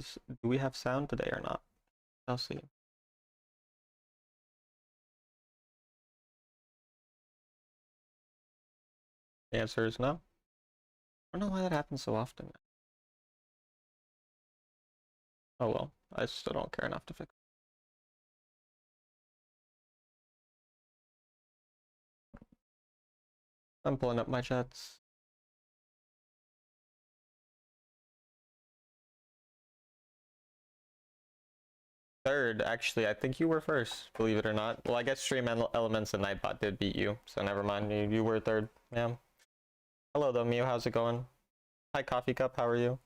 is, do we have sound today or not? I'll see. The answer is no. I don't know why that happens so often. Oh well, I still don't care enough to fix it. I'm pulling up my chats. Third, actually, I think you were first, believe it or not. Well, I guess Stream Elements and Nightbot did beat you, so never mind. You were third. Yeah. Hello though, Mew. How's it going? Hi, Coffee Cup. How are you?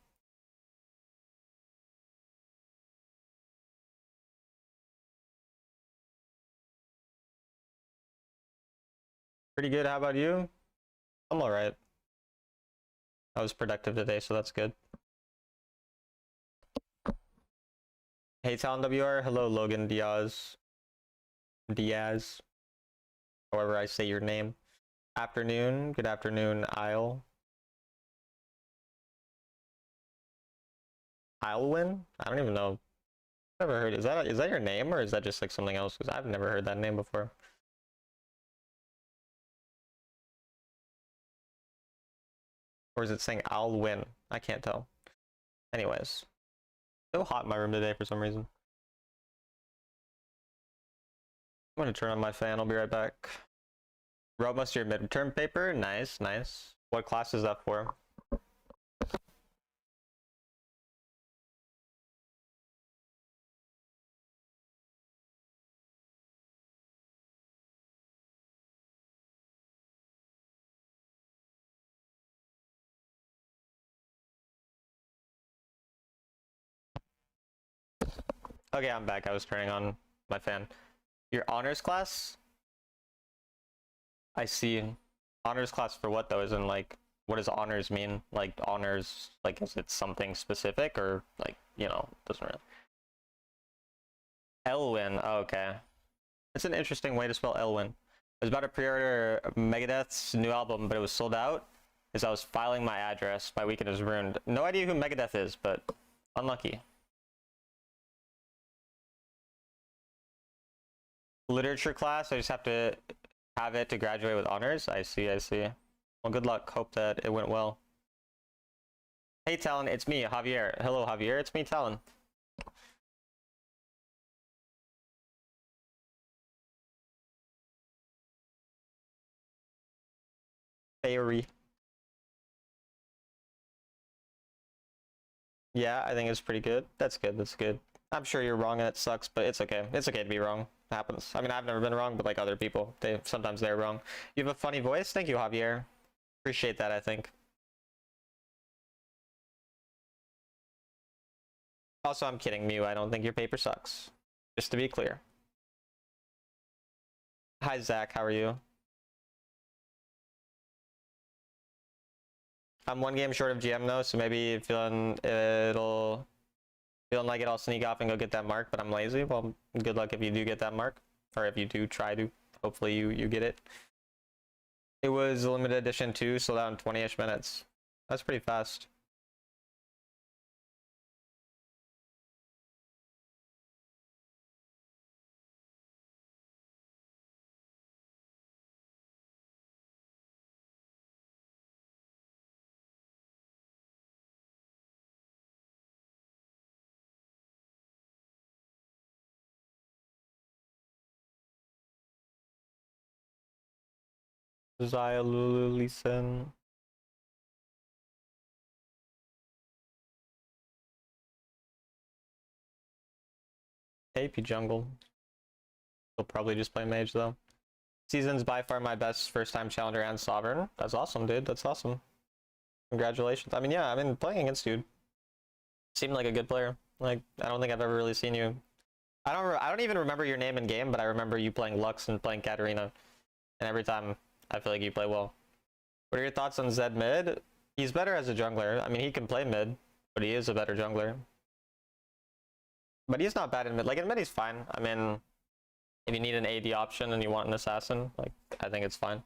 Pretty good. How about you? I'm alright. I was productive today, so that's good. Hey, Talon WR. Hello, Logan Diaz. However I say your name. Afternoon. Good afternoon, Isle. Islewin? I don't even know. I've never heard. Is that your name, or is that just like something else? Because I've never heard that name before. Or is it saying I'll win? I can't tell. Anyways. So hot in my room today for some reason. I'm gonna turn on my fan, I'll be right back. Wrote most of your midterm paper? Nice, nice. What class is that for? Okay, I'm back. I was turning on my fan. Your honors class? I see. Honors class for what though? Isn't like, what does honors mean? Like honors, like is it something specific or like, you know, doesn't really. Elwin, oh, okay. It's an interesting way to spell Elwin. I was about to pre-order Megadeth's new album, but it was sold out as I was filing my address. My weekend is ruined. No idea who Megadeth is, but unlucky. Literature class, I just have to have it to graduate with honors. I see, I see. Well, good luck. Hope that it went well. Hey, Talon, it's me, Javier. Hello, Javier. It's me, Talon. Fairy. Yeah, I think it's pretty good. That's good. That's good. I'm sure you're wrong and it sucks, but it's okay. It's okay to be wrong. It happens. I mean, I've never been wrong, but like other people, sometimes they're wrong. You have a funny voice. Thank you, Javier. Appreciate that, I think. Also, I'm kidding, Mew. I don't think your paper sucks. Just to be clear. Hi, Zach. How are you? I'm one game short of GM though, so maybe feeling like it, I'll sneak off and go get that mark, but I'm lazy. Well, good luck if you do get that mark, or if you do try to. Hopefully you get it. It was a limited edition too, sold out in 20-ish minutes. That's pretty fast. Xylulicin. AP Jungle. He'll probably just play Mage though. Season's by far my best first-time challenger and Sovereign. That's awesome, dude. That's awesome. Congratulations. I mean, yeah, I've been playing against you. Seemed like a good player. Like, I don't think I've ever really seen you. I don't even remember your name in game, but I remember you playing Lux and playing Katarina. And every time, I feel like you play well. What are your thoughts on Zed mid? He's better as a jungler. I mean, he can play mid, but he is a better jungler. But he's not bad in mid. Like, in mid, he's fine. I mean, if you need an AD option and you want an assassin, like, I think it's fine.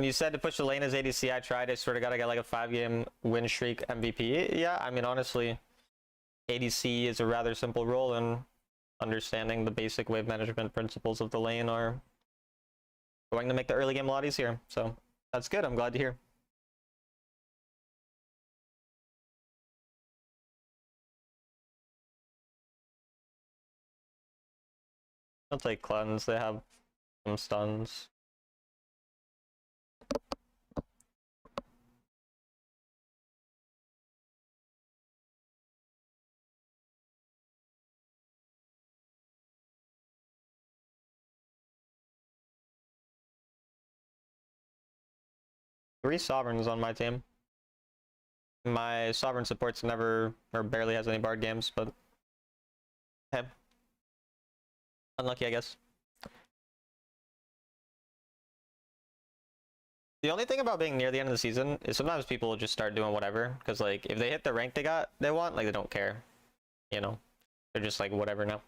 When you said to push the lane as ADC, I tried. I sort of got to get like a 5-game win streak MVP. Yeah, I mean, honestly, ADC is a rather simple role, and understanding the basic wave management principles of the lane are going to make the early game a lot easier. So that's good. I'm glad to hear. I'll take cleanse. They have some stuns. Three sovereigns on my team. My sovereign supports never or barely has any bard games, but hey, unlucky, I guess. The only thing about being near the end of the season is sometimes people will just start doing whatever, because like if they hit the rank they want, like they don't care, you know, they're just like whatever now.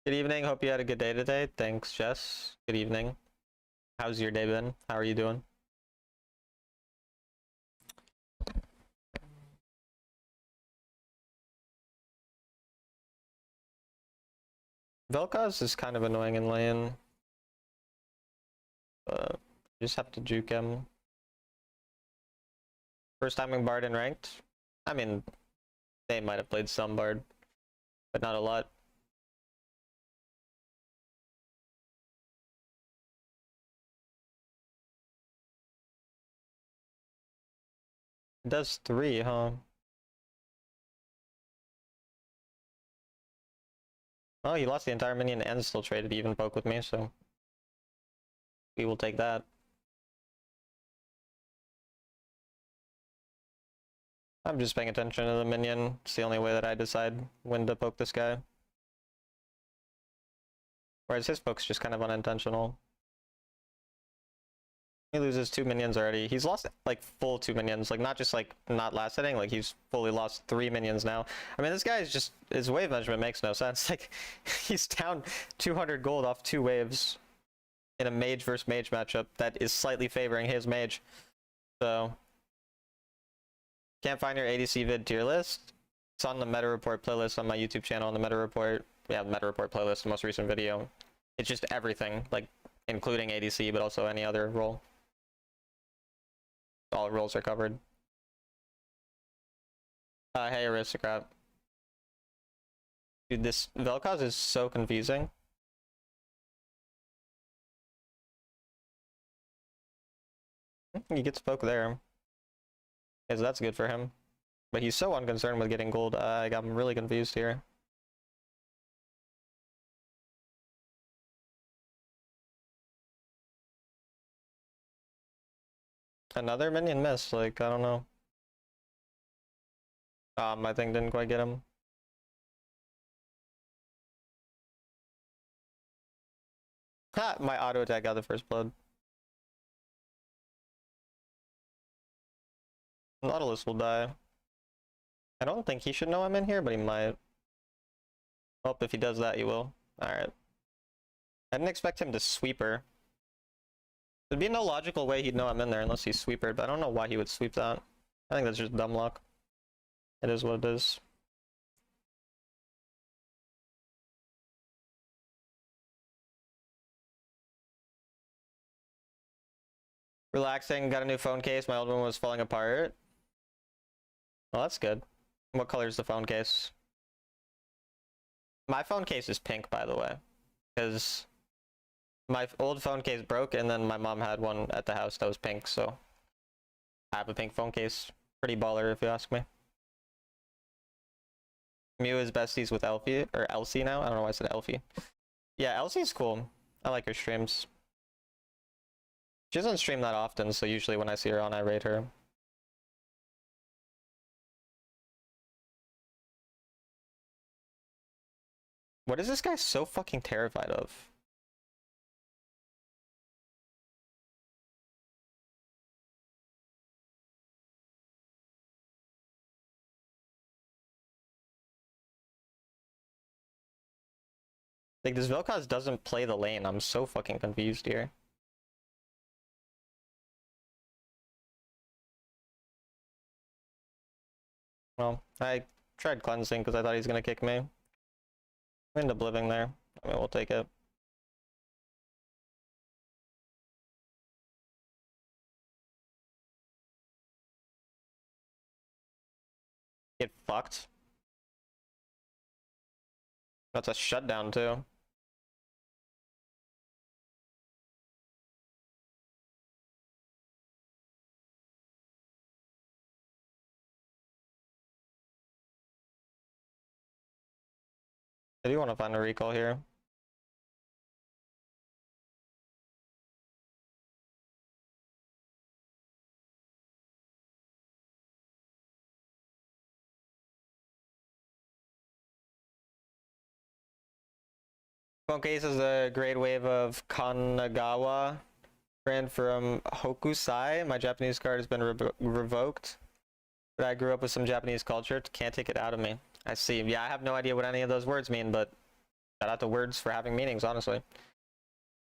Good evening. Hope you had a good day today. Thanks, Jess. Good evening. How's your day been? How are you doing? Vel'Koz is kind of annoying in lane. You just have to juke him. First time in Bard in ranked. I mean, they might have played some Bard, but not a lot. It does 3, huh? Oh, he lost the entire minion and still traded even poke with me, so we will take that. I'm just paying attention to the minion. It's the only way that I decide when to poke this guy. Whereas his poke's just kind of unintentional. He loses 2 minions already. He's lost like full 2 minions, like not just like not last hitting, like he's fully lost 3 minions now. I mean, this guy is just, his wave management makes no sense. Like he's down 200 gold off 2 waves in a mage versus mage matchup that is slightly favoring his mage. So can't find your ADC vid tier list. It's on the Meta Report playlist on my YouTube channel. On the Meta Report, we have the Meta Report playlist, the most recent video. It's just everything, like including ADC, but also any other role. All roles are covered. Hey, Aristocrat. Dude, this Vel'Koz is so confusing. He gets poke there. Because that's good for him. But he's so unconcerned with getting gold. I got him really confused here. Another minion miss, like, I don't know. My thing didn't quite get him. Ha! My auto attack got the first blood. Nautilus will die. I don't think he should know I'm in here, but he might. Hope if he does that, he will. Alright. I didn't expect him to sweeper. There'd be no logical way he'd know I'm in there unless he's sweepered, but I don't know why he would sweep that. I think that's just dumb luck. It is what it is. Relaxing, got a new phone case. My old one was falling apart. Well, that's good. What color is the phone case? My phone case is pink, by the way. Because my old phone case broke, and then my mom had one at the house that was pink, so I have a pink phone case. Pretty baller, if you ask me. Mew is besties with Elfie, or Elsie now. I don't know why I said Elfie. Yeah, Elsie's cool. I like her streams. She doesn't stream that often, so usually when I see her on, I rate her. What is this guy so fucking terrified of? Like, this Vel'Koz doesn't play the lane. I'm so fucking confused here. Well, I tried cleansing because I thought he's gonna kick me. We end up living there. I mean, we'll take it. Get fucked. That's a shutdown too. I do want to find a recall here. Case is a grade wave of Kanagawa. Ran from Hokusai. My Japanese card has been revoked. But I grew up with some Japanese culture. Can't take it out of me. I see. Yeah, I have no idea what any of those words mean, but shout out to words for having meanings, honestly.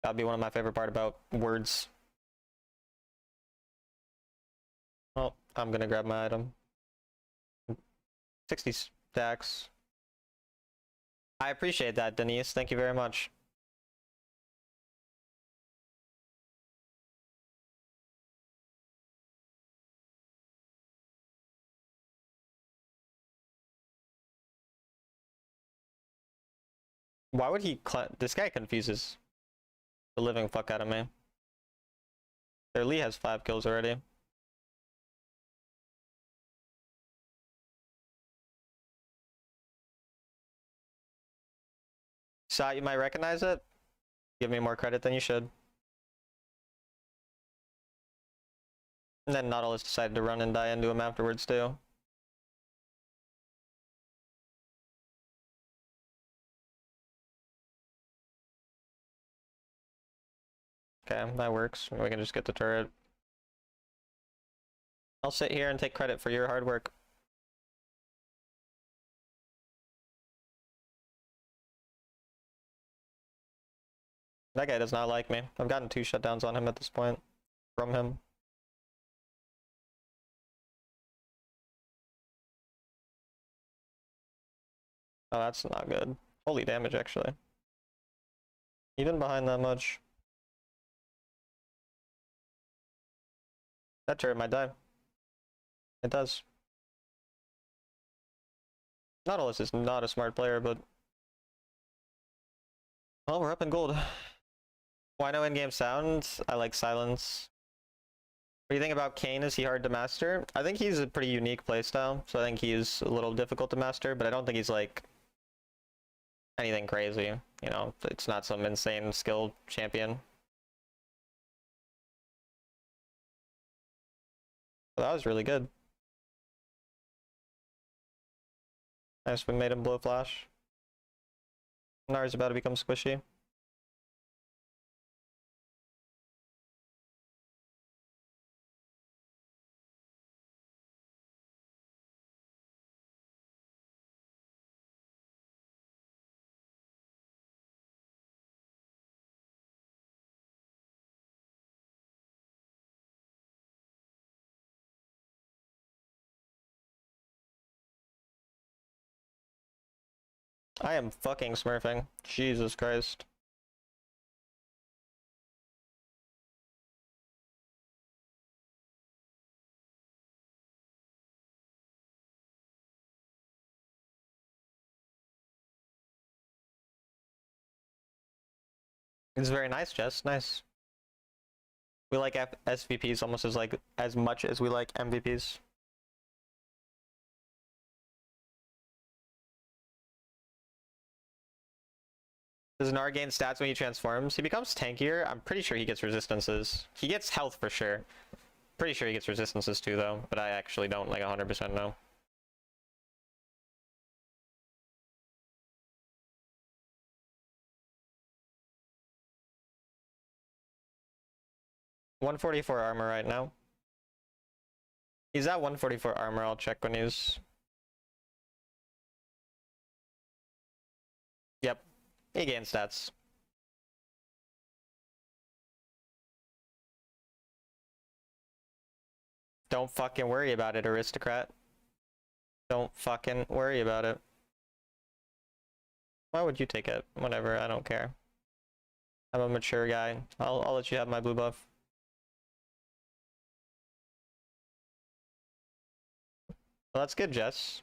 That'd be one of my favorite part about words. Well, I'm gonna grab my item. 60 stacks. I appreciate that, Denise. Thank you very much. Why would he this guy confuses the living fuck out of me. Their Lee has 5 kills already. Sat, you might recognize it. Give me more credit than you should. And then Nautilus decided to run and die into him afterwards too. Okay, that works. We can just get the turret. I'll sit here and take credit for your hard work. That guy does not like me. I've gotten 2 shutdowns on him at this point. From him. Oh, that's not good. Holy damage, actually. Even behind that much. That turret might die. It does. Nautilus is not a smart player, but... well, we're up in gold. Why no in-game sound? I like silence. What do you think about Kayn? Is he hard to master? I think he's a pretty unique playstyle, so I think he's a little difficult to master, but I don't think he's like anything crazy. You know, it's not some insane skilled champion. Well, that was really good. Nice, we made him blow flash. Nar's about to become squishy. I am fucking smurfing. Jesus Christ. It's very nice, Jess. Nice. We like SVPs almost as much as we like MVPs. Does Gnar gain stats when he transforms? He becomes tankier. I'm pretty sure he gets resistances. He gets health for sure. Pretty sure he gets resistances too, though. But I actually don't like 100% know. $144 armor right now. He's at 144 armor. I'll check when he's... Yep. He gains stats. Don't fucking worry about it, aristocrat. Don't fucking worry about it. Why would you take it? Whatever, I don't care. I'm a mature guy. I'll let you have my blue buff. Well, that's good, Jess.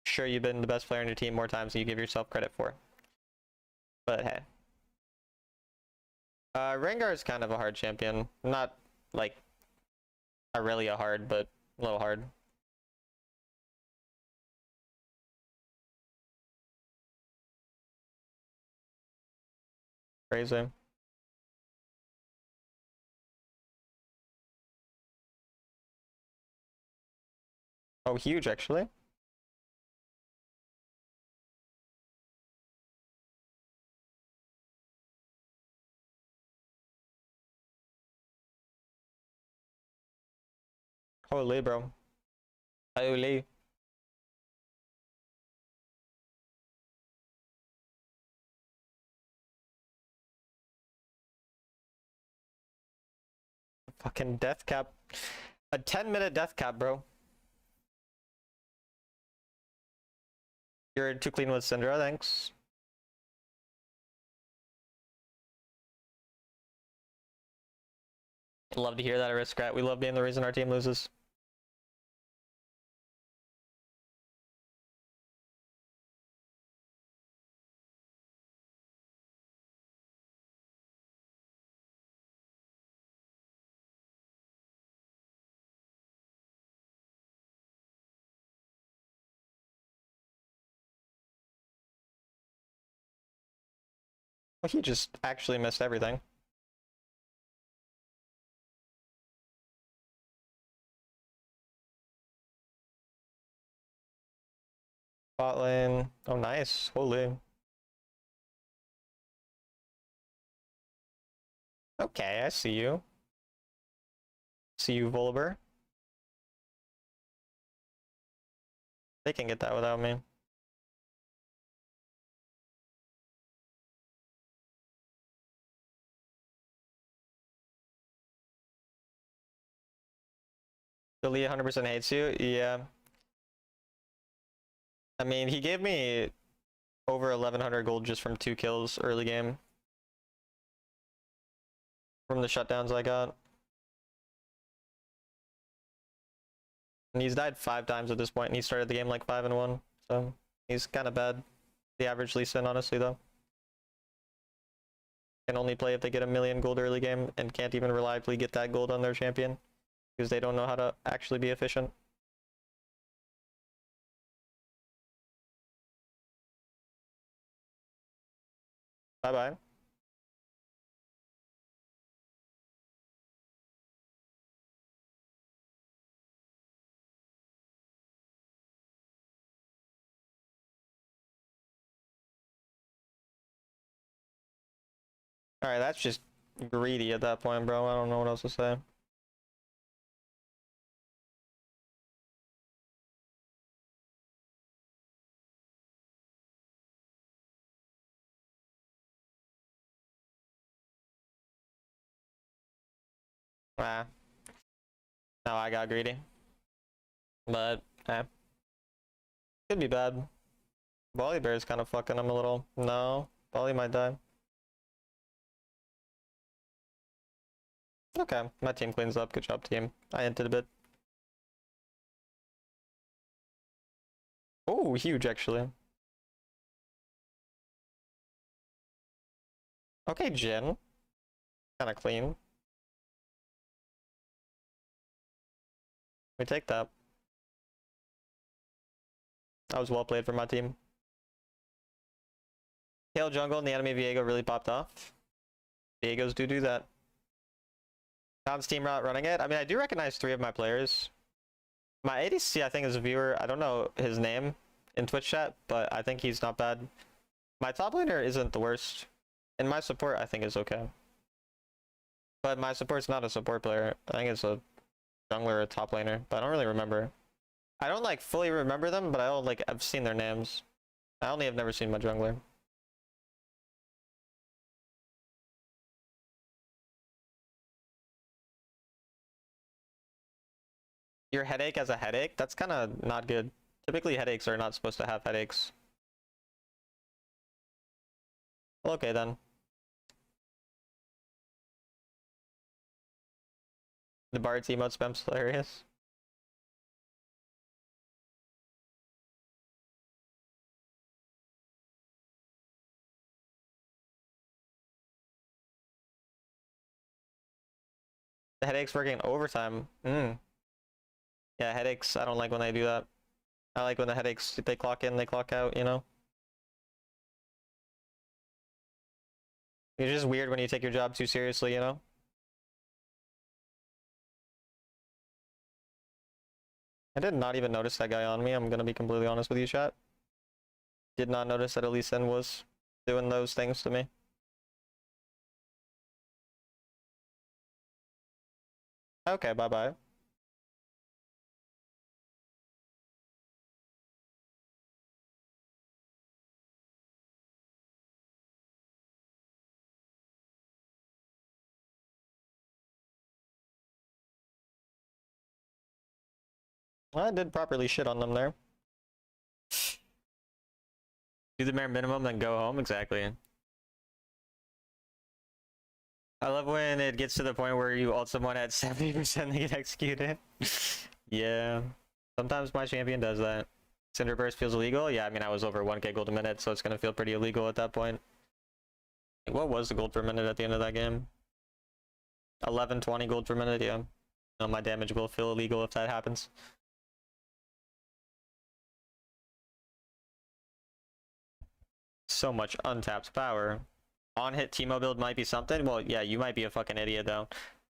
Sure, you've been the best player on your team more times than you give yourself credit for. But hey. Rengar is kind of a hard champion. Not, like, Aurelia hard, but a little hard. Crazy. Oh, huge, actually. Holy, bro. Holy. Fucking death cap. A 10-minute death cap, bro. You're too clean with Syndra, thanks. Love to hear that, aristocrat. We love being the reason our team loses. Well, he just actually missed everything. Bot lane. Oh, nice. Holy. Okay, I see you. See you, Volibear. They can get that without me. Billy 100% hates you? Yeah. I mean, he gave me over 1100 gold just from 2 kills early game. From the shutdowns I got. And he's died 5 times at this point, and he started the game like 5-1. So he's kind of bad. The average Lee Sin, honestly, though. Can only play if they get a million gold early game and can't even reliably get that gold on their champion because they don't know how to actually be efficient. Bye bye. Alright, that's just greedy at that point, bro. I don't know what else to say. Ah. Now I got greedy. But, eh. Could be bad. Volibear is kind of fucking him a little. No, Volley might die. Okay, my team cleans up. Good job, team. I hinted a bit. Oh, huge, actually. Okay, Jhin. Kinda clean. We take that. That was well played for my team. Tail jungle and the enemy Viego really popped off. Viegos do that. Tom's team route running it. I mean, I do recognize 3 of my players. My ADC, I think, is a viewer. I don't know his name in Twitch chat, but I think he's not bad. My top laner isn't the worst. And my support, I think, is okay. But my support's not a support player. I think it's a jungler or a top laner, but I don't really remember. I don't, like, fully remember them, but I've seen their names. I only have never seen my jungler. Your headache as a headache? That's kind of not good. Typically headaches are not supposed to have headaches. Well, okay then. The Bard's emote spam's hilarious. The headache's working overtime. Yeah, headaches, I don't like when they do that. I like when the headaches, they clock in, they clock out, you know? It's just weird when you take your job too seriously, you know? I did not even notice that guy on me, I'm gonna be completely honest with you, chat. Did not notice that Lee Sin was doing those things to me. Okay, bye-bye. I did properly shit on them there. Do the bare minimum, then go home, exactly. I love when it gets to the point where you ult someone at 70% they get executed. Yeah. Sometimes my champion does that. Cinder Burst feels illegal? Yeah, I mean, I was over 1k gold a minute, so it's gonna feel pretty illegal at that point. What was the gold per minute at the end of that game? 11-20 gold per minute, yeah. No, my damage will feel illegal if that happens. So much untapped power. On-hit Teemo build might be something? Well, yeah, you might be a fucking idiot, though.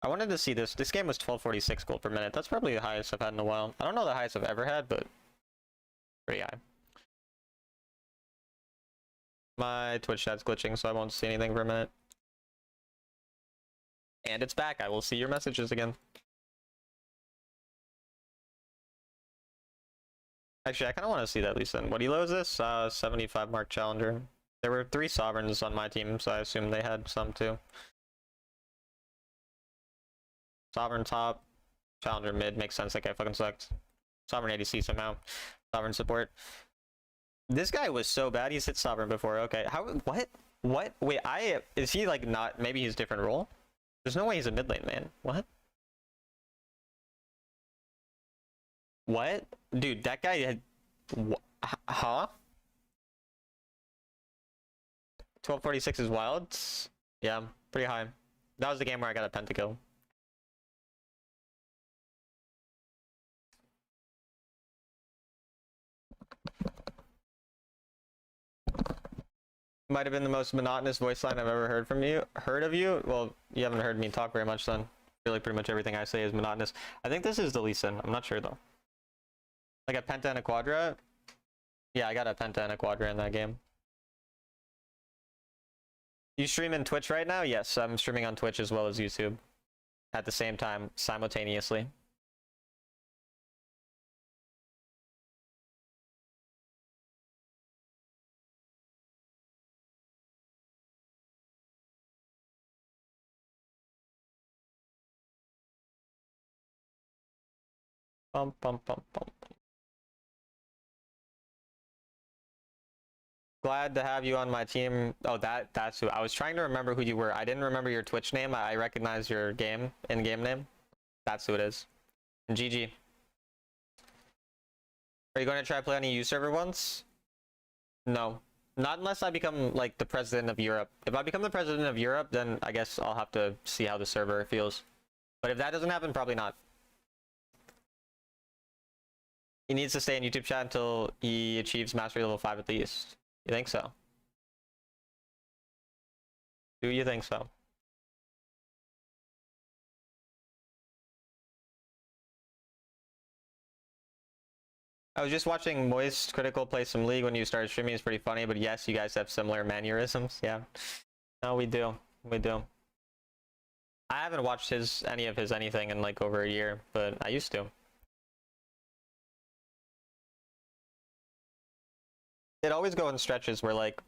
I wanted to see this. This game was 1246 gold per minute. That's probably the highest I've had in a while. I don't know the highest I've ever had, but pretty high. My Twitch chat's glitching, so I won't see anything for a minute. And it's back. I will see your messages again. Actually, I kind of want to see that Lee Sin. What elo is this? 75 mark challenger. There were 3 sovereigns on my team, so I assume they had some too. Sovereign top, challenger mid. Makes sense. That guy fucking sucked. Sovereign ADC somehow. Sovereign support. This guy was so bad. He's hit sovereign before. Okay. How? What? What? Wait. Is he like not? Maybe he's different role. There's no way he's a mid lane man. What? What? Dude, that guy had. Huh? 1246 is wild. Yeah, pretty high. That was the game where I got a pentakill. Might have been the most monotonous voice line I've ever heard from you. Heard of you? Well, you haven't heard me talk very much then. I feel like pretty much everything I say is monotonous. I think this is the Lee Sin. I'm not sure though. Like a penta and a quadra? Yeah, I got a penta and a quadra in that game. You stream in Twitch right now? Yes, I'm streaming on Twitch as well as YouTube. At the same time, simultaneously. Bum, bum, bum, bum. Glad to have you on my team. Oh, that's who. I was trying to remember who you were. I didn't remember your Twitch name. I recognize your in-game name. That's who it is. And GG. Are you going to try to play on EU server once? No. Not unless I become, like, the president of Europe. If I become the president of Europe, then I guess I'll have to see how the server feels. But if that doesn't happen, probably not. He needs to stay in YouTube chat until he achieves mastery level 5 at least. You think so? Do you think so? I was just watching Moist Critical play some League when you started streaming. It's pretty funny, but yes, you guys have similar mannerisms. Yeah. No, we do. We do. I haven't watched any of his anything in like over a year, but I used to. It'd always go in stretches where like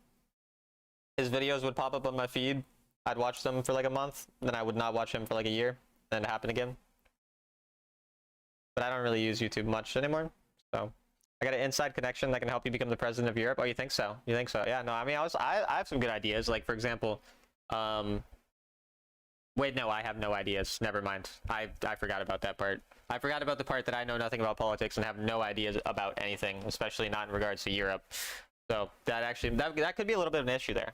his videos would pop up on my feed. I'd watch them for like a month, then I would not watch him for like a year, then it happened again. but I don't really use YouTube much anymore. So I got an inside connection that can help you become the president of Europe. Oh, you think so? You think so? Yeah. No, I mean, I have some good ideas. Like, for example, wait, no, I have no ideas. Never mind. I forgot about that part. I forgot about the part that I know nothing about politics and have no ideas about anything, especially not in regards to Europe. So that actually that could be a little bit of an issue there.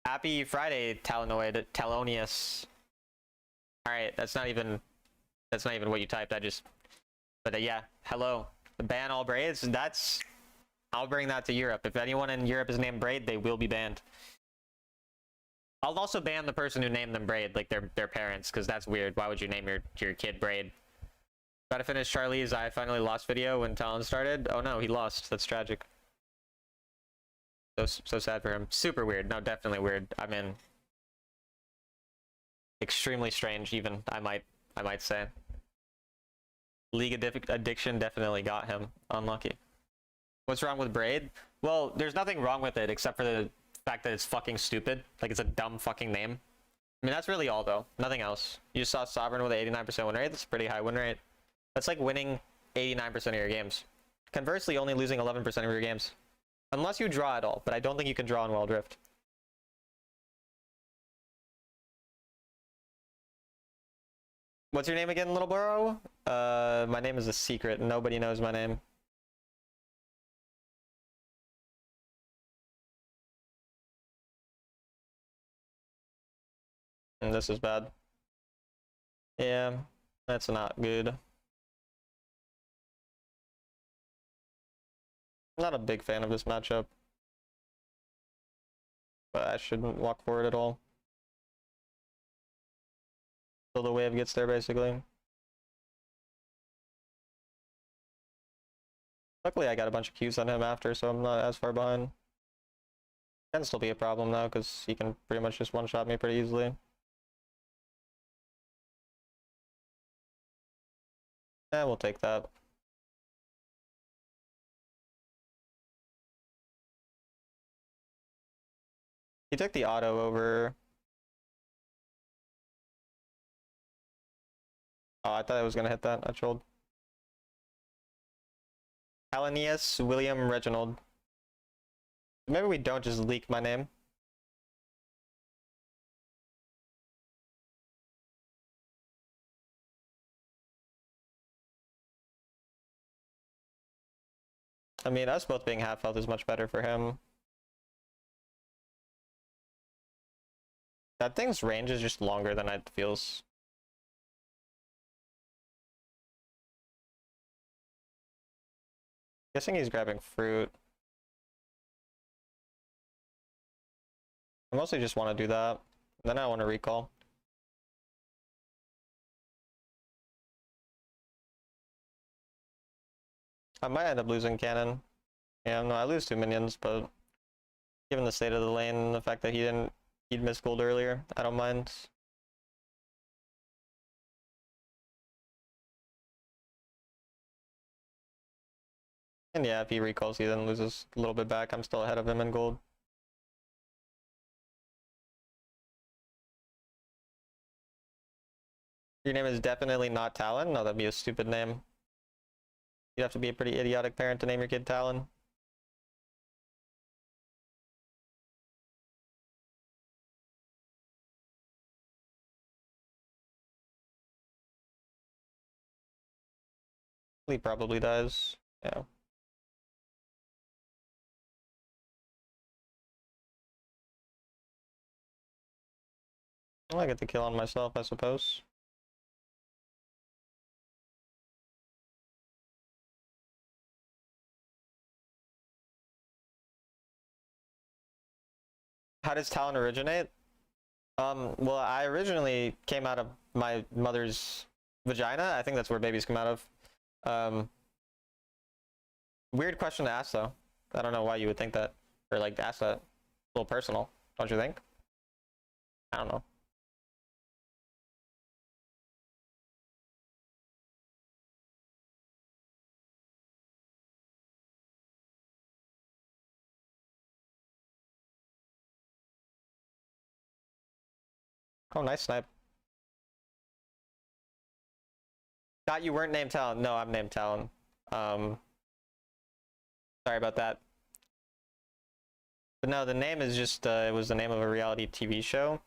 Happy Friday, Talanoid, Talonius. All right, that's not even what you typed. But yeah, hello. Ban all braids. I'll bring that to Europe. If anyone in Europe is named Braid, they will be banned. I'll also ban the person who named them Braid, like their parents, because that's weird. Why would you name your kid Braid? About to finish Charlie's I finally lost video when Talon started. Oh no, he lost. That's tragic. So sad for him. Super weird. No, definitely weird. I mean, extremely strange. Even I might say. League addiction definitely got him. Unlucky. What's wrong with Braid? Well, there's nothing wrong with it except for the fact that it's fucking stupid. Like, it's a dumb fucking name. I mean, that's really all, though. Nothing else. You just saw Sovereign with an 89% win rate. That's a pretty high win rate. That's like winning 89% of your games. Conversely, only losing 11% of your games. Unless you draw at all, but I don't think you can draw in Wild Rift. What's your name again, little bro? My name is a secret. Nobody knows my name. And this is bad. Yeah, that's not good. I'm not a big fan of this matchup, but I shouldn't walk forward at all till the wave gets there, basically. Luckily, I got a bunch of Qs on him after, so I'm not as far behind. Can still be a problem, though, because he can pretty much just one-shot me pretty easily. Yeah, we'll take that. He took the auto over. Oh, I thought I was gonna hit that. I trolled. Alanius William Reginald. Maybe we don't just leak my name. I mean, us both being half health is much better for him. That thing's range is just longer than it feels. Guessing he's grabbing fruit. I mostly just want to do that. Then I want to recall. I might end up losing cannon. Yeah, no, I lose 2 minions, but given the state of the lane and the fact that he'd missed gold earlier, I don't mind. And yeah, if he recalls, he then loses a little bit back. I'm still ahead of him in gold. Your name is definitely not Talon? No, that'd be a stupid name. You'd have to be a pretty idiotic parent to name your kid Talon. He probably does. Yeah. Well, I get the kill on myself, I suppose. How does Talon originate? Well, I originally came out of my mother's vagina. I think that's where babies come out of. Weird question to ask, though. I don't know why you would think that, or like ask that. A little personal, don't you think? I don't know. Oh, nice snipe. Thought you weren't named Talon. No, I'm named Talon. Sorry about that. But no, the name is just, it was the name of a reality TV show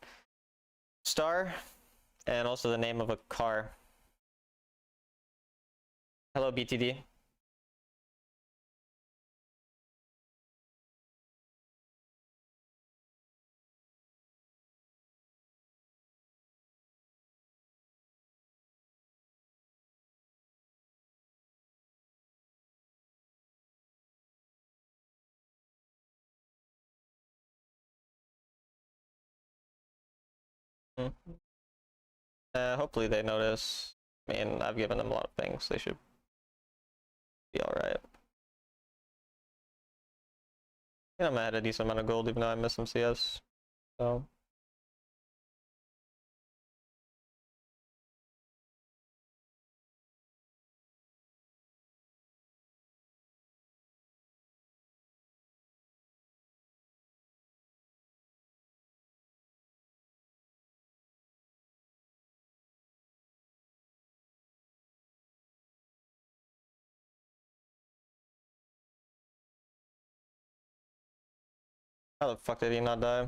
star, and also the name of a car. Hello, BTD. Hopefully they notice. I mean, I've given them a lot of things. They should be alright. I'm at a decent amount of gold, even though I missed some CS. So. How the fuck did he not die?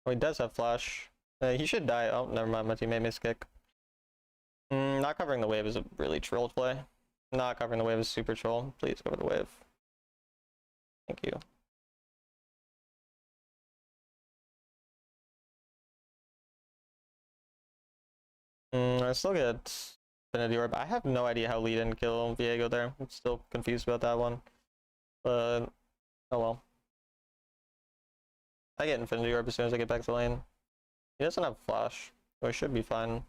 Oh, he does have flash. He should die. Oh, never mind. My teammate missed kick. Not covering the wave is a really troll play. Not covering the wave is super troll. Please cover the wave. Thank you. I still get Infinity Orb. I have no idea how Lee didn't kill Viego there. I'm still confused about that one. But, oh well. I get Infinity Orb as soon as I get back to lane. He doesn't have flash, so he should be fine.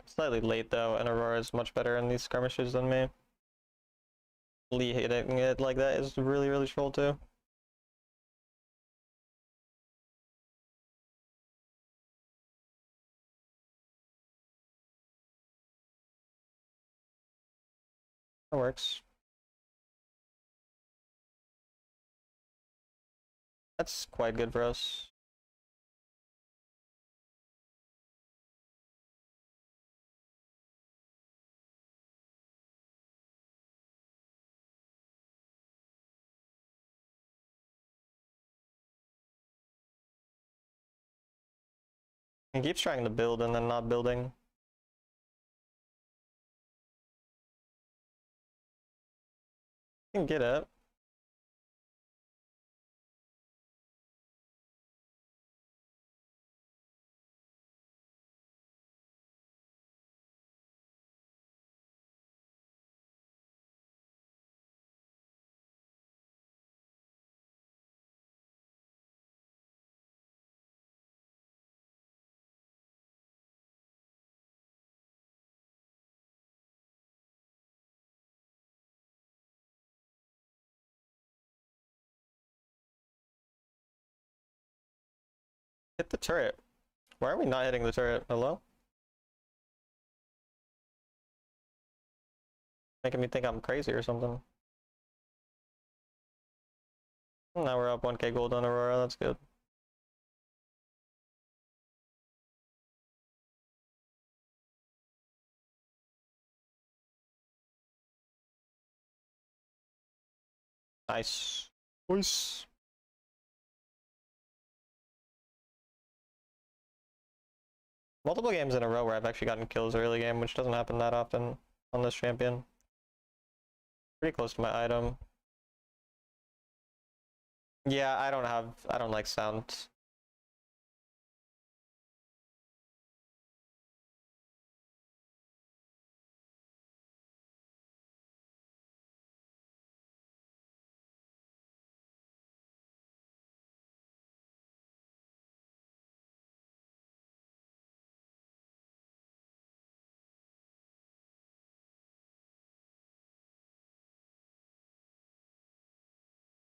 Slightly late though, and Aurora is much better in these skirmishes than me. Lee hitting it like that is really, really troll too. That works. That's quite good for us. He keeps trying to build and then not building. You can get it. Hit the turret. Why are we not hitting the turret? Hello? Making me think I'm crazy or something. Now we're up 1k gold on Aurora, that's good. Nice. Nice. Multiple games in a row where I've actually gotten kills early game, which doesn't happen that often on this champion. Pretty close to my item. Yeah, I don't like sound.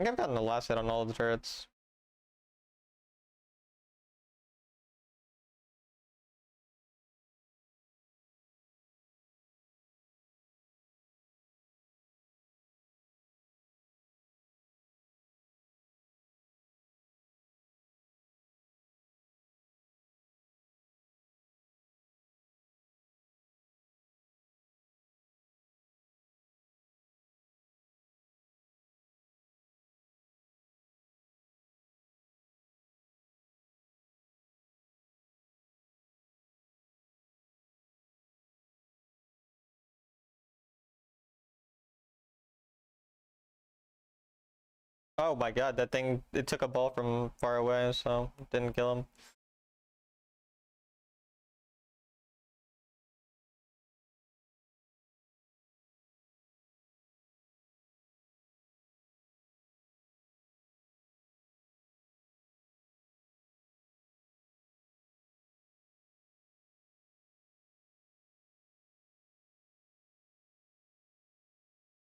think I've gotten the last hit on all of the turrets. Oh my god, that thing, it took a ball from far away, so it didn't kill him.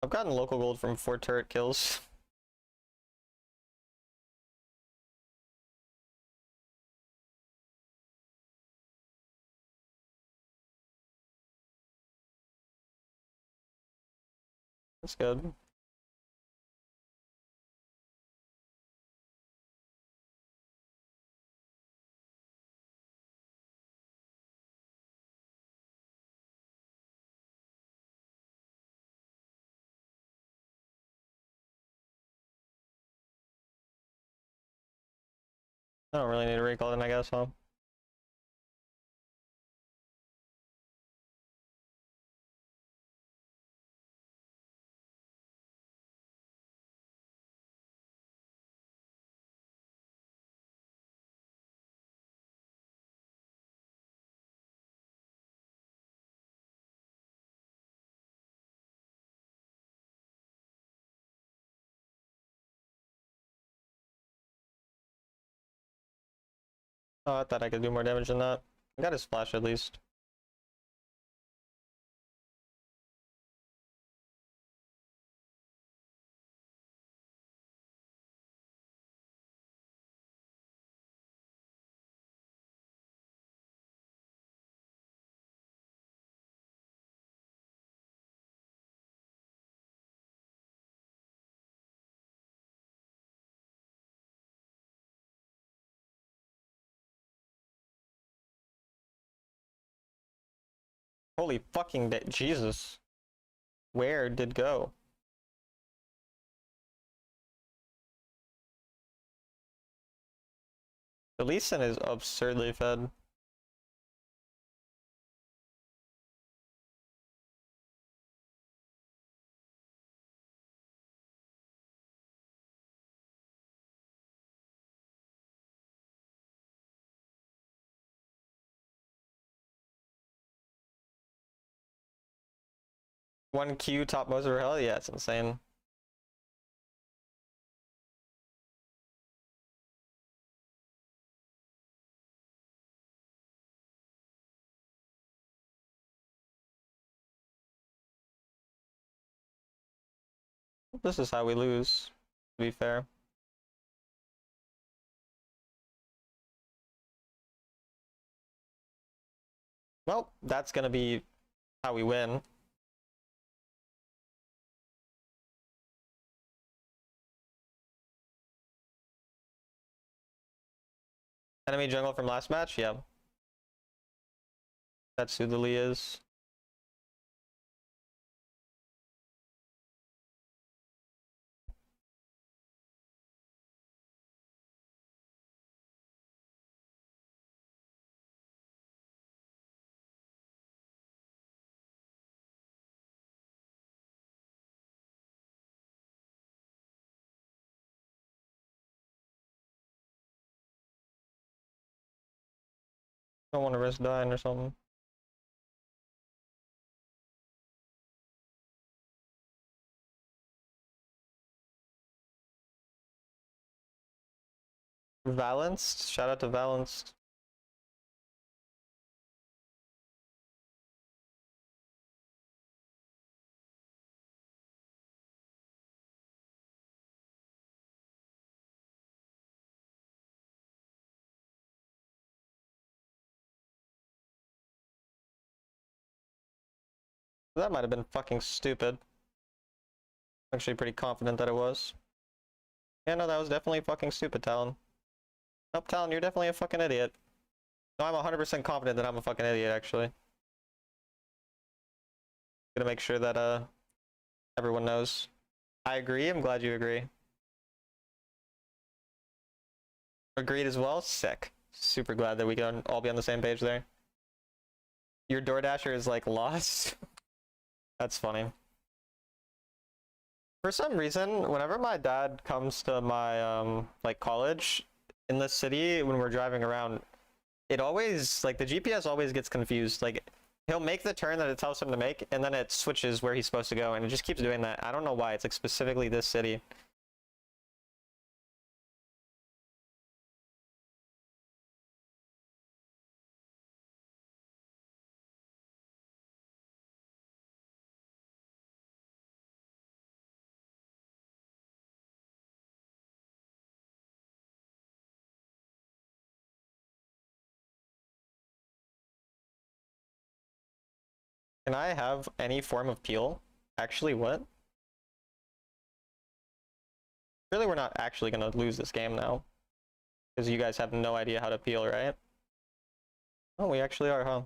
I've gotten local gold from 4 turret kills. That's good. I don't really need a recall then, I guess, huh? Oh, I thought I could do more damage than that. I got his flash at least. Holy fucking Jesus. Where did go? The Lee Sin is absurdly fed. One Q top most of her hell? Yeah, it's insane. This is how we lose, to be fair. Well, that's gonna be how we win. Enemy jungle from last match? Yeah. That's who the Lee is. Don't want to risk dying or something. Valenced? Shout out to Valenced. That might have been fucking stupid. Actually pretty confident that it was. Yeah, no, that was definitely fucking stupid, Talon. Nope, Talon, you're definitely a fucking idiot. No, I'm 100% confident that I'm a fucking idiot, actually. Gonna make sure that, everyone knows. I agree, I'm glad you agree. Agreed as well? Sick. Super glad that we can all be on the same page there. Your DoorDasher is, like, lost? That's funny. For some reason, whenever my dad comes to my, like, college in this city, when we're driving around, it always, like, the GPS always gets confused. Like, he'll make the turn that it tells him to make, and then it switches where he's supposed to go, and it just keeps doing that. I don't know why. It's, like, specifically this city. Can I have any form of peel? Actually, what? Really, we're not actually gonna lose this game now. Because you guys have no idea how to peel, right? Oh, we actually are, huh?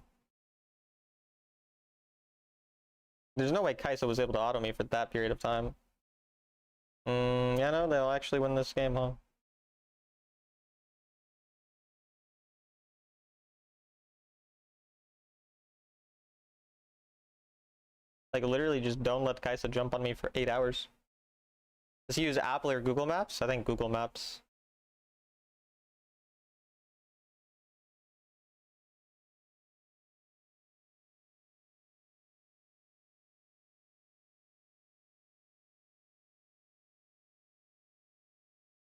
There's no way Kai'Sa was able to auto me for that period of time. Yeah, no, they'll actually win this game, huh? Like, literally just don't let Kai'Sa jump on me for 8 hours. Does he use Apple or Google Maps? I think Google Maps.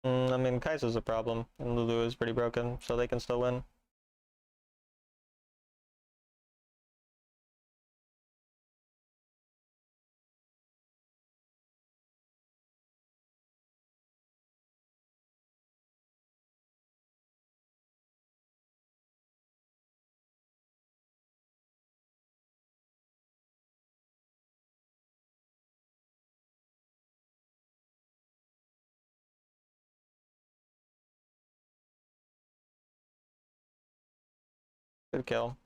I mean, Kai'Sa's a problem, and Lulu is pretty broken, so they can still win. Good kill.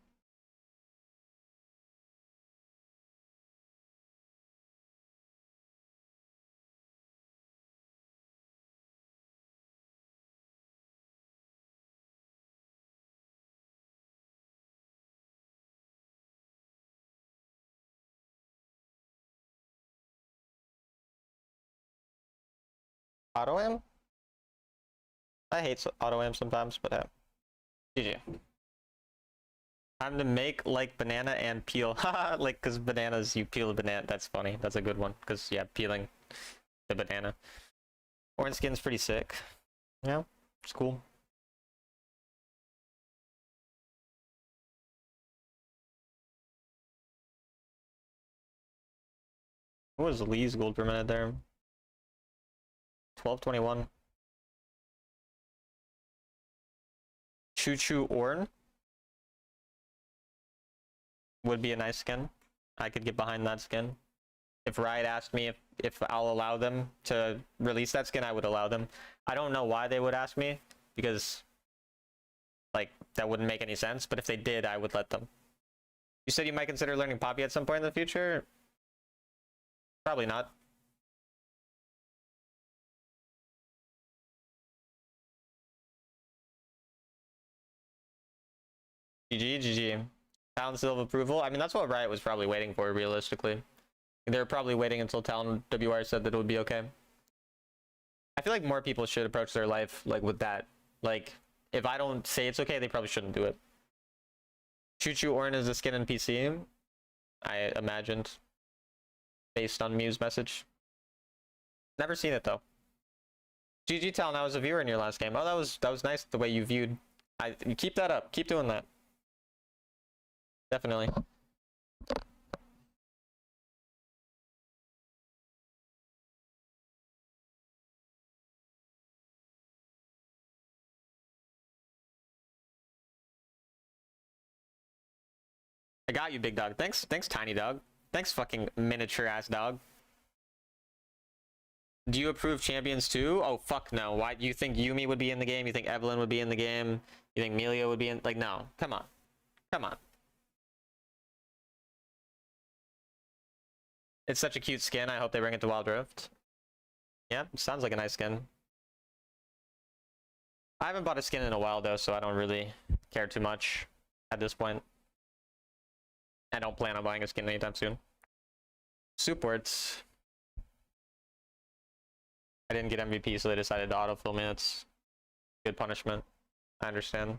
Auto aim? I hate auto aim sometimes, but GG. Time to make like banana and peel. Haha, like, cause bananas, you peel a banana. That's funny. That's a good one. Cause yeah, peeling the banana. Orange skin's pretty sick. Yeah, it's cool. What was Lee's gold per minute there? 1221. Choo Choo Orn would be a nice skin. I could get behind that skin. If Riot asked me if I'll allow them to release that skin, I would allow them. I don't know why they would ask me, because like that wouldn't make any sense, but if they did, I would let them. You said you might consider learning Poppy at some point in the future? Probably not. GG, GG. Talon seal of approval. I mean, that's what Riot was probably waiting for, realistically. They were probably waiting until Talon WR said that it would be okay. I feel like more people should approach their life like with that. Like, if I don't say it's okay, they probably shouldn't do it. Choo Choo Orin is a skin in PC, I imagined, based on Mew's message. Never seen it though. GG Talon, I was a viewer in your last game. Oh, that was nice the way you viewed. You keep that up. Keep doing that. Definitely. I got you, big dog. Thanks, Tiny Dog. Thanks, fucking miniature ass dog. Do you approve champions too? Oh, fuck no. Why do you think Yuumi would be in the game? You think Evelynn would be in the game? You think Milio would be in? Like, no. Come on. Come on. It's such a cute skin. I hope they bring it to Wild Rift. Yeah, sounds like a nice skin. I haven't bought a skin in a while though, so I don't really care too much at this point. I don't plan on buying a skin anytime soon. Supports. I didn't get MVP, so they decided to autofill me. That's good punishment. I understand.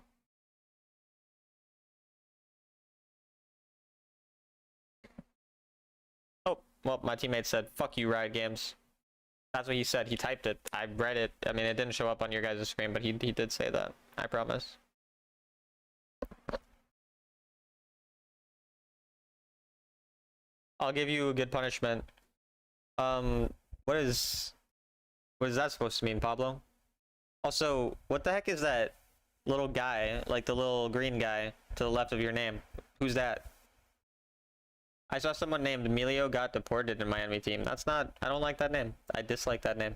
Oh, well, my teammate said, fuck you, Riot Games. That's what he said. He typed it. I read it. I mean, it didn't show up on your guys' screen, but he did say that. I promise. I'll give you a good punishment. What is that supposed to mean, Pablo? Also, what the heck is that little guy, like the little green guy to the left of your name? Who's that? I saw someone named Milio got deported in my enemy team. That's not, I don't like that name. I dislike that name.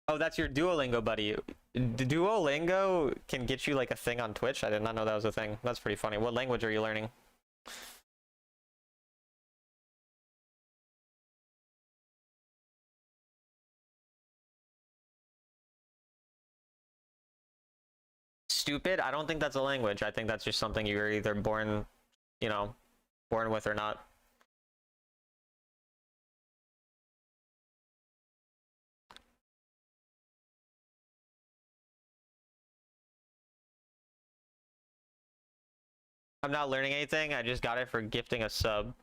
Oh, that's your Duolingo buddy. Duolingo can get you like a thing on Twitch? I did not know that was a thing. That's pretty funny. What language are you learning? Stupid? I don't think that's a language. I think that's just something you're either born, you know, born with or not. I'm not learning anything. I just got it for gifting a sub.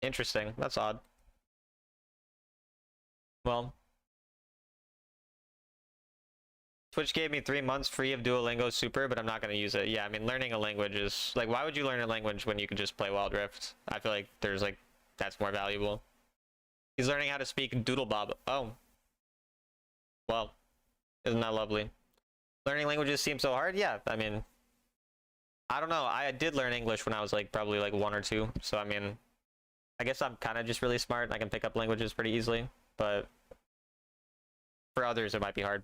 Interesting. That's odd. Well, Twitch gave me 3 months free of Duolingo Super, but I'm not going to use it. Yeah, I mean, learning a language is... Like, why would you learn a language when you could just play Wild Rift? I feel like there's, like, that's more valuable. He's learning how to speak Doodlebob. Oh. Well, isn't that lovely? Learning languages seem so hard? Yeah, I mean... I don't know. I did learn English when I was, like, probably, like, 1 or 2. So, I mean... I guess I'm kind of just really smart. I can pick up languages pretty easily. But... for others, it might be hard.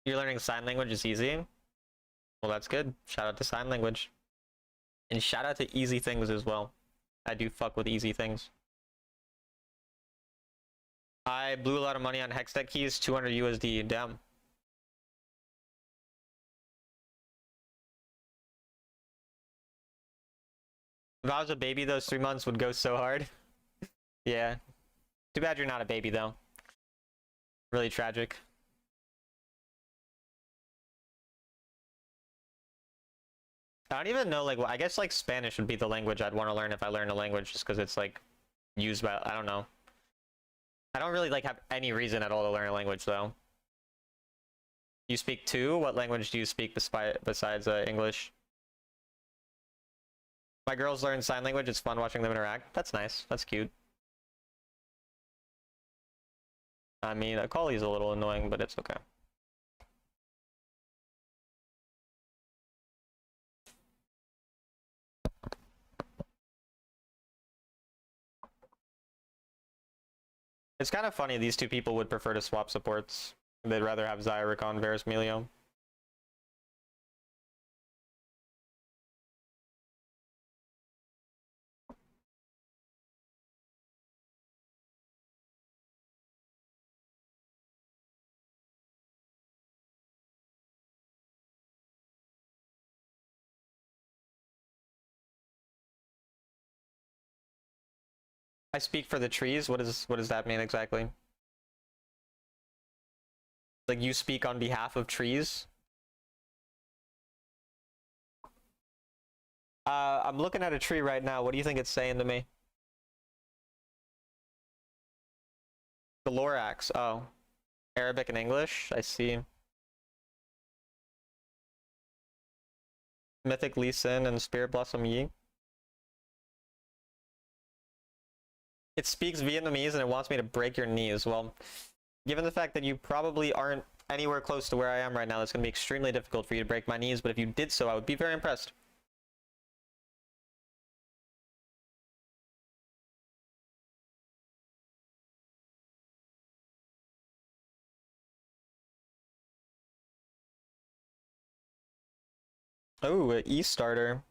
You're learning sign language is easy? Well, that's good. Shout out to sign language. And shout out to easy things as well. I do fuck with easy things. I blew a lot of money on Hextech keys, 200 USD. Damn. If I was a baby, those 3 months would go so hard. Yeah. Too bad you're not a baby, though. Really tragic. I don't even know, like, I guess, like, Spanish would be the language I'd want to learn if I learn a language, just because it's, like, used by, I don't know. I don't really, like, have any reason at all to learn a language, though. You speak two? What language do you speak besides English? My girls learn sign language. It's fun watching them interact. That's nice. That's cute. I mean, Akali's a little annoying, but it's okay. It's kind of funny these two people would prefer to swap supports. They'd rather have Zyric on Varus Milio. I speak for the trees. What does that mean exactly? Like you speak on behalf of trees? I'm looking at a tree right now. What do you think it's saying to me? The Lorax. Oh. Arabic and English. I see. Mythic Lee Sin and Spirit Blossom Yi. It speaks Vietnamese and it wants me to break your knees. Well, given the fact that you probably aren't anywhere close to where I am right now, it's going to be extremely difficult for you to break my knees, but if you did so, I would be very impressed. Oh, E-starter.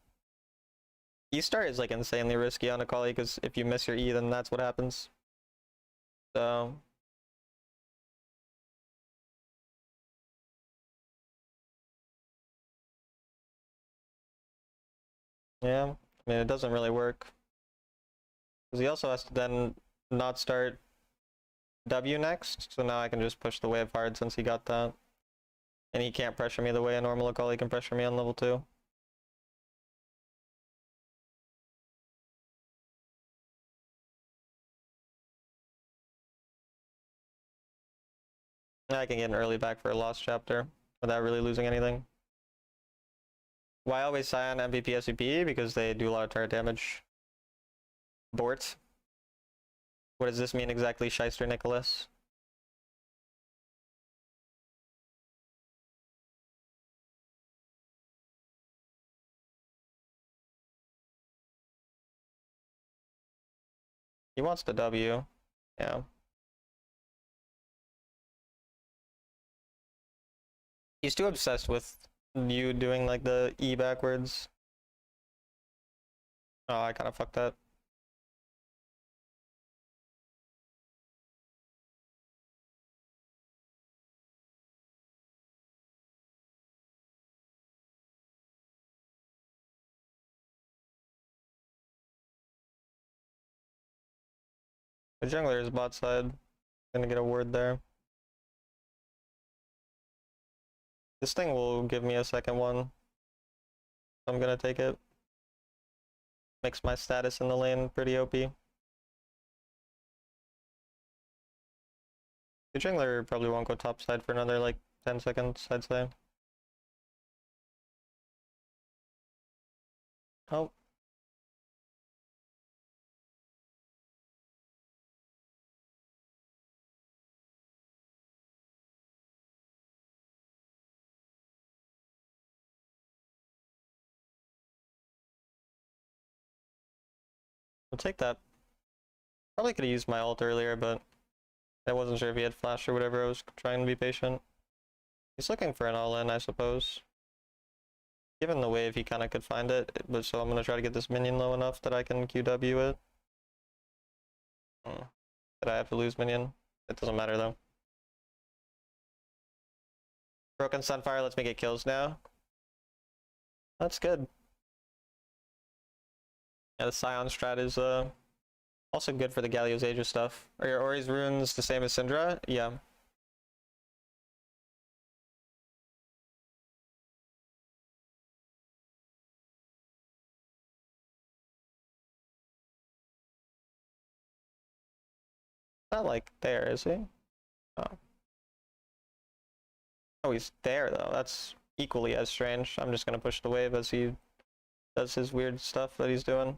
E-start is like insanely risky on Akali, because if you miss your E, then that's what happens. So... yeah, I mean, it doesn't really work. Because he also has to then not start W next, so now I can just push the wave hard since he got that. And he can't pressure me the way a normal Akali can pressure me on level 2. I can get an early back for a lost chapter without really losing anything. Why always Sion MVP SVP? Because they do a lot of turret damage. Bort. What does this mean exactly, Shyster Nicholas? He wants the W. Yeah. He's too obsessed with you doing like the E backwards. Oh, I kind of fucked that. The jungler is bot side. Gonna get a ward there. This thing will give me a second one. I'm gonna take it. Makes my status in the lane pretty OP. The jungler probably won't go top side for another like 10 seconds, I'd say. Oh. I'll take that. Probably could have used my ult earlier, but I wasn't sure if he had flash or whatever. I was trying to be patient. He's looking for an all-in, I suppose. Given the wave, he kind of could find it, but so I'm gonna try to get this minion low enough that I can QW it. Did I have to lose minion? It doesn't matter though. Broken Sunfire lets me get kills now. That's good. Yeah, the Scion strat is also good for the Galio's Aegis stuff. Are your Ori's runes the same as Syndra? Yeah. Not like there, is he? Oh. Oh, he's there though. That's equally as strange. I'm just gonna push the wave as he does his weird stuff that he's doing.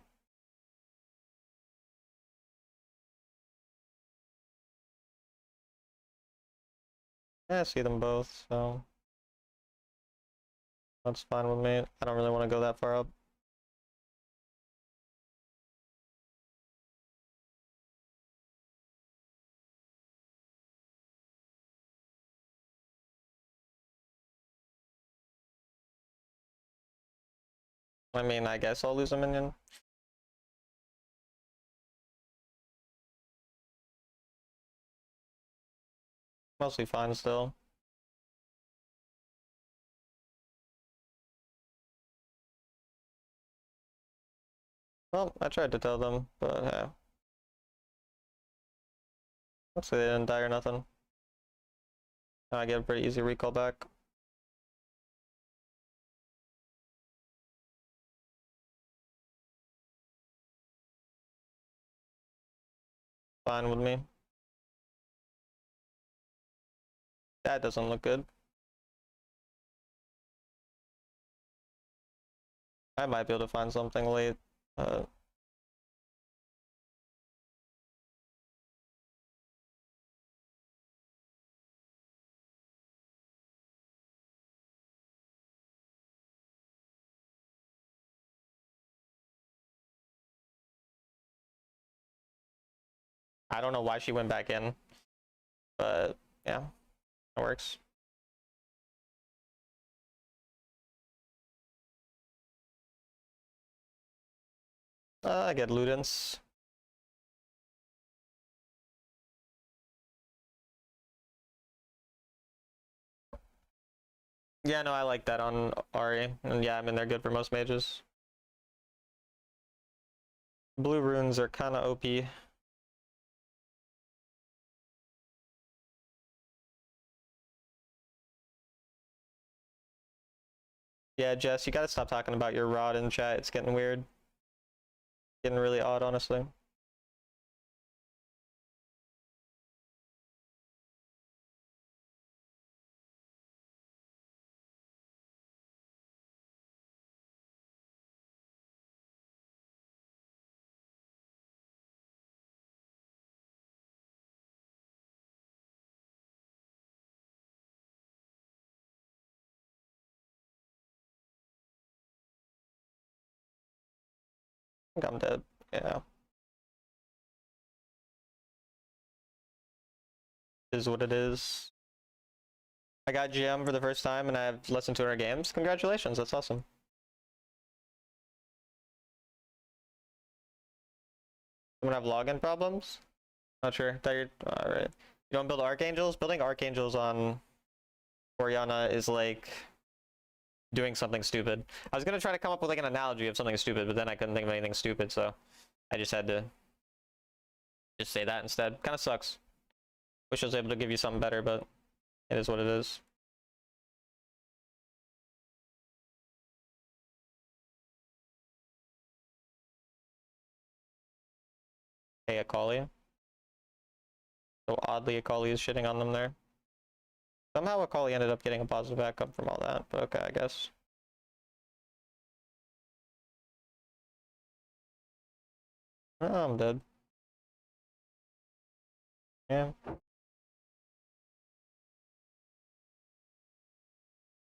Yeah, I see them both, so that's fine with me. I don't really want to go that far up. I mean, I guess I'll lose a minion. Mostly fine still. Well, I tried to tell them, but yeah. Looks like they didn't die or nothing. I get a pretty easy recall back. Fine with me. That doesn't look good. I might be able to find something late. I don't know why she went back in, but yeah, it works. I get Ludens. Yeah, no, I like that on Ari, and yeah, I mean they're good for most mages. Blue runes are kind of OP. Yeah, Jess, you gotta stop talking about your rod in chat. It's getting weird. Getting really odd, honestly. I think I'm dead. Yeah. Is what it is. I got GM for the first time and I have less than 200 games. Congratulations, that's awesome. Someone have login problems? Not sure. Alright. You don't build Archangels? Building Archangels on Orianna is like doing something stupid. I was gonna try to come up with like an analogy of something stupid, but then I couldn't think of anything stupid, so I just had to just say that instead. Kinda sucks. Wish I was able to give you something better, but it is what it is. Hey, Akali. So oddly, Akali is shitting on them there. Somehow Akali ended up getting a positive backup from all that, but okay, I guess. Oh, I'm dead. Yeah.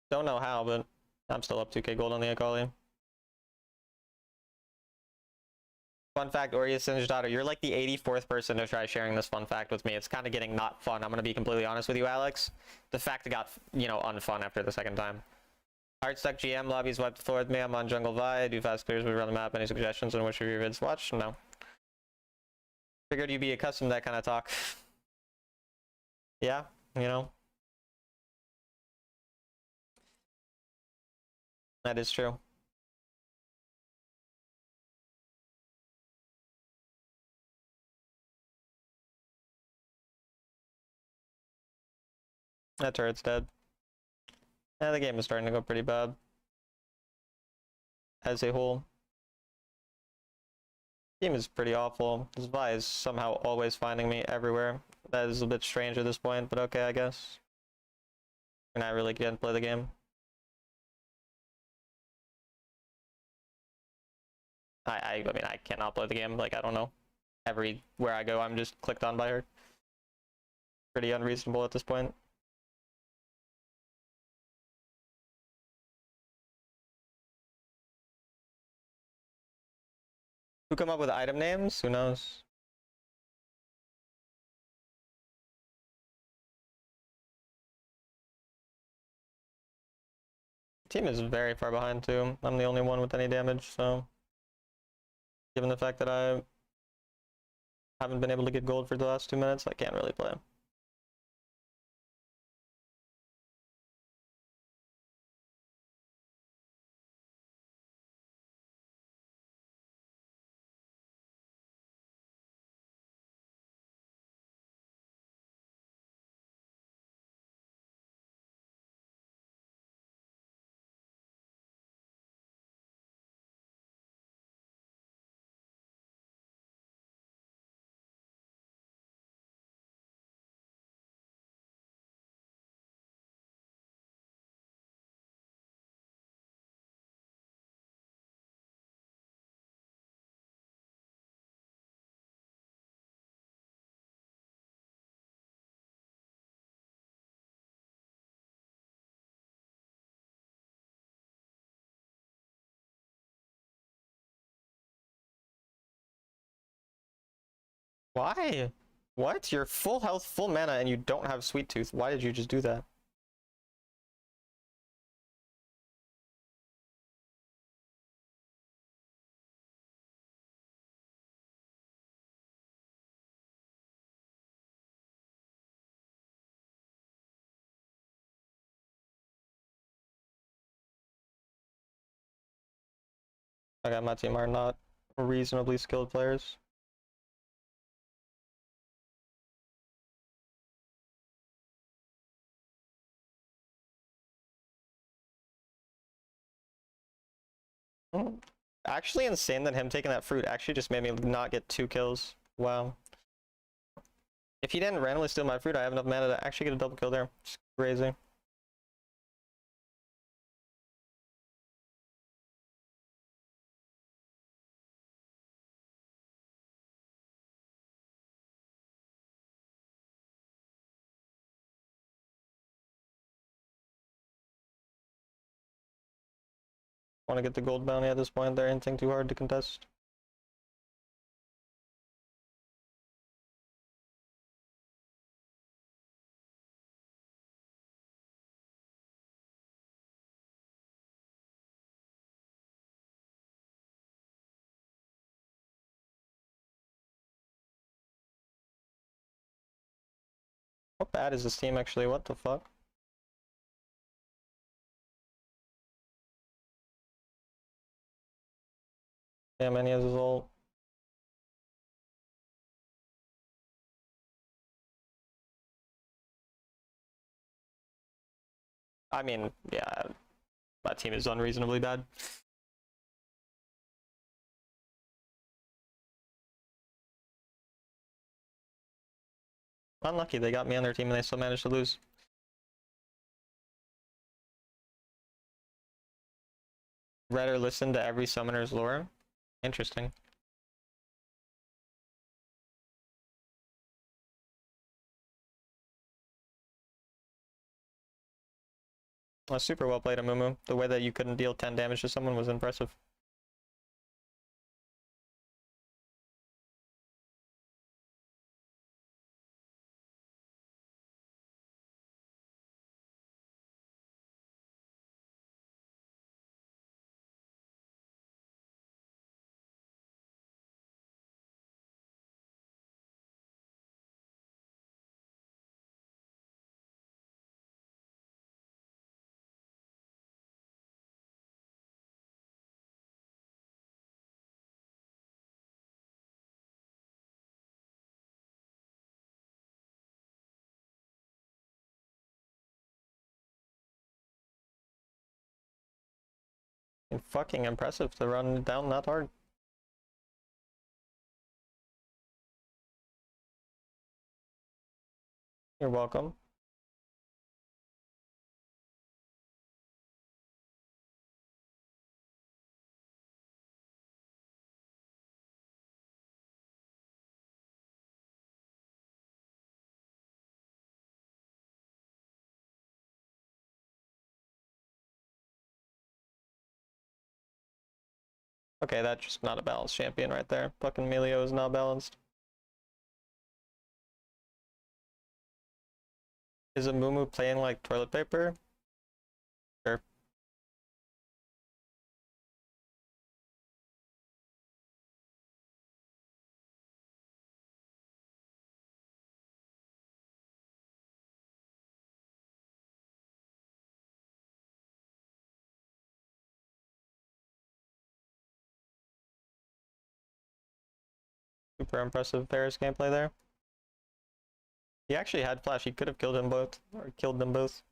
Don't know how, but I'm still up 2k gold on the Akali. Fun fact, Ori Singe daughter, you're like the 84th person to try sharing this fun fact with me. It's kind of getting not fun. I'm going to be completely honest with you, Alex. The fact got, you know, unfun after the second time. Heartstuck GM, lobbies wiped the floor with me. I'm on Jungle Vi. Do fast clears, we run the map. Any suggestions on which of your vids watch? No. Figured you'd be accustomed to that kind of talk. Yeah, you know. That is true. That turret's dead. Yeah, the game is starting to go pretty bad. As a whole. Team is pretty awful. This Vi is somehow always finding me everywhere. That is a bit strange at this point, but okay, I guess. We're not really getting to play the game. I mean, I cannot play the game. Like, I don't know. Everywhere I go, I'm just clicked on by her. Pretty unreasonable at this point. Who come up with item names? Who knows? Team is very far behind too. I'm the only one with any damage, so given the fact that I haven't been able to get gold for the last 2 minutes, I can't really play. Why? What? You're full health, full mana, and you don't have Sweet Tooth. Why did you just do that? Okay, my team are not reasonably skilled players. Actually insane that him taking that fruit actually just made me not get 2 kills. Wow. If he didn't randomly steal my fruit, I have enough mana to actually get a double kill there. It's crazy. Want to get the gold bounty at this point. They're anything too hard to contest. How bad is this team actually? What the fuck? Damn, and he has his ult. I mean, yeah, that team is unreasonably bad. Unlucky, they got me on their team and they still managed to lose. Read or listen to every summoner's lore. Interesting. Well, super well played, Amumu. The way that you couldn't deal 10 damage to someone was impressive. And fucking impressive to run down that hard. You're welcome. Okay, that's just not a balanced champion right there. Fucking Melio is not balanced. Is Amumu playing like toilet paper? Sure. Super impressive Paris gameplay there. He actually had flash. He could have killed him both, or killed them both.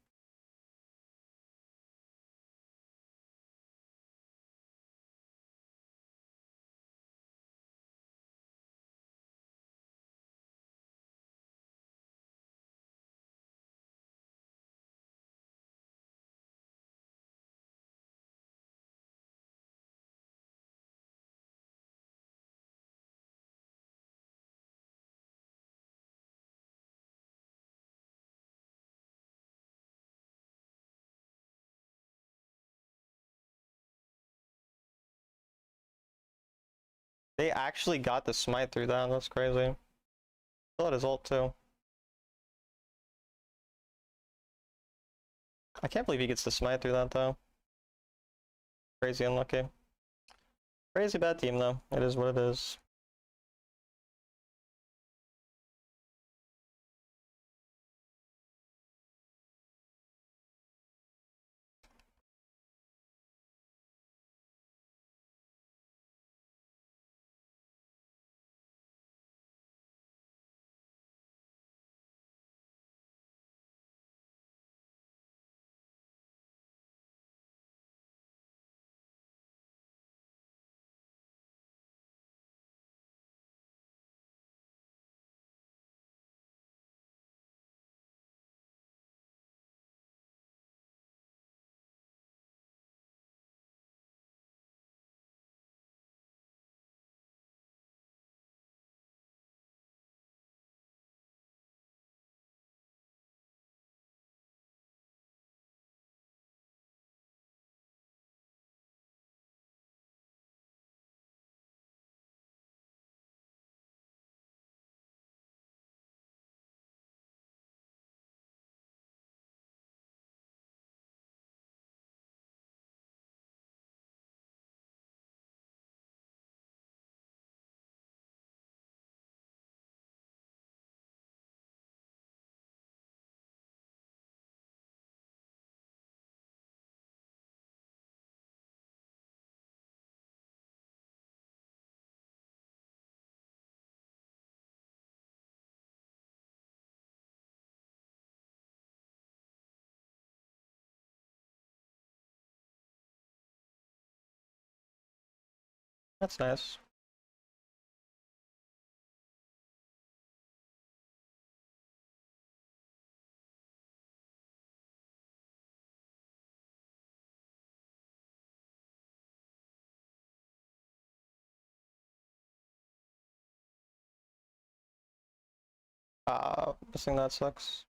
They actually got the smite through that. That's crazy. Still had his ult too. I can't believe he gets to smite through that though. Crazy unlucky. Crazy bad team though. It is what it is. That's nice. Missing that sucks.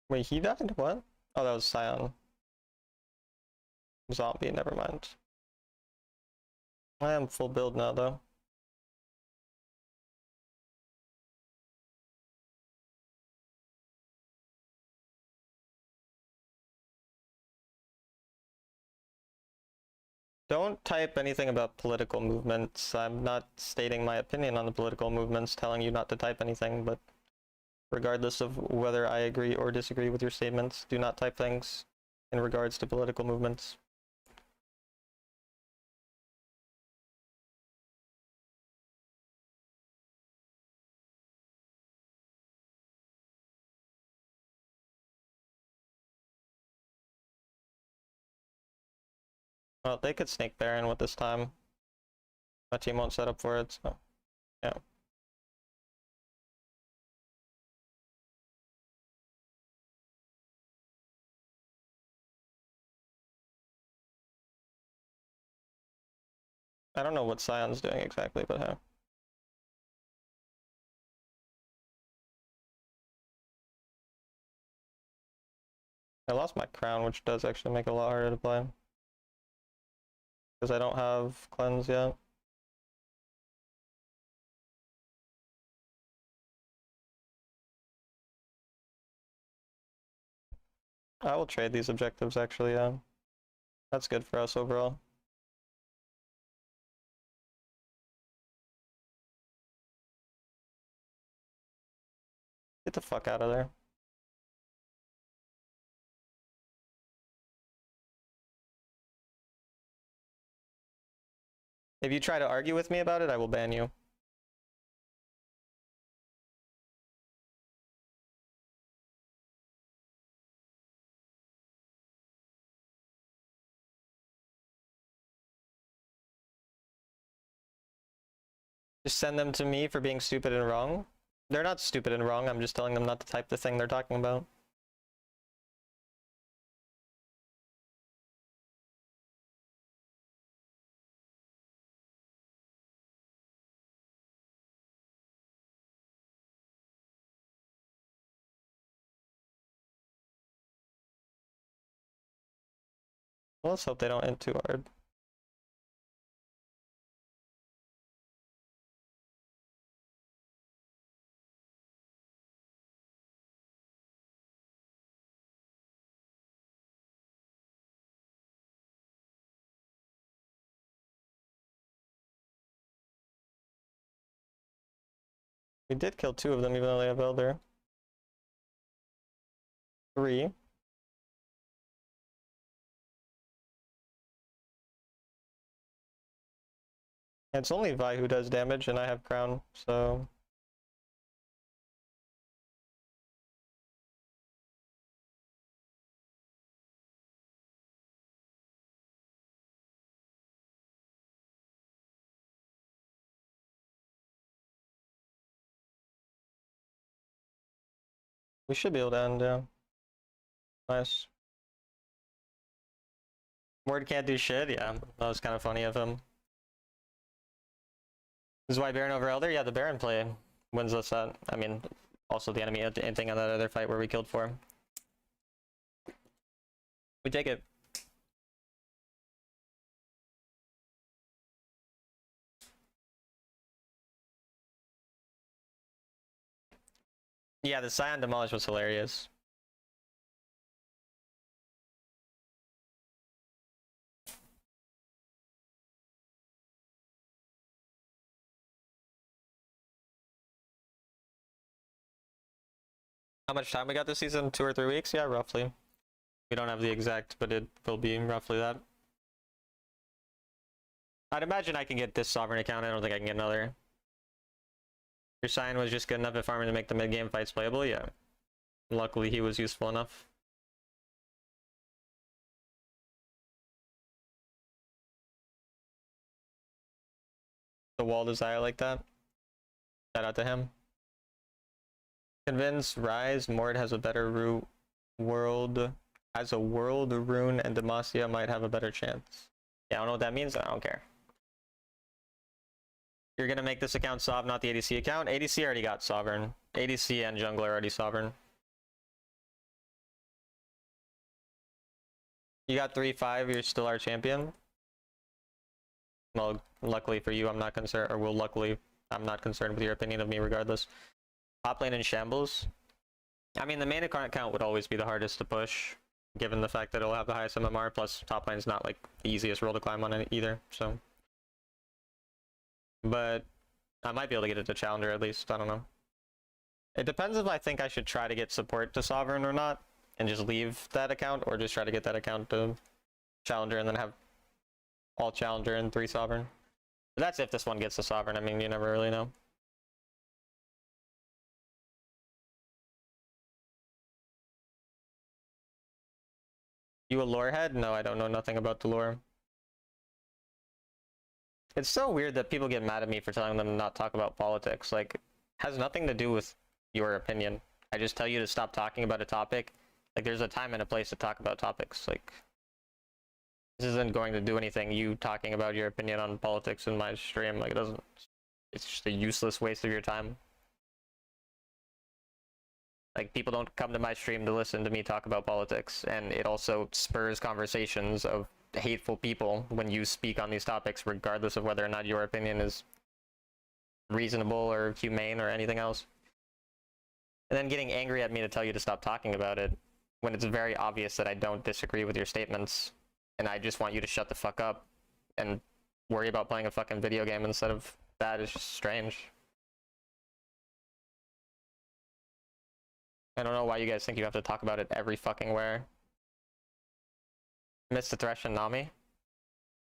Wait, he died? What? Oh, that was Scion. Zombie, never mind. I am full build now, though. Don't type anything about political movements. I'm not stating my opinion on the political movements, telling you not to type anything, but regardless of whether I agree or disagree with your statements, do not type things in regards to political movements. Well, they could snake Baron with this time. My team won't set up for it, so yeah. I don't know what Scion's doing exactly, but hey. I lost my crown, which does actually make it a lot harder to play. Because I don't have cleanse yet. I will trade these objectives actually, yeah. That's good for us overall. Get the fuck out of there. If you try to argue with me about it, I will ban you. Just send them to me for being stupid and wrong. They're not stupid and wrong, I'm just telling them not to type the thing they're talking about. Well, let's hope they don't int too hard. We did kill 2 of them, even though they have Elder. 3. It's only Vi who does damage, and I have Crown, so... we should be able to end, yeah. Nice. Ward can't do shit? Yeah, that was kind of funny of him. This is why Baron over Elder? Yeah, the Baron play wins us that. I mean, also the enemy thing on that other fight where we killed 4. We take it. Yeah, the Scion Demolish was hilarious. How much time we got this season? 2 or 3 weeks? Yeah, roughly. We don't have the exact, but it will be roughly that. I'd imagine I can get this Sovereign account. I don't think I can get another. Your Scion was just good enough at farming to make the mid-game fights playable? Yeah. Luckily, he was useful enough. The wall desire like that. Shout out to him. Convince, Rise, Mord has a better world, has a world rune, and Demacia might have a better chance. Yeah, I don't know what that means, I don't care. You're gonna make this account Sov, not the ADC account? ADC already got Sovereign. ADC and Jungler are already Sovereign. You got 3-5, you're still our champion? Well, luckily for you, I'm not concerned, or well, luckily, I'm not concerned with your opinion of me regardless. Top lane in shambles. I mean, the main account would always be the hardest to push, given the fact that it'll have the highest MMR, plus top lane's not like the easiest role to climb on it either, so. But I might be able to get it to Challenger at least, I don't know. It depends if I think I should try to get support to Sovereign or not, and just leave that account, or just try to get that account to Challenger and then have all Challenger and 3 Sovereign. But that's if this one gets to Sovereign, I mean, you never really know. You a lore head? No, I don't know nothing about the lore. It's so weird that people get mad at me for telling them to not talk about politics. Like, it has nothing to do with your opinion. I just tell you to stop talking about a topic. Like, there's a time and a place to talk about topics. Like, this isn't going to do anything, you talking about your opinion on politics in my stream. Like, it doesn't... It's just a useless waste of your time. Like, people don't come to my stream to listen to me talk about politics, and it also spurs conversations of hateful people when you speak on these topics, regardless of whether or not your opinion is reasonable or humane or anything else. And then getting angry at me to tell you to stop talking about it, when it's very obvious that I don't disagree with your statements, and I just want you to shut the fuck up and worry about playing a fucking video game instead of that, is just strange. I don't know why you guys think you have to talk about it every fucking where. Missed the Thresh and Nami?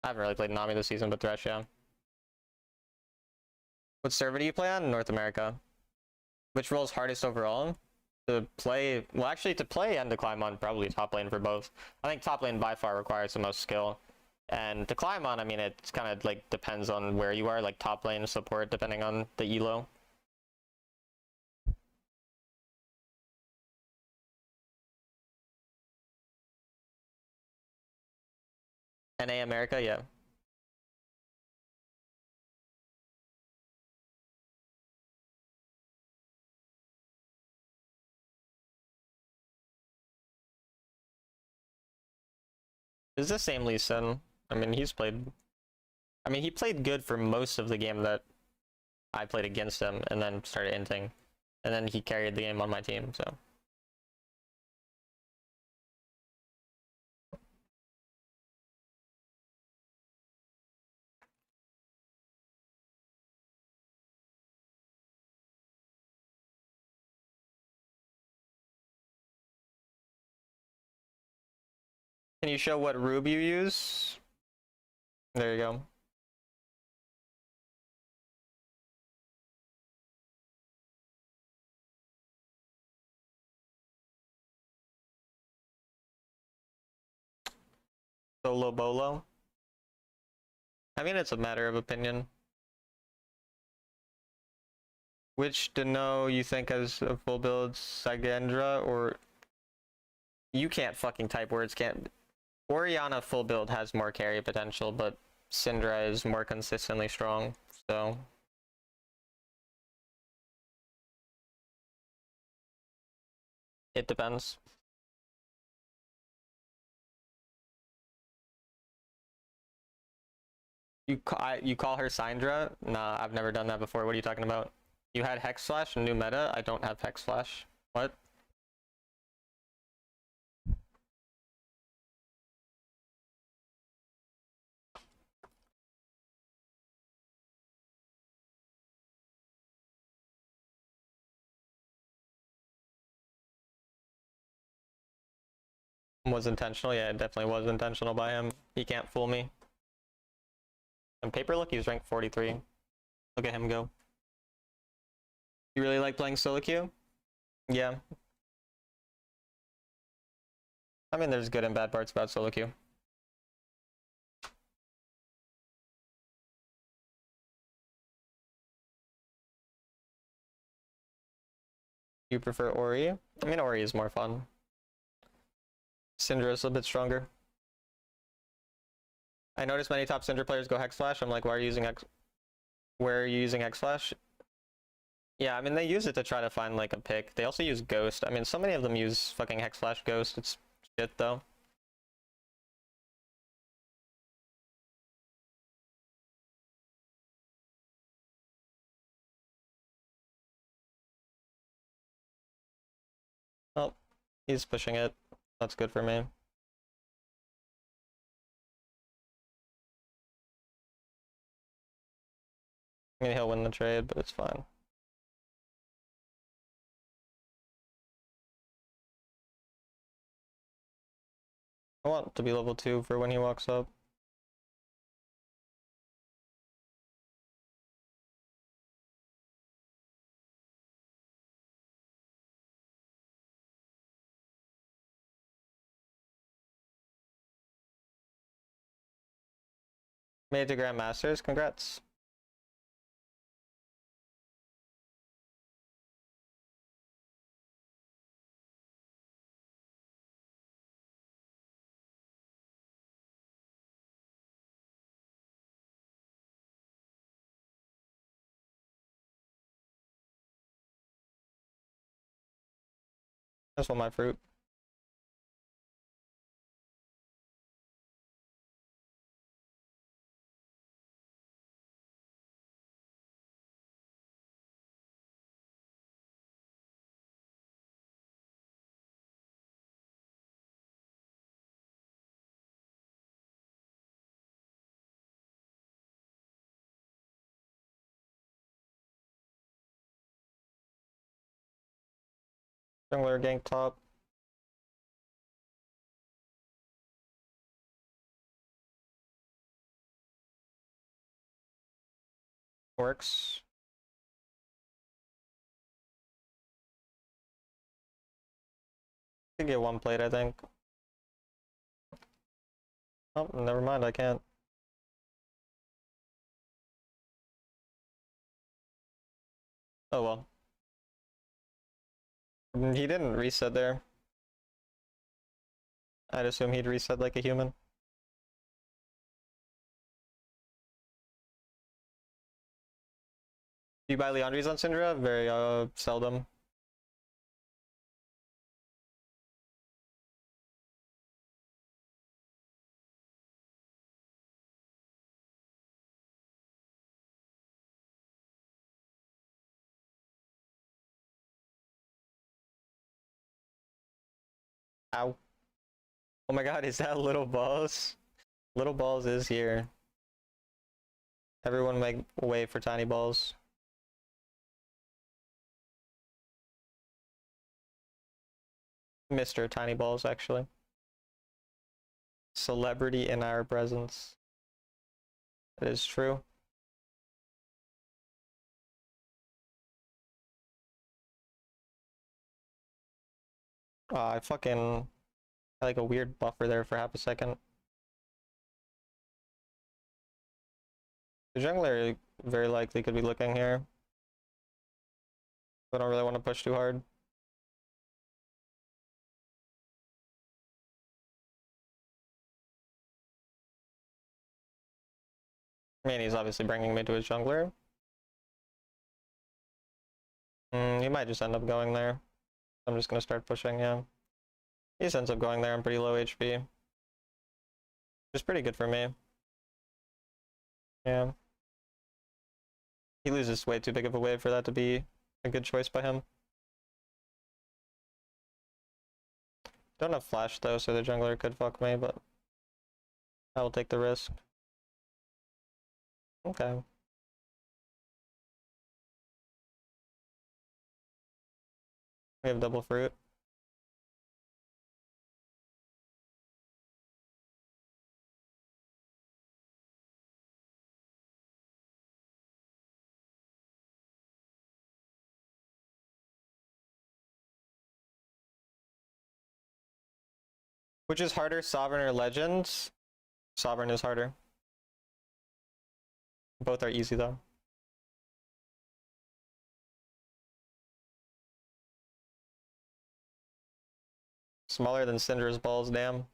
I haven't really played Nami this season, but Thresh, yeah. What server do you play on? North America. Which role is hardest overall? To play, well actually to play and to climb on, probably top lane for both. I think top lane by far requires the most skill. And to climb on, I mean, it kind of like depends on where you are, like top lane support depending on the elo. NA America, yeah. It's the same Lee Sin. I mean, he played good for most of the game that I played against him, and then started inting, and then he carried the game on my team. So. Can you show what rube you use? There you go. Solo Bolo. I mean, it's a matter of opinion. Which Deno you think has a full build, Sagendra or... You can't fucking type words, can't... Orianna full build has more carry potential, but Syndra is more consistently strong, so... It depends. You call her Syndra? Nah, I've never done that before. What are you talking about? You had Hex Flash in new meta? I don't have Hex Flash. What? Was intentional? Yeah, it definitely was intentional by him. He can't fool me. And Paper Look, he's ranked 43. Look at him go. You really like playing solo queue? Yeah. I mean, there's good and bad parts about solo queue. You prefer Ori? I mean, Ori is more fun. Syndra is a bit stronger. I noticed many top Syndra players go Hex Flash. I'm like, why are you using Hex? Where are you using Hex Flash? Yeah, I mean, they use it to try to find like a pick. They also use Ghost. I mean, so many of them use fucking Hex Flash Ghost. It's shit though. Oh, he's pushing it. That's good for me. I mean, he'll win the trade, but it's fine. I want to be level 2 for when he walks up. Made it to Grandmasters, congrats. That's all my fruit. Jungler gank top. Works. Could get one plate, I think. Oh, never mind, I can't. Oh well. He didn't reset there. I'd assume he'd reset like a human. Do you buy Leandries on Syndra? Very seldom. Ow. Oh my god, is that Little Balls? Little Balls is here. Everyone make way for Tiny Balls. Mr. Tiny Balls, actually. Celebrity in our presence. That is true. I fucking had like a weird buffer there for half a second. The jungler very likely could be looking here. I don't really want to push too hard. I mean, he's obviously bringing me to his jungler. He might just end up going there. I'm just gonna start pushing, yeah. He just ends up going there. I'm pretty low HP. Which is pretty good for me. Yeah. He loses way too big of a wave for that to be a good choice by him. Don't have flash though, so the jungler could fuck me, but I will take the risk. Okay. We have double fruit. Which is harder, Sovereign or Legends? Sovereign is harder. Both are easy though. Smaller than Syndra's balls, damn.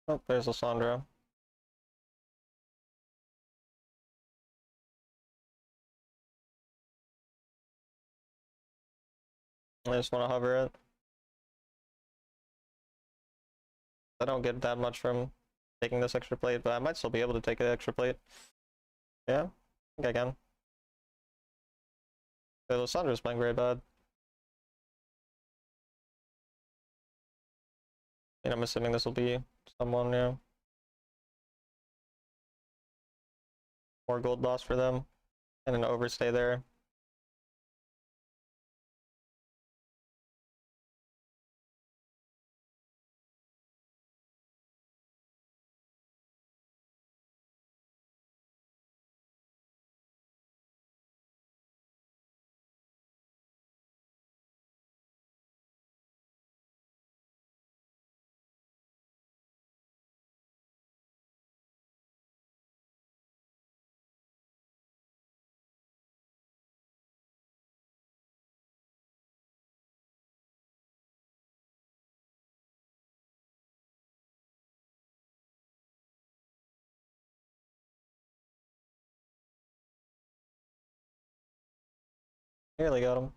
Oh, there's Lissandra. I just want to hover it. I don't get that much from taking this extra plate, but I might still be able to take an extra plate. Yeah, I think I can. The Lissandra's playing very bad. And I'm assuming this will be someone, yeah. More gold loss for them. And an overstay there. Nearly got him.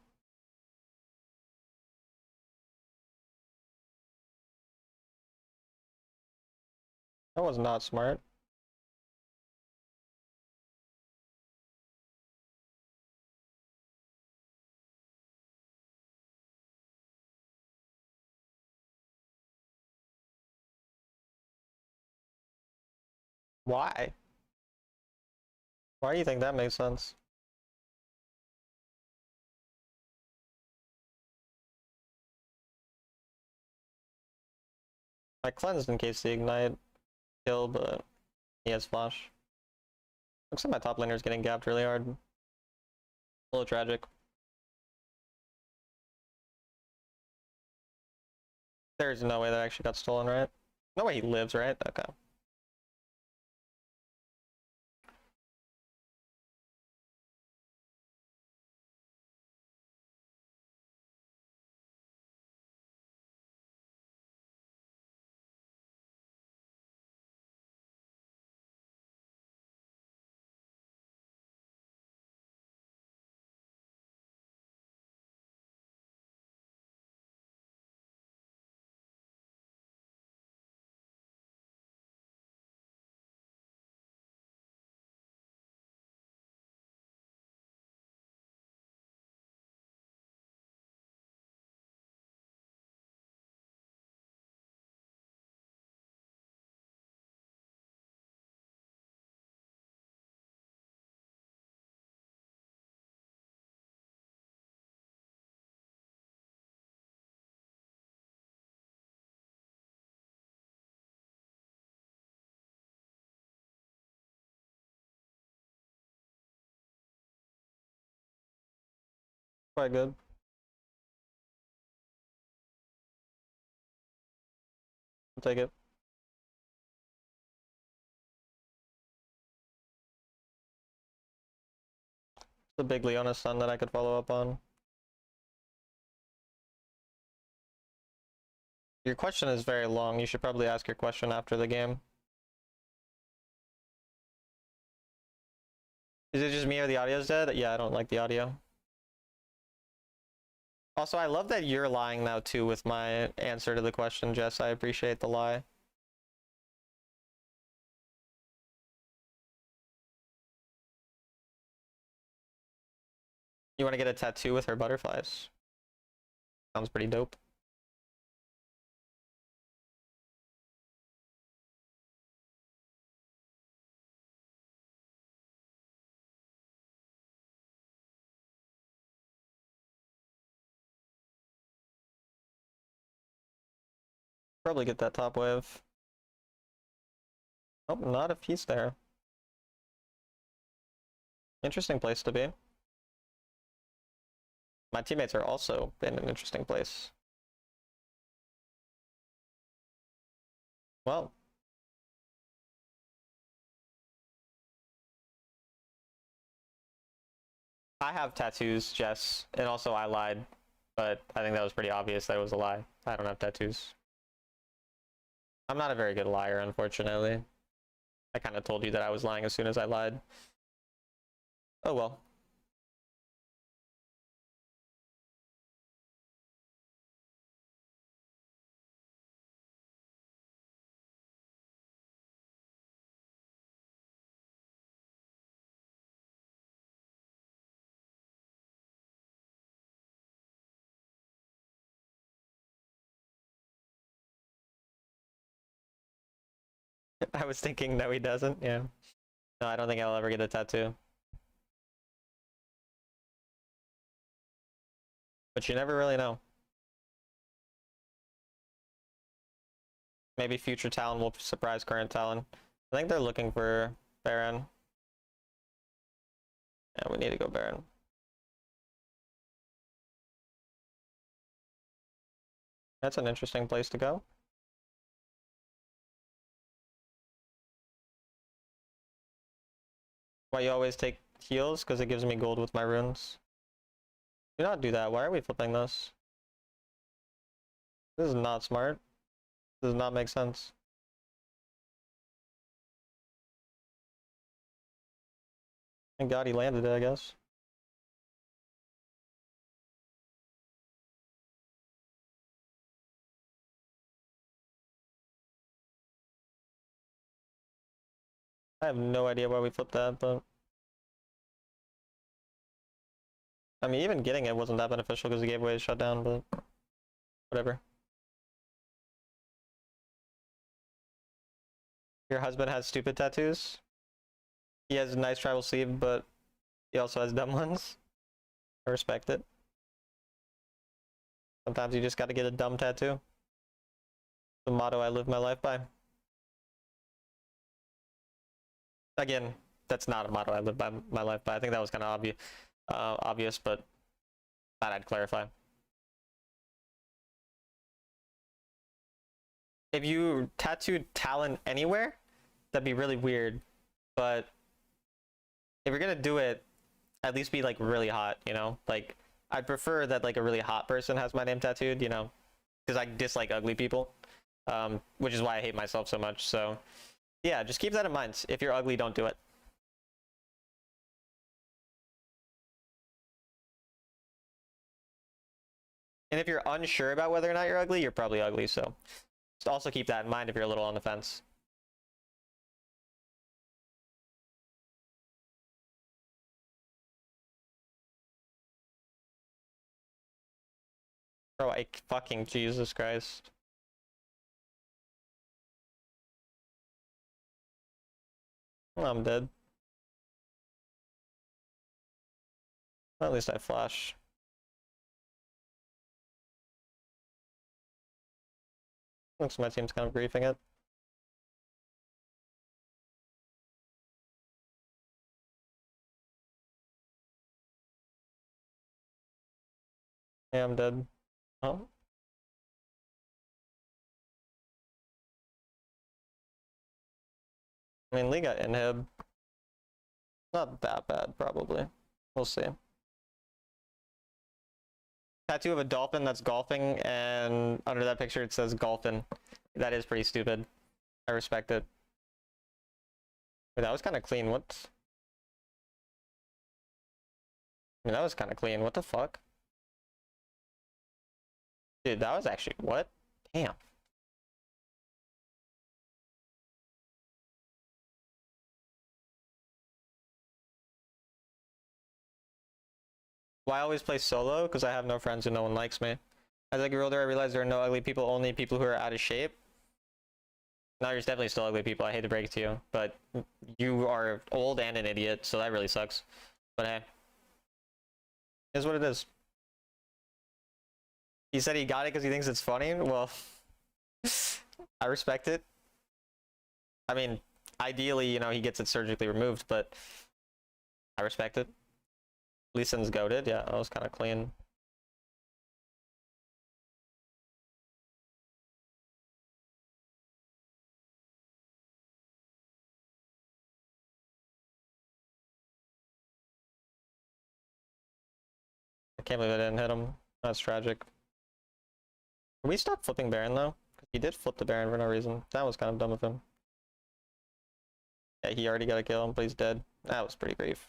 That was not smart. Why? Why do you think that makes sense? I cleansed in case the ignite kill, but he has flash. Looks like my top laner is getting gapped really hard. A little tragic. There's no way that actually got stolen, right? No way he lives, right? Okay. quite good. I'll take it. The big Leona's son that I could follow up on. Your question is very long. You should probably ask your question after the game. Is it just me or the audio's dead? Yeah, I don't like the audio. Also, I love that you're lying now too with my answer to the question, Jess. I appreciate the lie. You want to get a tattoo with her butterflies? Sounds pretty dope. Probably get that top wave. Oh, not if he's there. Interesting place to be. My teammates are also in an interesting place. Well. I have tattoos, Jess, and also I lied, but I think that was pretty obvious that it was a lie. I don't have tattoos. I'm not a very good liar, unfortunately. I kind of told you that I was lying as soon as I lied. Oh well. I was thinking no, he doesn't. Yeah. No, I don't think I'll ever get a tattoo. But you never really know. Maybe future Talon will surprise current Talon. I think they're looking for Baron. Yeah, we need to go Baron. That's an interesting place to go. Why you always take heals? Because it gives me gold with my runes. Do not do that. Why are we flipping this? This is not smart. This does not make sense. Thank God he landed it, I guess. I have no idea why we flipped that, but... I mean, even getting it wasn't that beneficial because he gave away his shutdown, but... Whatever. Your husband has stupid tattoos? He has a nice tribal sleeve, but he also has dumb ones. I respect it. Sometimes you just gotta get a dumb tattoo. The motto I live my life by. Again, that's not a motto I live by my life by. I think that was kind of obvious, but thought I'd clarify. If you tattooed Talon anywhere, that'd be really weird. But if you're gonna do it, at least be like really hot, you know? Like, I'd prefer that like a really hot person has my name tattooed, you know? Because I dislike ugly people, which is why I hate myself so much. So yeah, just keep that in mind. If you're ugly, don't do it. And if you're unsure about whether or not you're ugly, you're probably ugly. So just also keep that in mind if you're a little on the fence. Bro, fucking Jesus Christ. I'm dead. At least I flash. Looks like my team's kind of griefing it. Yeah, I'm dead. Oh. I mean, Lee got inhib. Not that bad, probably. We'll see. Tattoo of a dolphin that's golfing, and under that picture it says golfin. That is pretty stupid. I respect it. Wait, that was kind of clean. What? I mean, that was kind of clean. What the fuck? Dude, that was actually... What? Damn. Why I always play solo? Because I have no friends and no one likes me. As I grew older, I realized there are no ugly people, only people who are out of shape. No, there's definitely still ugly people. I hate to break it to you, but you are old and an idiot, so that really sucks. But hey, is what it is. He said he got it because he thinks it's funny. Well, I respect it. I mean, ideally, you know, he gets it surgically removed, but I respect it. Lee Sin's goated. Yeah, that was kind of clean. I can't believe I didn't hit him. That's tragic. Can we stop flipping Baron though? Because he did flip the Baron for no reason. That was kind of dumb of him. Yeah, he already got a kill, but he's dead. That was pretty brief.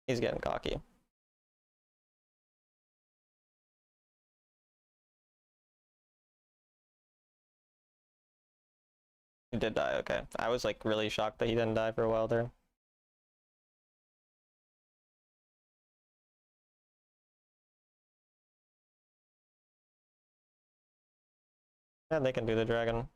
He's getting cocky. He did die, okay. I was like really shocked that he didn't die for a while there. Yeah, they can do the dragon.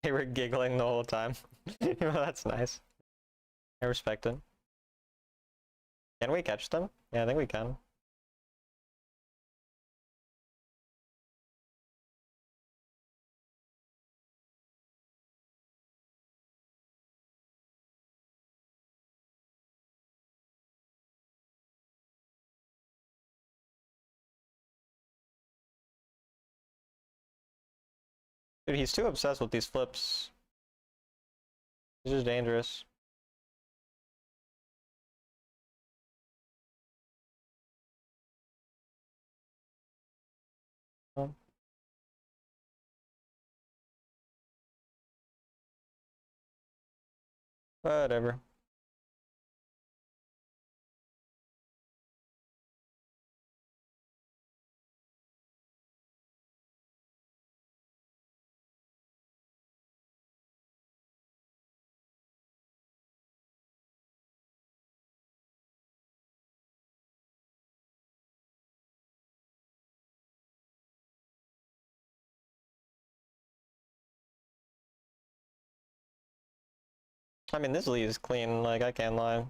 They were giggling the whole time. Well, that's nice. I respect it. Can we catch them? Yeah, I think we can. Dude, he's too obsessed with these flips. He's just dangerous. Oh. Whatever. I mean, this Lee is clean, like, I can't lie.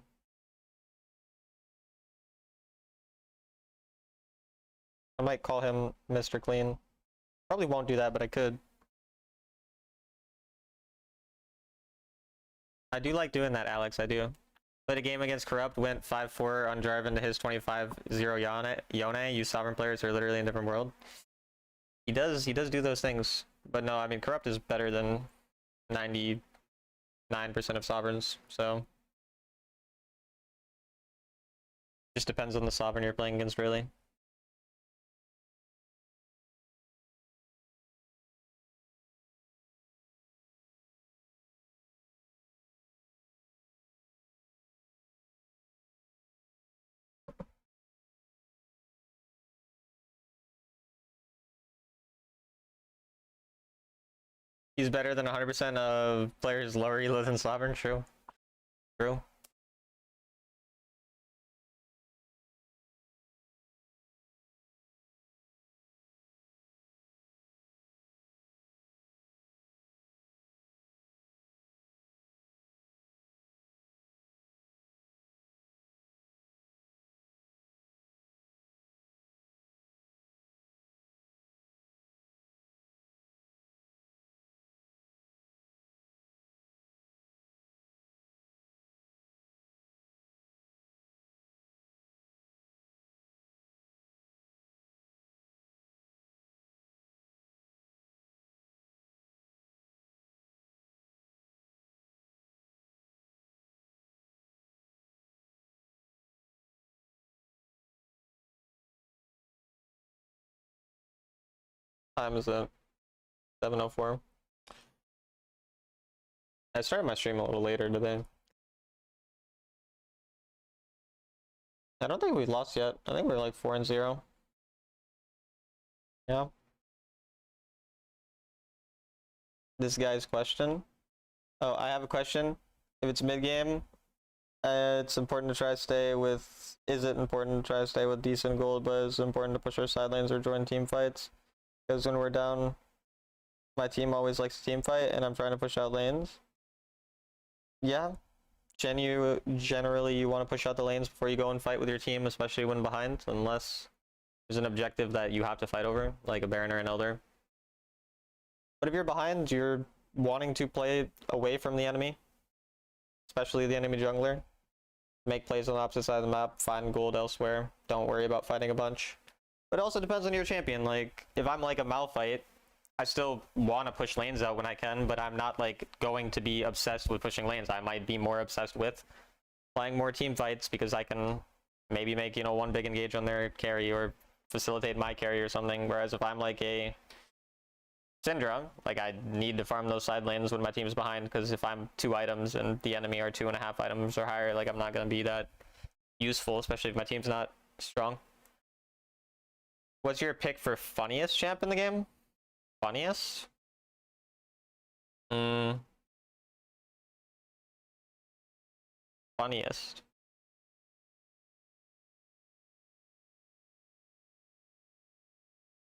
I might call him Mr. Clean. Probably won't do that, but I could. I do like doing that, Alex, I do. Played a game against Corrupt, went 5-4 on drive into his 25-0 Yone. You Sovereign players are literally in a different world. He does do those things. But no, I mean, Corrupt is better than 99% of Sovereigns, so. Just depends on the Sovereign you're playing against, really. He's better than 100% of players lower elo than Sovereign, true. True. time is it? 7:04. I started my stream a little later today. I don't think we've lost yet. I think we're like 4-0. Yeah. This guy's question. Oh, I have a question. If it's mid-game, it's important to try to stay with... Is it important to try to stay with decent gold, but is it important to push our side lanes or join team fights? Because when we're down, my team always likes to team fight, and I'm trying to push out lanes. Yeah. Generally, you want to push out the lanes before you go and fight with your team, especially when behind, unless there's an objective that you have to fight over, like a Baron or an Elder. But if you're behind, you're wanting to play away from the enemy, especially the enemy jungler. Make plays on the opposite side of the map, find gold elsewhere. Don't worry about fighting a bunch. But it also depends on your champion. Like, if I'm like a Malphite, I still want to push lanes out when I can, but I'm not like going to be obsessed with pushing lanes. I might be more obsessed with playing more team fights because I can maybe make, you know, one big engage on their carry or facilitate my carry or something. Whereas if I'm like a Syndra, like I need to farm those side lanes when my team's behind, because if I'm 2 items and the enemy are 2.5 items or higher, like I'm not going to be that useful, especially if my team's not strong. What's your pick for funniest champ in the game? Funniest? Funniest.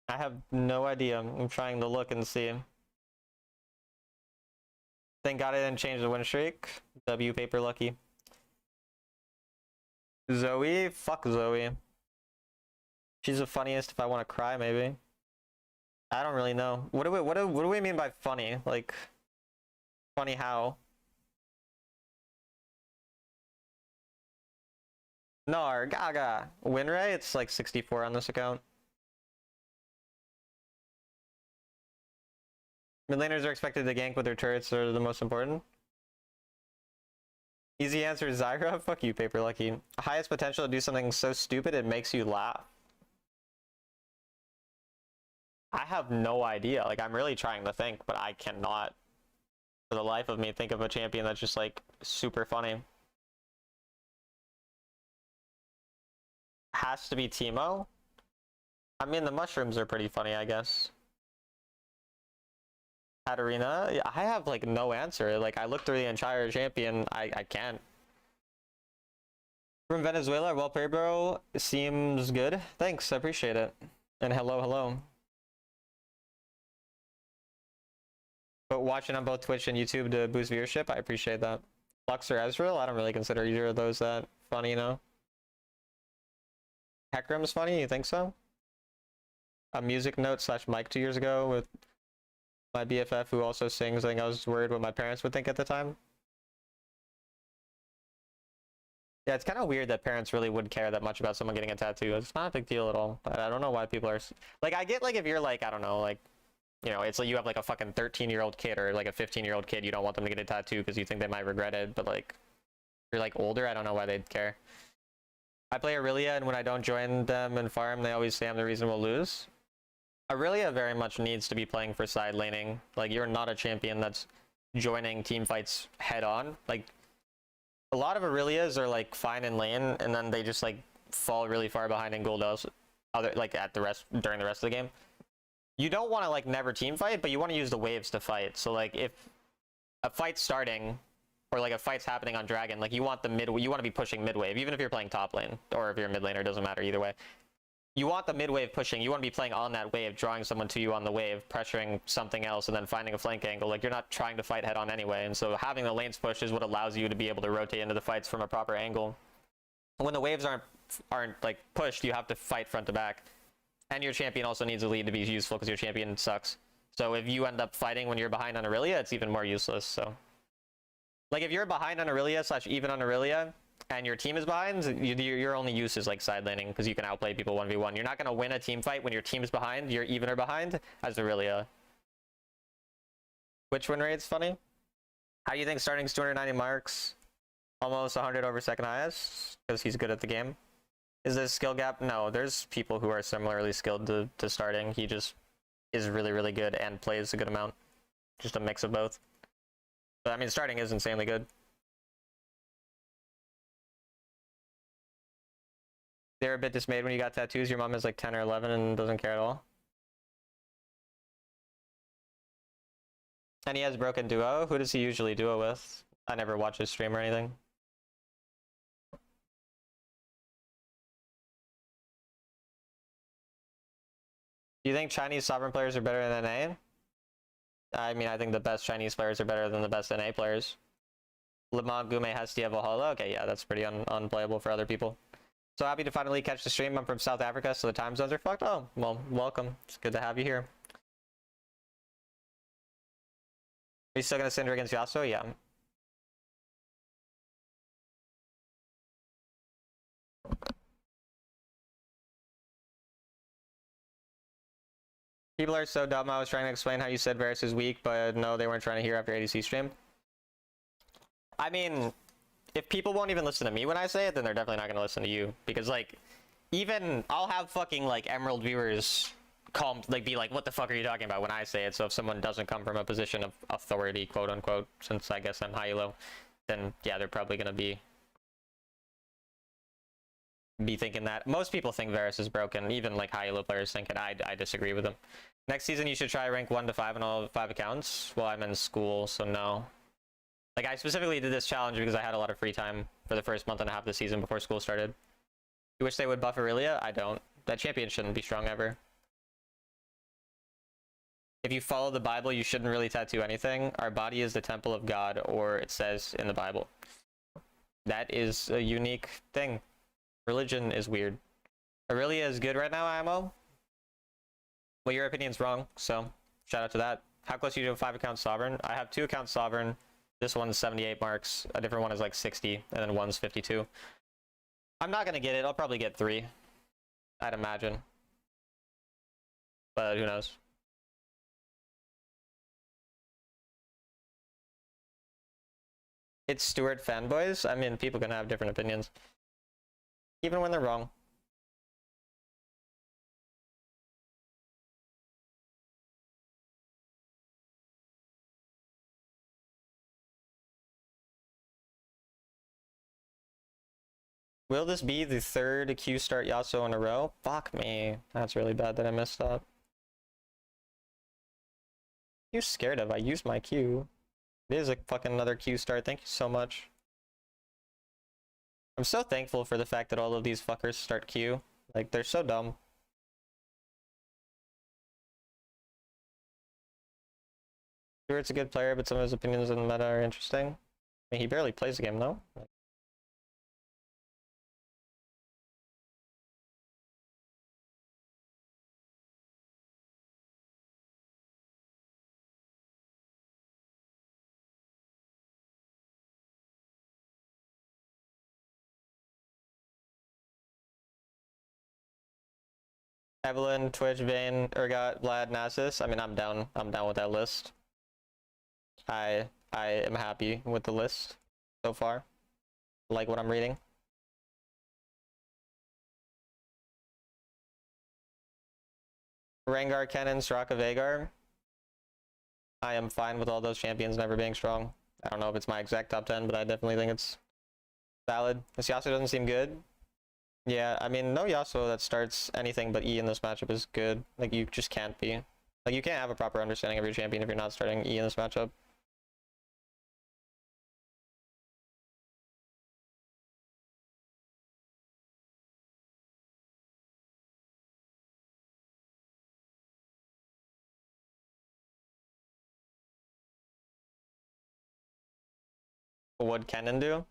I have no idea. I'm trying to look and see. Thank God I didn't change the win streak. W paper lucky. Zoe? Fuck Zoe. She's the funniest if I want to cry, maybe. I don't really know. What do we mean by funny? Like, funny how? No, Gaga. Win rate? It's like 64 on this account. Mid laners are expected to gank with their turrets are the most important. Easy answer, Zyra. Fuck you, Paper Lucky. Highest potential to do something so stupid it makes you laugh. I have no idea. Like, I'm really trying to think, but I cannot, for the life of me, think of a champion that's just, like, super funny. Has to be Teemo? I mean, the mushrooms are pretty funny, I guess. Katarina? Yeah, I have, like, no answer. Like, I looked through the entire champion. I can't. From Venezuela, well played, bro. Seems good. Thanks, I appreciate it. And hello, hello. But watching on both Twitch and YouTube to boost viewership, I appreciate that. Lux or Ezreal? I don't really consider either of those that funny, you know? Hecarim's funny? You think so? A music note / mic 2 years ago with my BFF who also sings. I think I was worried what my parents would think at the time. Yeah, it's kind of weird that parents really would care that much about someone getting a tattoo. It's not a big deal at all. I don't know why people are... Like, I get, like, if you're, like, I don't know, like... You know, it's like you have like a fucking 13-year-old kid or like a 15-year-old kid, you don't want them to get a tattoo because you think they might regret it, but like, if you're like older, I don't know why they'd care. I play Aurelia, and when I don't join them and farm, they always say I'm the reason we'll lose. Aurelia very much needs to be playing for side laning. Like, you're not a champion that's joining team fights head on. Like, a lot of Aurelias are like fine in lane, and then they just like fall really far behind in gold like during the rest of the game. You don't want to like never team fight, but you want to use the waves to fight. So like if a fight's starting or like a fight's happening on Dragon, like you want to be pushing mid wave, even if you're playing top lane or if you're a mid laner, doesn't matter either way. You want the mid wave pushing, you want to be playing on that wave, drawing someone to you on the wave, pressuring something else and then finding a flank angle. Like you're not trying to fight head on anyway. And so having the lanes push is what allows you to be able to rotate into the fights from a proper angle. When the waves aren't like pushed, you have to fight front to back. And your champion also needs a lead to be useful because your champion sucks. So if you end up fighting when you're behind on Aurelia, it's even more useless. So, like if you're behind on Aurelia / even on Aurelia, and your team is behind, your only use is like side laning because you can outplay people 1v1. You're not going to win a team fight when your team's behind, you're even or behind as Aurelia. Which win rate's funny? How do you think starting's 290 marks? Almost 100 over second highest? Because he's good at the game. Is there a skill gap? No, there's people who are similarly skilled to starting. He just is really, really good and plays a good amount. Just a mix of both. But I mean, starting is insanely good. They're a bit dismayed when you got tattoos. Your mom is like 10 or 11 and doesn't care at all. And he has broken duo. Who does he usually duo with? I never watch his stream or anything. Do you think Chinese Sovereign players are better than NA? I mean, I think the best Chinese players are better than the best NA players. Lemont, Gume, Hestia, Valhalla. Okay, yeah, that's pretty unplayable for other people. So happy to finally catch the stream. I'm from South Africa, so the time zones are fucked. Oh, well, welcome. It's good to have you here. Are you still gonna Syndra against Yasuo? Yeah. People are so dumb. I was trying to explain how you said Varus is weak, but no, they weren't trying to hear after ADC stream. I mean, if people won't even listen to me when I say it, then they're definitely not gonna listen to you. Because, like, even I'll have fucking, like, Emerald viewers be like, what the fuck are you talking about when I say it? So if someone doesn't come from a position of authority, quote unquote, since I guess I'm high-elo, then yeah, they're probably gonna be thinking that. Most people think Varus is broken, even like high-elo players think it. I disagree with them. Next season you should try rank 1 to 5 on all 5 accounts. Well, I'm in school, so no. Like, I specifically did this challenge because I had a lot of free time for the first month and a half of the season before school started. You wish they would buff Aurelia? I don't. That champion shouldn't be strong ever. If you follow the Bible, you shouldn't really tattoo anything. Our body is the temple of God, or it says in the Bible. That is a unique thing. Religion is weird. Aurelia is good right now, Ammo. Well, your opinion's wrong, so shout out to that. How close are you to a 5 account Sovereign? I have 2 accounts Sovereign. This one's 78 marks. A different one is like 60, and then one's 52. I'm not gonna get it. I'll probably get 3. I'd imagine. But who knows? It's Stuart fanboys. I mean, people can have different opinions. Even when they're wrong. Will this be the 3rd Q start Yasuo in a row? Fuck me. That's really bad that I messed up. You scared of? I used my Q. It is a fucking another Q start. Thank you so much. I'm so thankful for the fact that all of these fuckers start Q. Like, they're so dumb. Stuart's a good player, but some of his opinions in the meta are interesting. I mean, he barely plays the game, though. Evelyn, Twitch, Vayne, Urgot, Vlad, Nasus. I mean, I'm down with that list. I am happy with the list so far. Like what I'm reading. Rengar, Kennen, Soraka, Veigar. I am fine with all those champions never being strong. I don't know if it's my exact top 10, but I definitely think it's valid. This Yasuo doesn't seem good. Yeah, I mean, no Yasuo that starts anything but E in this matchup is good. Like, you just can't be. Like, you can't have a proper understanding of your champion if you're not starting E in this matchup. What would Kennen do?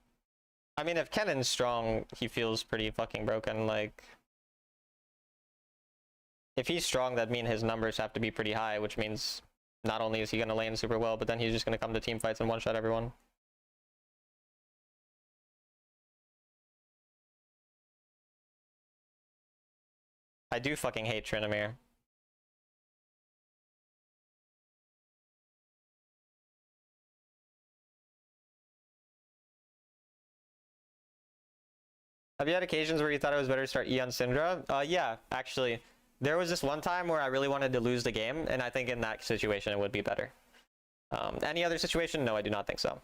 I mean, if Kennen's strong, he feels pretty fucking broken. Like, if he's strong, that means his numbers have to be pretty high, which means not only is he going to lane super well, but then he's just going to come to team fights and one-shot everyone. I do fucking hate Tryndamere. Have you had occasions where you thought it was better to start E on Syndra? Yeah, actually. There was this one time where I really wanted to lose the game, and I think in that situation it would be better. Any other situation? No, I do not think so.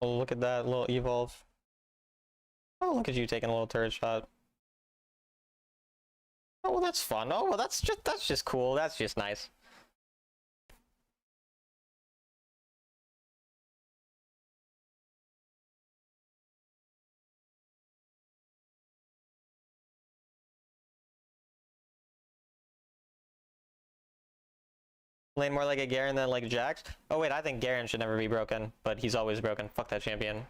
Oh, look at that little evolve. Oh, look at you taking a little turret shot. Oh, well, that's fun. Oh, well, that's just cool. That's just nice. Lane more like a Garen than like Jax. Oh wait, I think Garen should never be broken, but he's always broken. Fuck that champion.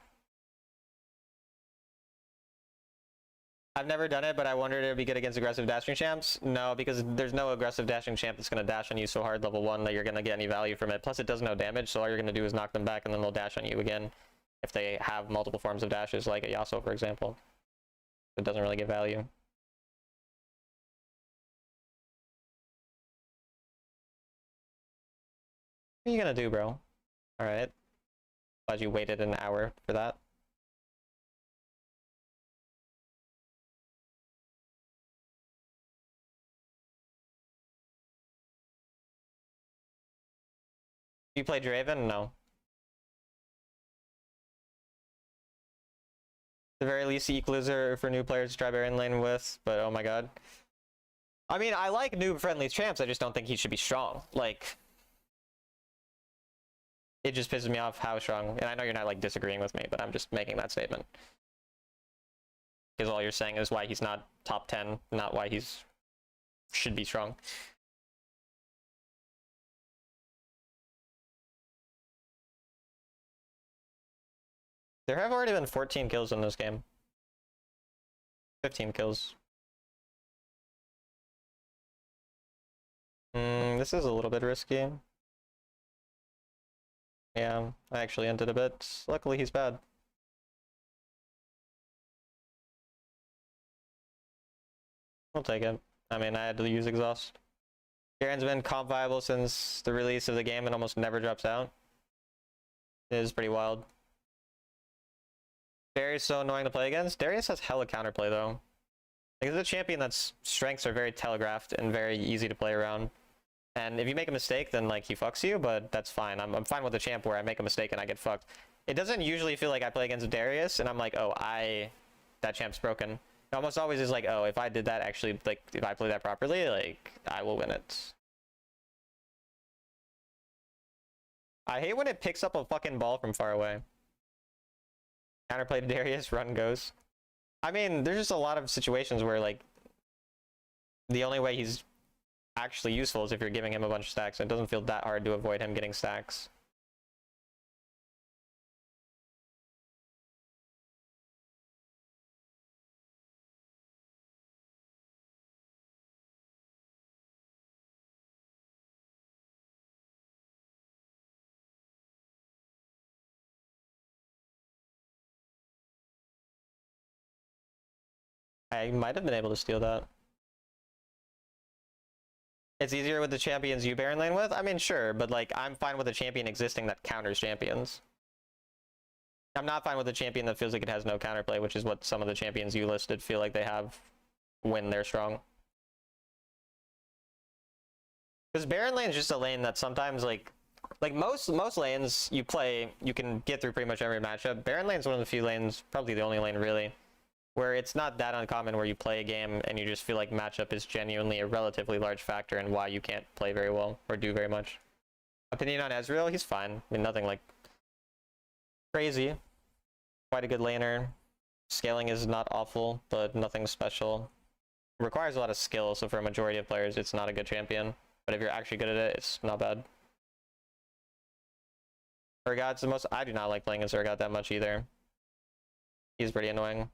I've never done it, but I wondered if it'd be good against aggressive dashing champs. No, because there's no aggressive dashing champ that's going to dash on you so hard level 1 that you're going to get any value from it. Plus it does no damage, so all you're going to do is knock them back and then they'll dash on you again if they have multiple forms of dashes, like a Yasuo, for example. It doesn't really give value. What are you going to do, bro? Alright. Glad you waited an hour for that. You play Draven? No. At the very least, Equalizer for new players to try Baron lane with, but oh my god. I mean, I like noob-friendly champs, I just don't think he should be strong. Like, it just pisses me off how strong, and I know you're not, like, disagreeing with me, but I'm just making that statement. Because all you're saying is why he's not top 10, not why he's should be strong. There have already been 14 kills in this game. 15 kills. This is a little bit risky. Yeah, I actually ended a bit. Luckily he's bad. I'll take it. I mean, I had to use exhaust. Garen's been comp viable since the release of the game and almost never drops out. It is pretty wild. Darius is so annoying to play against. Darius has hella counterplay though. Like, it's a champion that's strengths are very telegraphed and very easy to play around. And if you make a mistake, then like he fucks you, but that's fine. I'm fine with the champ where I make a mistake and I get fucked. It doesn't usually feel like I play against Darius and I'm like, oh, that champ's broken. It almost always is like, oh, if I did that actually, like, if I play that properly, like, I will win it. I hate when it picks up a fucking ball from far away. Counterplay to Darius, run goes. I mean, there's just a lot of situations where, like, the only way he's actually useful is if you're giving him a bunch of stacks. It doesn't feel that hard to avoid him getting stacks. I might have been able to steal that. It's easier with the champions you Baron lane with? I mean, sure, but like, I'm fine with a champion existing that counters champions. I'm not fine with a champion that feels like it has no counterplay, which is what some of the champions you listed feel like they have when they're strong. Because Baron lane is just a lane that sometimes, like most lanes you play, you can get through pretty much every matchup. Baron lane is one of the few lanes, probably the only lane really, where it's not that uncommon where you play a game and you just feel like matchup is genuinely a relatively large factor in why you can't play very well or do very much. Opinion on Ezreal? He's fine. I mean, nothing like crazy. Quite a good laner. Scaling is not awful, but nothing special. It requires a lot of skill, so for a majority of players, it's not a good champion. But if you're actually good at it, it's not bad. Urgot's the most... I do not like playing as Urgot that much either. He's pretty annoying.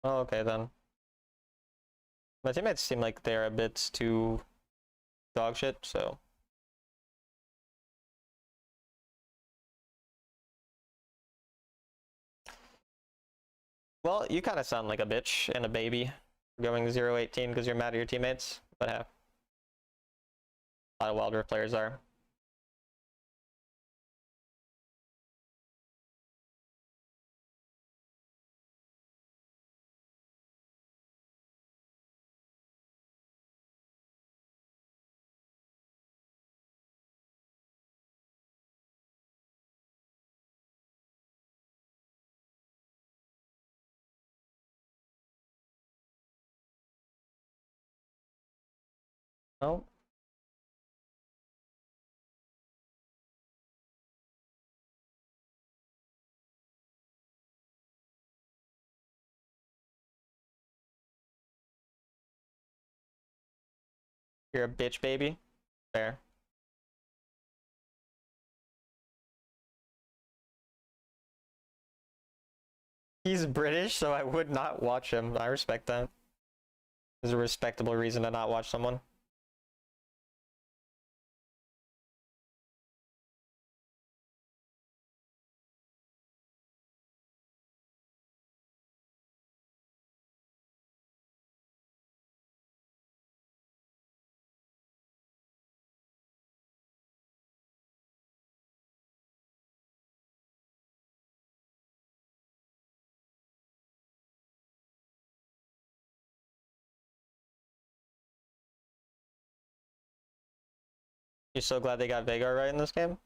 Oh, okay then. My teammates seem like they're a bit too dog shit, so. Well, you kind of sound like a bitch and a baby going 0-18 because you're mad at your teammates, but a lot of Wild Rift players are. Oh. You're a bitch, baby. Fair. He's British, so I would not watch him. I respect that. There's a respectable reason to not watch someone. You're so glad they got Veigar right in this game?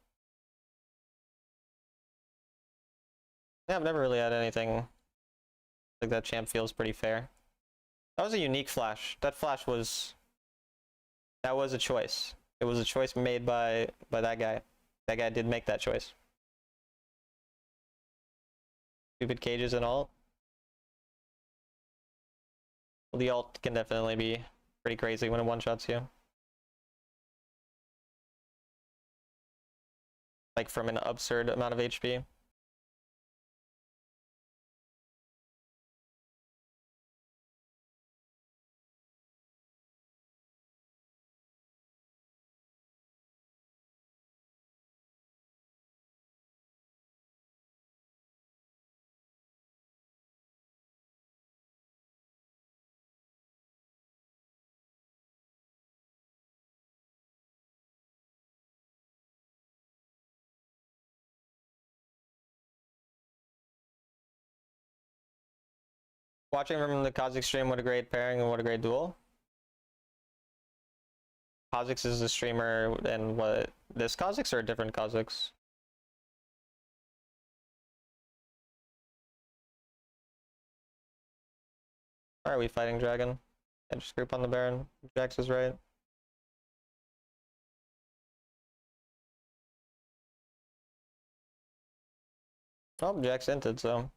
Yeah, I've never really had anything like that. Champ feels pretty fair. That was a unique flash. That was a choice. It was a choice made by that guy. That guy did make that choice. Stupid cages and all. Well, the ult can definitely be pretty crazy when it one-shots you. Like from an absurd amount of HP. Watching from the Kha'Zix stream, what a great pairing and what a great duel. Kha'Zix is the streamer, and what, this Kha'Zix or a different Kha'Zix? Why are we fighting Dragon? And just group on the Baron. Jax is right. Oh, Jax entered, so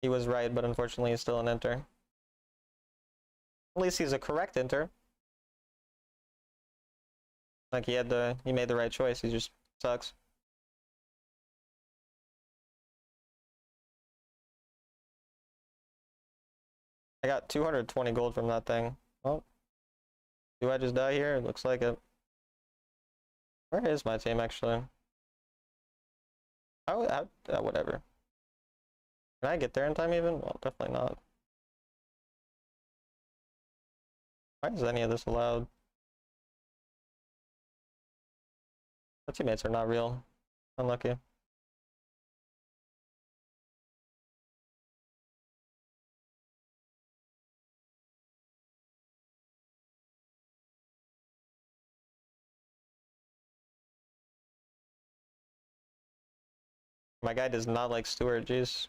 he was right, but unfortunately he's still an enter. At least he's a correct enter. Like he made the right choice, he just sucks. I got 220 gold from that thing. Oh. Do I just die here? It looks like it. Where is my team actually? Whatever. Can I get there in time even? Well, definitely not. Why is any of this allowed? My teammates are not real. Unlucky. My guy does not like Stewart, jeez.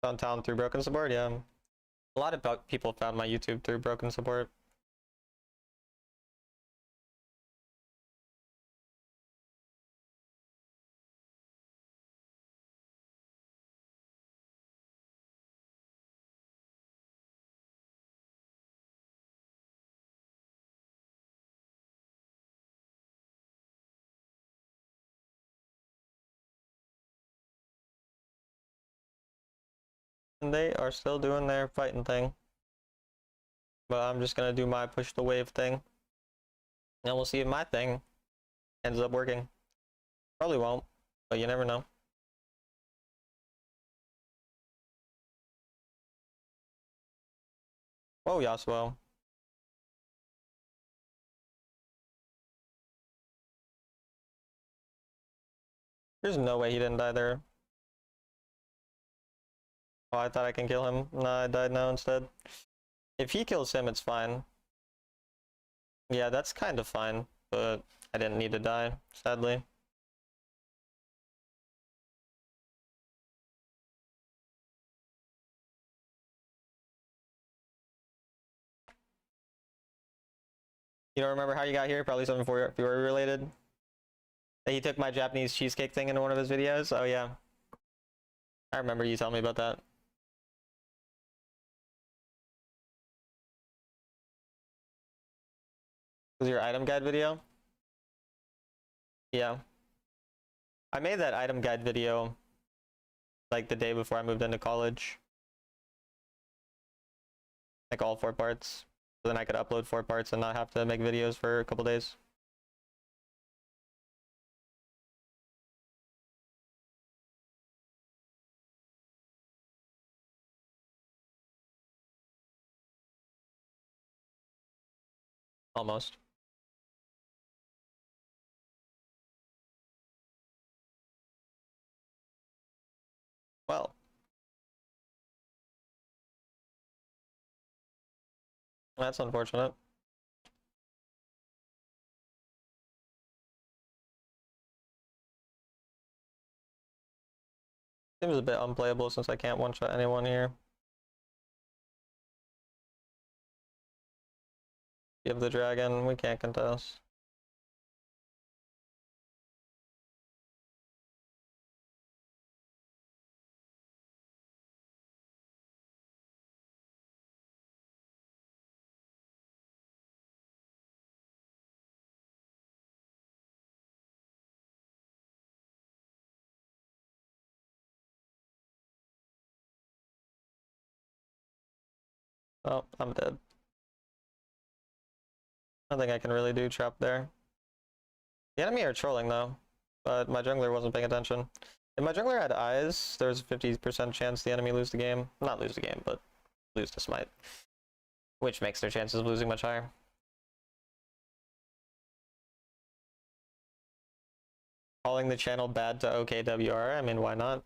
Found talent through broken support, yeah. A lot of people found my YouTube through broken support. And they are still doing their fighting thing. But I'm just gonna do my push the wave thing. And we'll see if my thing ends up working. Probably won't, but you never know. Whoa, Yasuo. There's no way he didn't die there. Oh, I thought I can kill him. Nah, I died now instead. If he kills him, it's fine. Yeah, that's kind of fine, but I didn't need to die, sadly. You don't remember how you got here? Probably something for Fury related. He took my Japanese cheesecake thing in one of his videos. Oh yeah, I remember you telling me about that. Was your item guide video? Yeah. I made that item guide video like the day before I moved into college. Like all 4 parts. So then I could upload 4 parts and not have to make videos for a couple days. Almost. Well. That's unfortunate. Seems a bit unplayable since I can't one-shot anyone here. Give the dragon, we can't contest. Oh, I'm dead. Nothing I can really do trap there. The enemy are trolling though, but my jungler wasn't paying attention. If my jungler had eyes, there's a 50% chance the enemy lose the game. Not lose the game, but lose to smite. Which makes their chances of losing much higher. Calling the channel bad to OKWR, I mean, why not?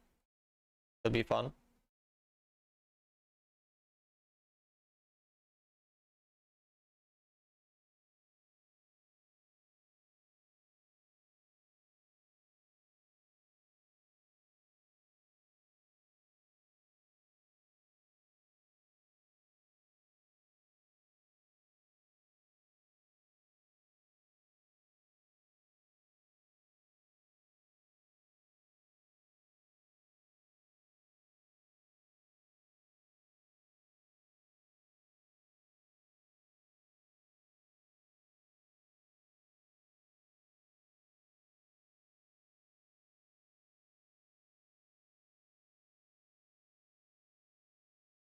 It'd be fun.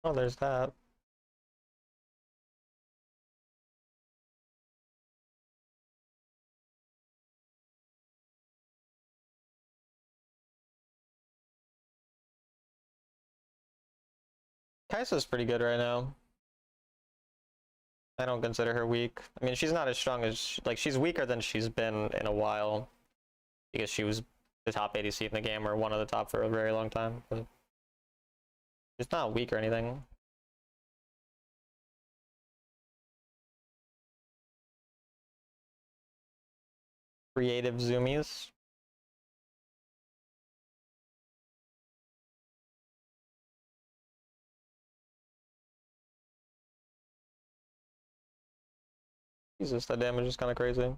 Oh, there's that. Kai'Sa's pretty good right now. I don't consider her weak. I mean, she's not as strong as, like, she's weaker than she's been in a while. Because she was the top ADC in the game, or one of the top for a very long time. But she's not weak or anything. Creative zoomies. Jesus, that damage is kind of crazy.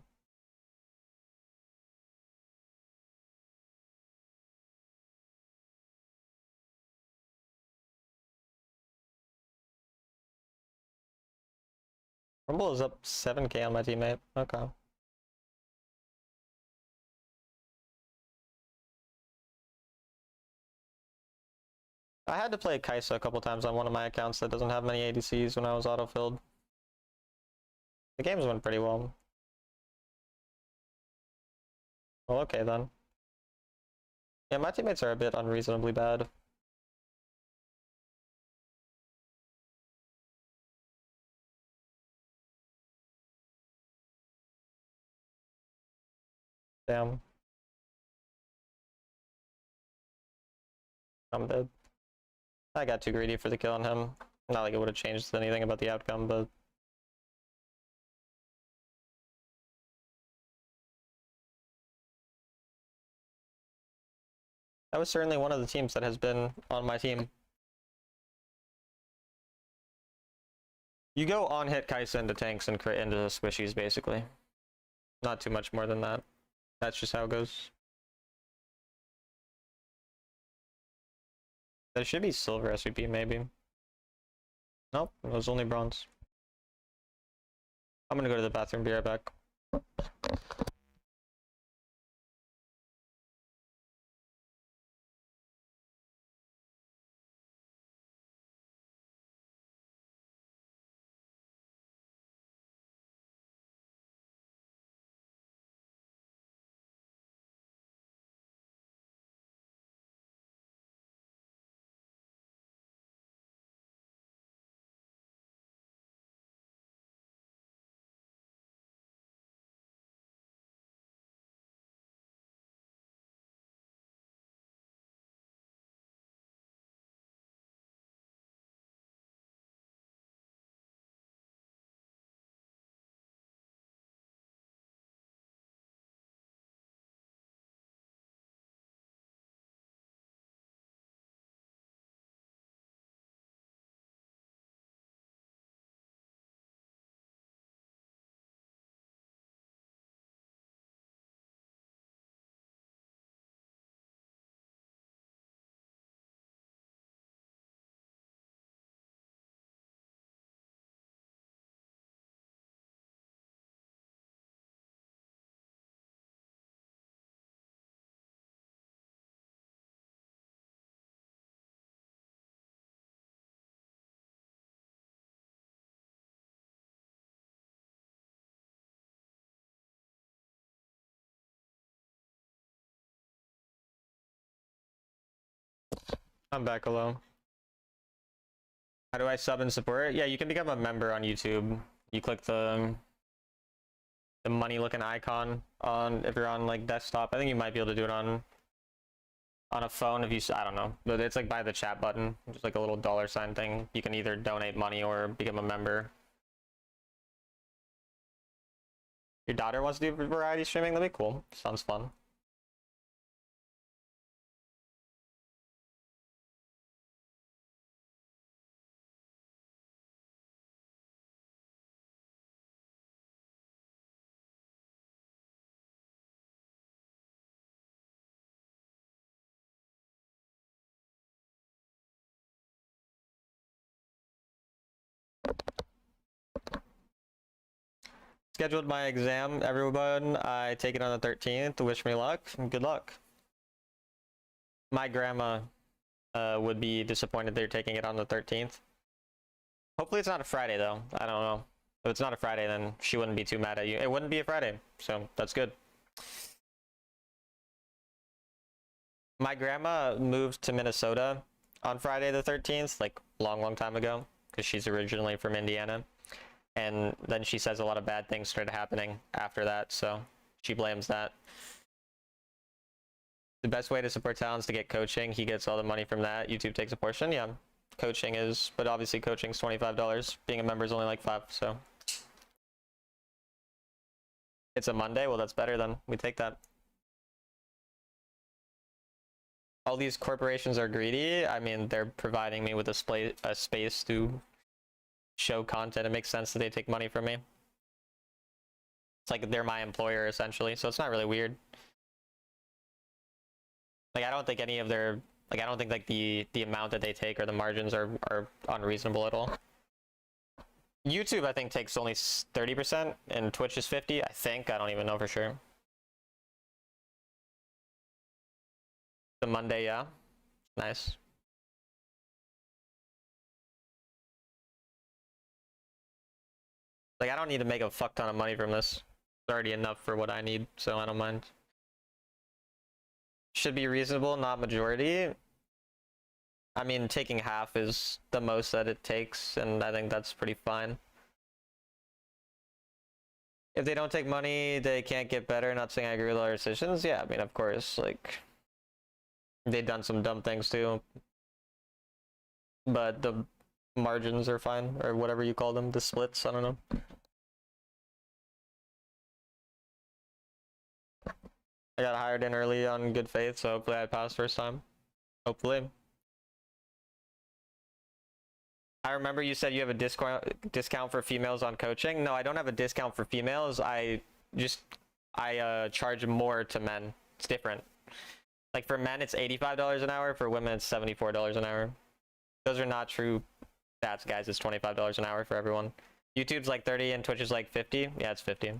Rumble is up 7k on my teammate. Okay. I had to play Kai'Sa a couple times on one of my accounts that doesn't have many ADCs when I was autofilled. The games went pretty well. Well, okay then. Yeah, my teammates are a bit unreasonably bad. Damn. I'm dead. I got too greedy for the kill on him. Not like it would have changed anything about the outcome, but... that was certainly one of the teams that has been on my team. You go on hit Kai'Sa into tanks and crit into the squishies, basically. Not too much more than that. That's just how it goes. There should be silver SVP, maybe. Nope, it was only bronze. I'm gonna go to the bathroom, be right back. I'm back alone. How do I sub and support? Yeah, you can become a member on YouTube. You click the money looking icon on if you're on like desktop. I think you might be able to do it on a phone if you, I don't know, but it's like by the chat button, just like a little $ thing. You can either donate money or become a member. Your daughter wants to do variety streaming? That'd be cool. Sounds fun. Scheduled my exam, everyone. I take it on the 13th. Wish me luck. Good luck. My grandma would be disappointed they're taking it on the 13th. Hopefully it's not a Friday though. I don't know. If it's not a Friday, then she wouldn't be too mad at you. It wouldn't be a Friday, so that's good. My grandma moved to Minnesota on Friday the 13th, like long time ago, because she's originally from Indiana. And then she says a lot of bad things started happening after that, so she blames that. The best way to support talent is to get coaching. He gets all the money from that. YouTube takes a portion. Yeah, coaching is, but obviously coaching's $25. Being a member is only like $5, so. It's a Monday? Well, that's better then. We take that. All these corporations are greedy. I mean, they're providing me with a space to show content. It makes sense that they take money from me. It's like they're my employer essentially, so it's not really weird. Like I don't think any of their, like I don't think like the amount that they take or the margins are unreasonable at all. YouTube I think takes only 30% and Twitch is 50, I think. I don't even know for sure. The Monday, yeah. Nice. Like, I don't need to make a fuck ton of money from this. It's already enough for what I need, so I don't mind. Should be reasonable, not majority. I mean, taking half is the most that it takes, and I think that's pretty fine. If they don't take money, they can't get better. Not saying I agree with all their decisions. Yeah, I mean, of course, like, they've done some dumb things too. But the margins are fine, or whatever you call them, the splits, I don't know. I got hired in early on good faith, so hopefully I pass first time. Hopefully. I remember you said you have a discount for females on coaching. No, I don't have a discount for females. I charge more to men. It's different. Like for men, it's $85 an hour. For women, it's $74 an hour. Those are not true stats, guys. It's $25 an hour for everyone. YouTube's like 30 and Twitch is like 50. Yeah, it's 50.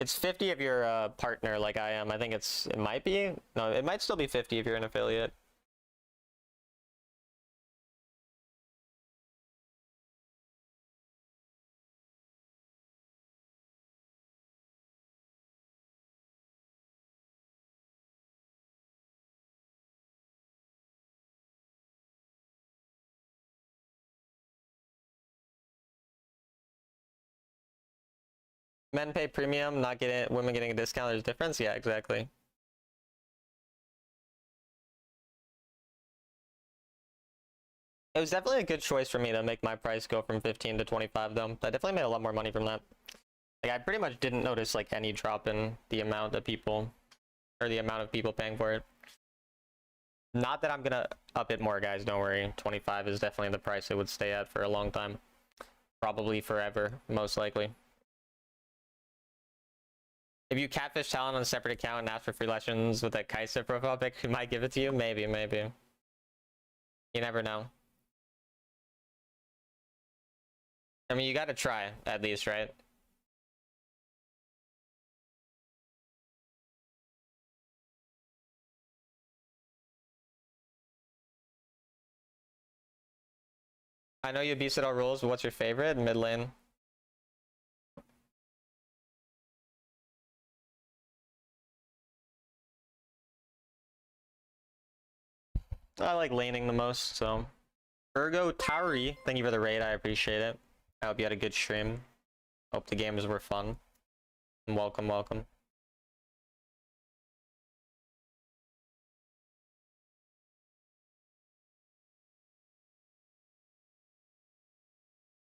It's 50 if you're a partner like I am. I think it might be. No, it might still be 50 if you're an affiliate. Men pay premium, not getting women getting a discount. There's a difference. Yeah, exactly. It was definitely a good choice for me to make my price go from 15 to 25 though. I definitely made a lot more money from that. Like I pretty much didn't notice like any drop in the amount of people or the amount of people paying for it. Not that I'm gonna up it more, guys, don't worry. 25 is definitely the price it would stay at for a long time. Probably forever, most likely. If you catfish talent on a separate account and ask for free lessons with a Kai'Sa profile pic, who might give it to you? Maybe, maybe. You never know. I mean, you gotta try, at least, right? I know you beast it all rules, but what's your favorite? Mid lane. I like laning the most, so. Ergo Tauri, thank you for the raid, I appreciate it. I hope you had a good stream. Hope the games were fun. And welcome, welcome.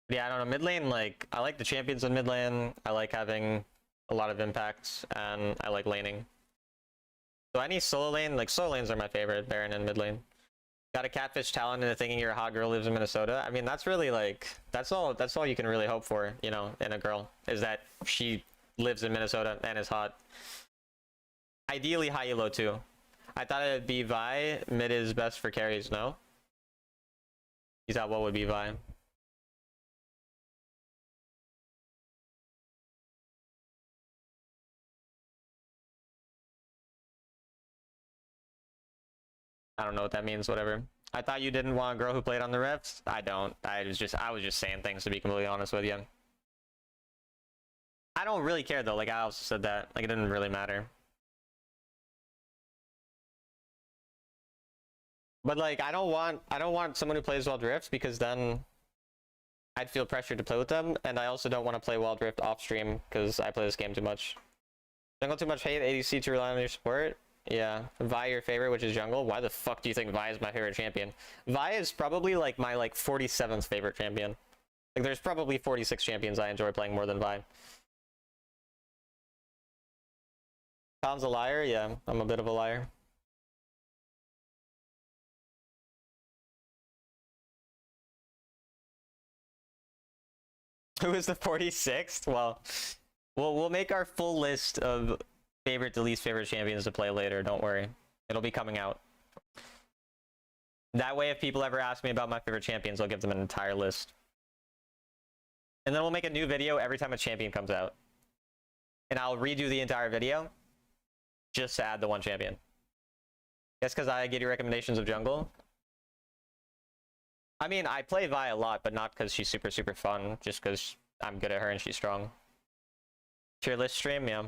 Yeah, I don't know, mid lane, like, I like the champions in mid lane. I like having a lot of impacts, and I like laning. So any solo lane, like solo lanes are my favorite, Baron and mid lane. Got a catfish talent into thinking you're a hot girl lives in Minnesota. I mean, that's really like, that's all you can really hope for, you know, in a girl, is that she lives in Minnesota and is hot. Ideally high elo too. I thought it'd be Vi. Mid is best for carries, no? He's out, what would be Vi? I don't know what that means, whatever. I thought you didn't want a girl who played on the refs. I don't. I was just saying things, to be completely honest with you. I don't really care though, like I also said that. Like it didn't really matter. But like I don't want someone who plays Wild Rift, because then I'd feel pressured to play with them, and I also don't want to play Wild Rift off stream because I play this game too much. Jungle too much hate, ADC to rely on your support. Yeah, Vi your favorite, which is jungle. Why the fuck do you think Vi is my favorite champion? Vi is probably like my 47th favorite champion. Like there's probably 46 champions I enjoy playing more than Vi. Tom's a liar? Yeah, I'm a bit of a liar. Who is the 46th? Well, we'll make our full list of favorite to least favorite champions to play later, don't worry. It'll be coming out. That way, if people ever ask me about my favorite champions, I'll give them an entire list. And then we'll make a new video every time a champion comes out. And I'll redo the entire video just to add the one champion. Guess because I give you recommendations of jungle. I mean, I play Vi a lot, but not because she's super, super fun. Just because I'm good at her and she's strong. Tier list stream, yeah.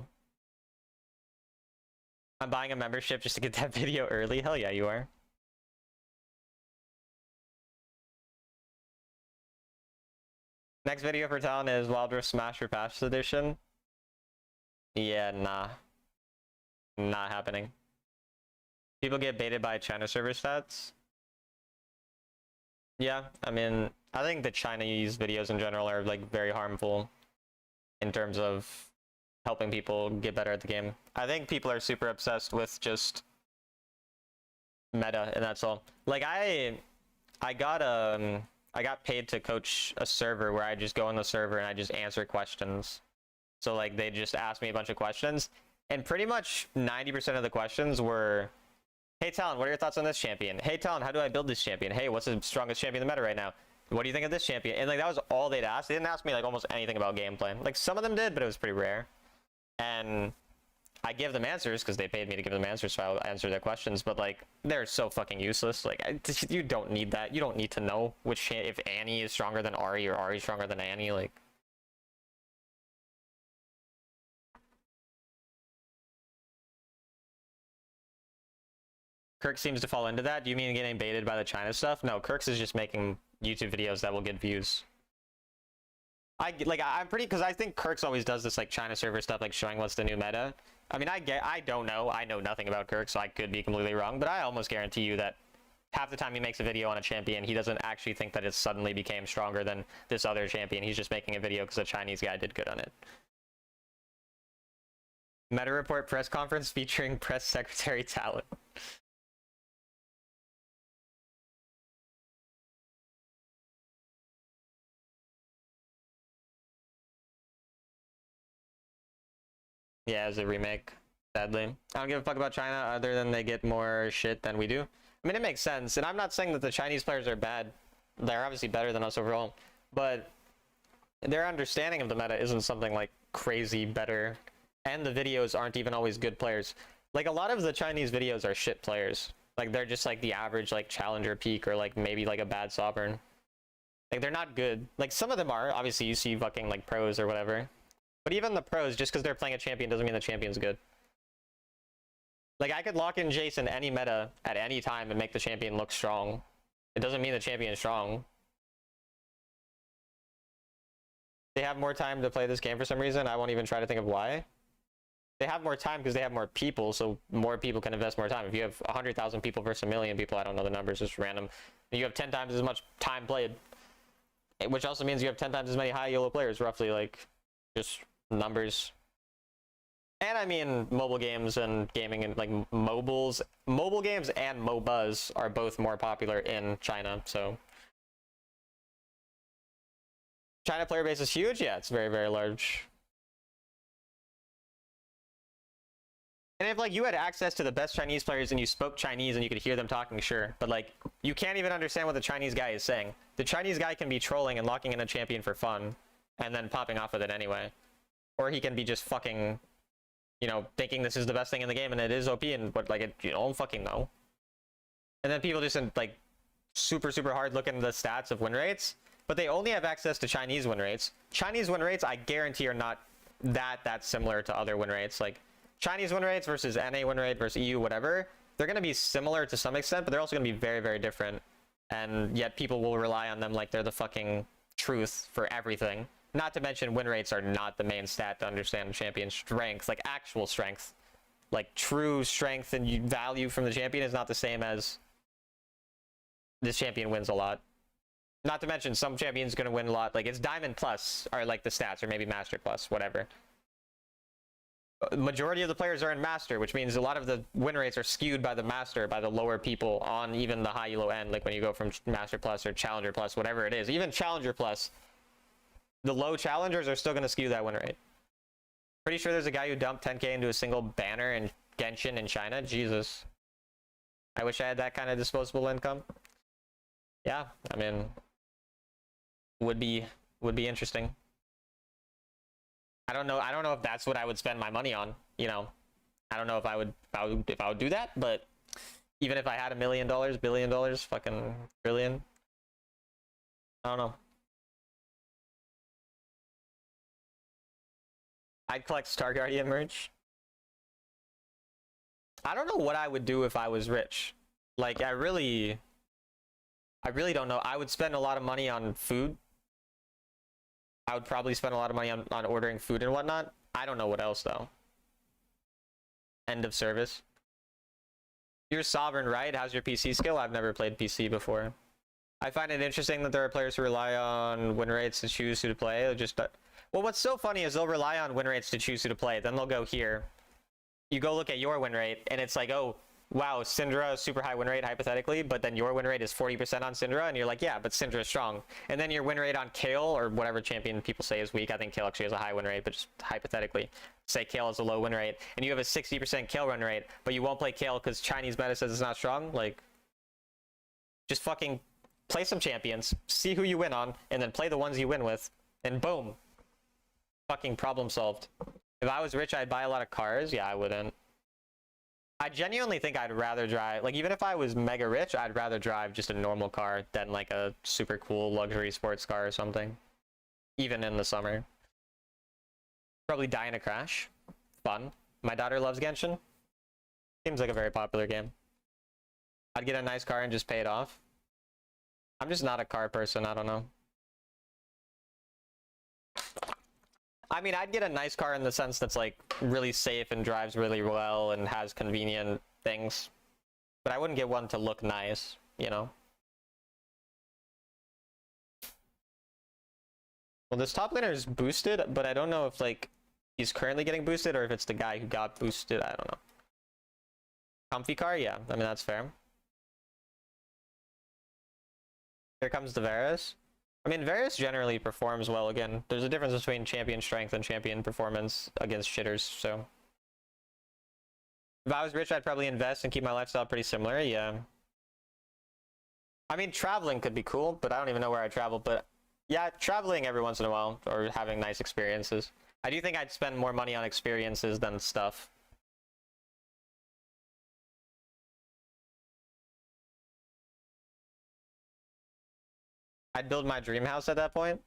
I'm buying a membership just to get that video early. Hell yeah, you are. Next video for Talon is Wild Rift Smasher Patch Edition. Yeah, nah. Not happening. People get baited by China server stats. Yeah, I mean, I think the Chinese videos in general are like very harmful in terms of helping people get better at the game. I think people are super obsessed with just meta, and that's all. Like I got paid to coach a server where I just go on the server and I just answer questions. So like they just asked me a bunch of questions, and pretty much 90% of the questions were, hey Talon, what are your thoughts on this champion? Hey Talon, how do I build this champion? Hey, what's the strongest champion in the meta right now? What do you think of this champion? And like that was all they'd ask. They didn't ask me like almost anything about gameplay. Like some of them did, but it was pretty rare. And I give them answers because they paid me to give them answers, so I'll answer their questions. But like they're so fucking useless. Like you don't need that. You don't need to know which if Annie is stronger than Ahri or Ahri stronger than Annie. Like. Kirk seems to fall into that. Do you mean getting baited by the China stuff? No, Kirk's is just making YouTube videos that will get views. I'm pretty, because I think Kirk's always does this like China server stuff, like showing what's the new meta. I mean, I don't know. I know nothing about Kirk, so I could be completely wrong, but I almost guarantee you that half the time he makes a video on a champion, he doesn't actually think that it suddenly became stronger than this other champion. He's just making a video because a Chinese guy did good on it. Meta report press conference featuring press secretary Talon. Yeah, as a remake, sadly. I don't give a fuck about China other than they get more shit than we do. I mean, it makes sense, and I'm not saying that the Chinese players are bad. They're obviously better than us overall, but their understanding of the meta isn't something like crazy better, and the videos aren't even always good players. Like, a lot of the Chinese videos are shit players. Like, they're just like the average, like, challenger peak or like maybe like a bad sovereign. Like, they're not good. Like, some of them are. Obviously, you see fucking like pros or whatever. But even the pros, just because they're playing a champion doesn't mean the champion's good. Like, I could lock in Jace in any meta at any time and make the champion look strong. It doesn't mean the champion is strong. They have more time to play this game for some reason. I won't even try to think of why. They have more time because they have more people, so more people can invest more time. If you have 100,000 people versus a million people, I don't know the numbers, it's random. You have 10 times as much time played. Which also means you have 10 times as many high YOLO players, roughly, like, just numbers. And I mean, mobile games and gaming and like mobile games and MOBAs are both more popular in China, so. China player base is huge? Yeah, it's very, very large. And if like you had access to the best Chinese players and you spoke Chinese and you could hear them talking, sure. But like, you can't even understand what the Chinese guy is saying. The Chinese guy can be trolling and locking in a champion for fun and then popping off with it anyway. Or he can be just fucking, you know, thinking this is the best thing in the game and it is OP, and but like it, you don't fucking know. And then people just like super, super hard look into the stats of win rates, but they only have access to Chinese win rates. Chinese win rates, I guarantee, are not that similar to other win rates. Like Chinese win rates versus NA win rate versus EU, whatever, they're going to be similar to some extent, but they're also going to be very, very different. And yet people will rely on them like they're the fucking truth for everything. Not to mention, win rates are not the main stat to understand champion strength, like actual strength. Like true strength and value from the champion is not the same as this champion wins a lot. Not to mention, some champions going to win a lot. Like, it's Diamond Plus are like the stats, or maybe Master Plus, whatever. Majority of the players are in Master, which means a lot of the win rates are skewed by the Master, by the lower people on even the high elo end. Like when you go from Master Plus or Challenger Plus, whatever it is. Even Challenger Plus, the low challengers are still going to skew that win rate. Pretty sure there's a guy who dumped 10k into a single banner in Genshin in China. Jesus. I wish I had that kind of disposable income. Yeah, I mean, would be interesting. I don't know if that's what I would spend my money on, you know. I don't know if I would do that, but even if I had $1 million, $1 billion, fucking trillion, I don't know. I'd collect Star Guardian merch. I don't know what I would do if I was rich. Like, I really don't know. I would spend a lot of money on food. I would probably spend a lot of money on ordering food and whatnot. I don't know what else, though. End of service. You're Sovereign, right? How's your PC skill? I've never played PC before. I find it interesting that there are players who rely on win rates to choose who to play. Just well, what's so funny is they'll rely on win rates to choose who to play. Then they'll go here. You go look at your win rate, and it's like, oh, wow, Syndra, super high win rate, hypothetically, but then your win rate is 40% on Syndra, and you're like, yeah, but Syndra is strong. And then your win rate on Kayle, or whatever champion people say is weak, I think Kayle actually has a high win rate, but just hypothetically, say Kayle has a low win rate, and you have a 60% Kayle win rate, but you won't play Kayle because Chinese meta says it's not strong, like, just fucking play some champions, see who you win on, and then play the ones you win with, and boom. Fucking problem solved. If I was rich, I'd buy a lot of cars. Yeah, I wouldn't. I genuinely think I'd rather drive, like, even if I was mega rich, I'd rather drive just a normal car than like a super cool luxury sports car or something. Even in the summer. Probably die in a crash. Fun. My daughter loves Genshin. Seems like a very popular game. I'd get a nice car and just pay it off. I'm just not a car person, I don't know. I mean, I'd get a nice car in the sense that's like really safe and drives really well and has convenient things. But I wouldn't get one to look nice, you know? Well, this top laner is boosted, but I don't know if like he's currently getting boosted or if it's the guy who got boosted. I don't know. Comfy car? Yeah, I mean, that's fair. Here comes the Varus. I mean, Varus generally performs well. Again, there's a difference between champion strength and champion performance against shitters, so. If I was rich, I'd probably invest and keep my lifestyle pretty similar, yeah. I mean, traveling could be cool, but I don't even know where I travel, but yeah, traveling every once in a while, or having nice experiences. I do think I'd spend more money on experiences than stuff. I'd build my dream house at that point.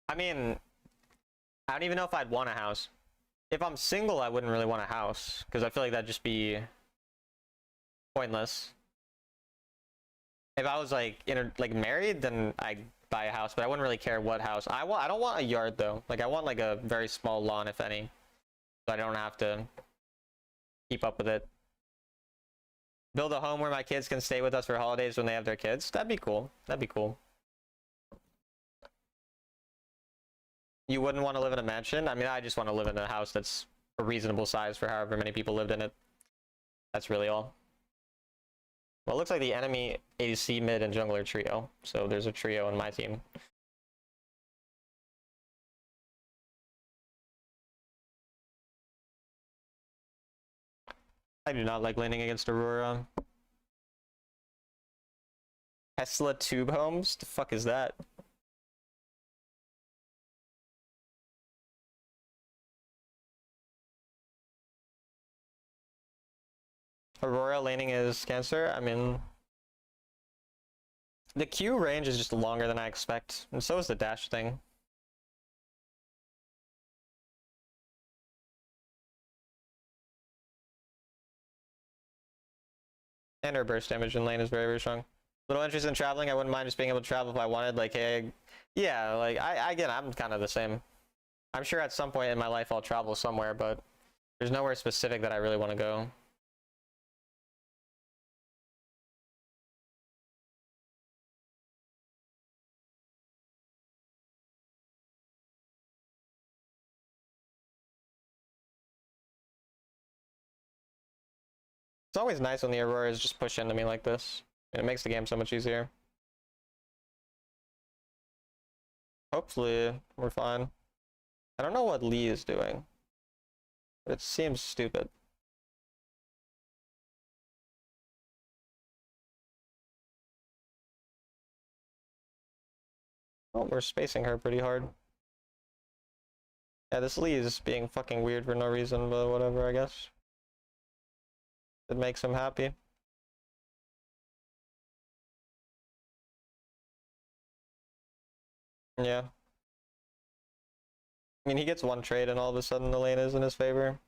I mean, I don't even know if I'd want a house. If I'm single, I wouldn't really want a house, because I feel like that'd just be pointless. If I was like married, then I'd buy a house, but I wouldn't really care what house. I don't want a yard though. Like I want like a very small lawn, if any, so I don't have to keep up with it. Build a home where my kids can stay with us for holidays when they have their kids. That'd be cool. That'd be cool. You wouldn't want to live in a mansion? I mean, I just want to live in a house that's a reasonable size for however many people lived in it. That's really all. Well, it looks like the enemy ADC, mid, and jungler trio. So there's a trio in my team. I do not like laning against Aurora. Tesla tube homes? The fuck is that? Aurora laning is Cancer. I mean, the Q range is just longer than I expect, and so is the dash thing. And her burst damage in lane is very, very strong. Little interest in traveling. I wouldn't mind just being able to travel if I wanted. Like, hey, yeah, like I'm kind of the same. I'm sure at some point in my life I'll travel somewhere, but there's nowhere specific that I really want to go. It's always nice when the Auroras just push into me like this. It makes the game so much easier. Hopefully, we're fine. I don't know what Lee is doing, but it seems stupid. Oh, we're spacing her pretty hard. Yeah, this Lee is being fucking weird for no reason, but whatever, I guess. It makes him happy. Yeah. I mean, he gets one trade and all of a sudden the lane is in his favor.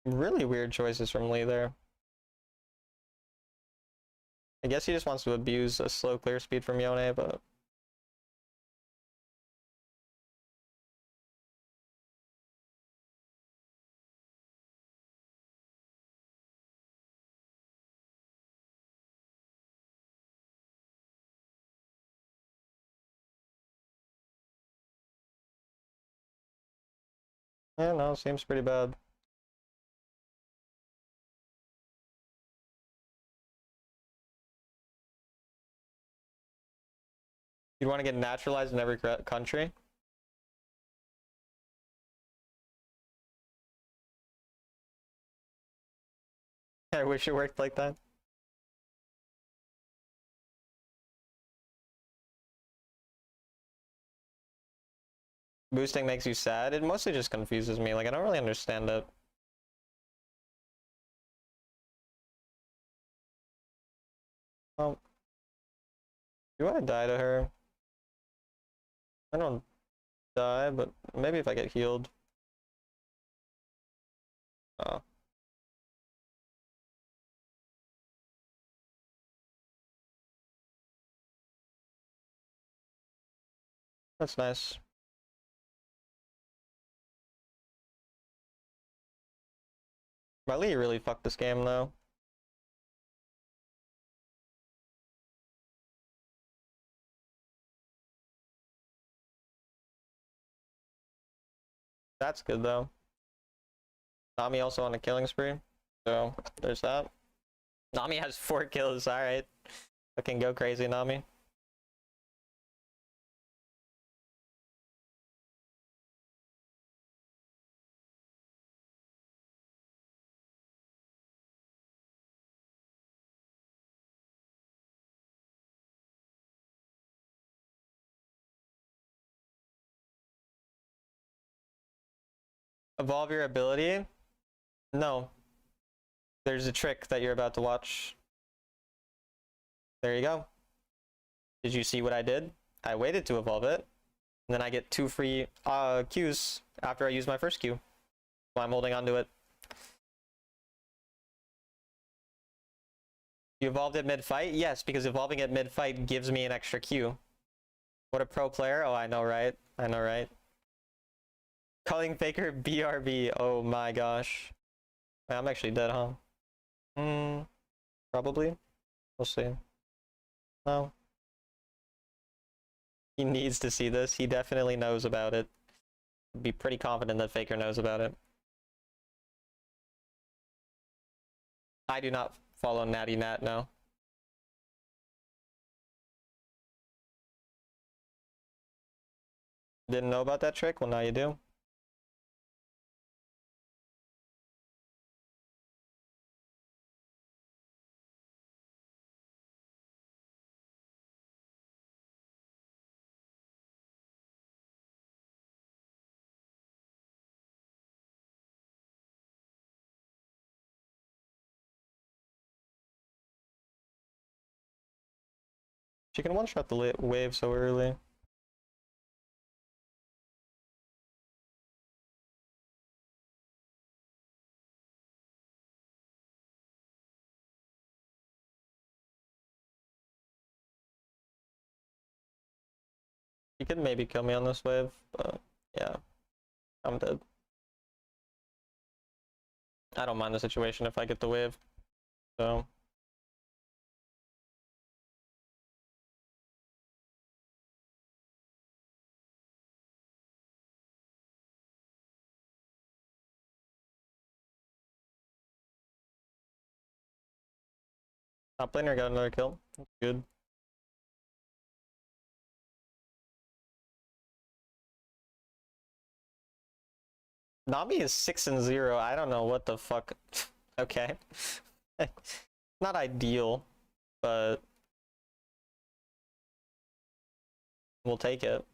Really weird choices from Lee there. I guess he just wants to abuse a slow clear speed from Yone, but... Yeah, no, seems pretty bad. You'd want to get naturalized in every country? I wish it worked like that. Boosting makes you sad? It mostly just confuses me. Like, I don't really understand it. Well, do I die to her? I don't die, but maybe if I get healed. Oh. That's nice. Riley really fucked this game, though. That's good, though. Nami also on a killing spree, so there's that. Nami has 4 kills, alright. Fucking go crazy, Nami. Evolve your ability? No. There's a trick that you're about to watch. There you go. Did you see what I did? I waited to evolve it, and then I get 2 free Qs after I use my first Q. So I'm holding on to it. You evolved it mid-fight? Yes, because evolving it mid-fight gives me an extra Q. What a pro player. Oh, I know, right? I know, right? Calling Faker BRB. Oh my gosh. I'm actually dead, huh? Probably. We'll see. No. He needs to see this. He definitely knows about it. Be pretty confident that Faker knows about it. I do not follow Natty Nat, no. Didn't know about that trick? Well, now you do. She can one-shot the wave so early. He could maybe kill me on this wave, but yeah, I'm dead. I don't mind the situation if I get the wave, so. Top laner got another kill. That's good. Nami is 6-0. I don't know what the fuck. Okay. Not ideal, but we'll take it.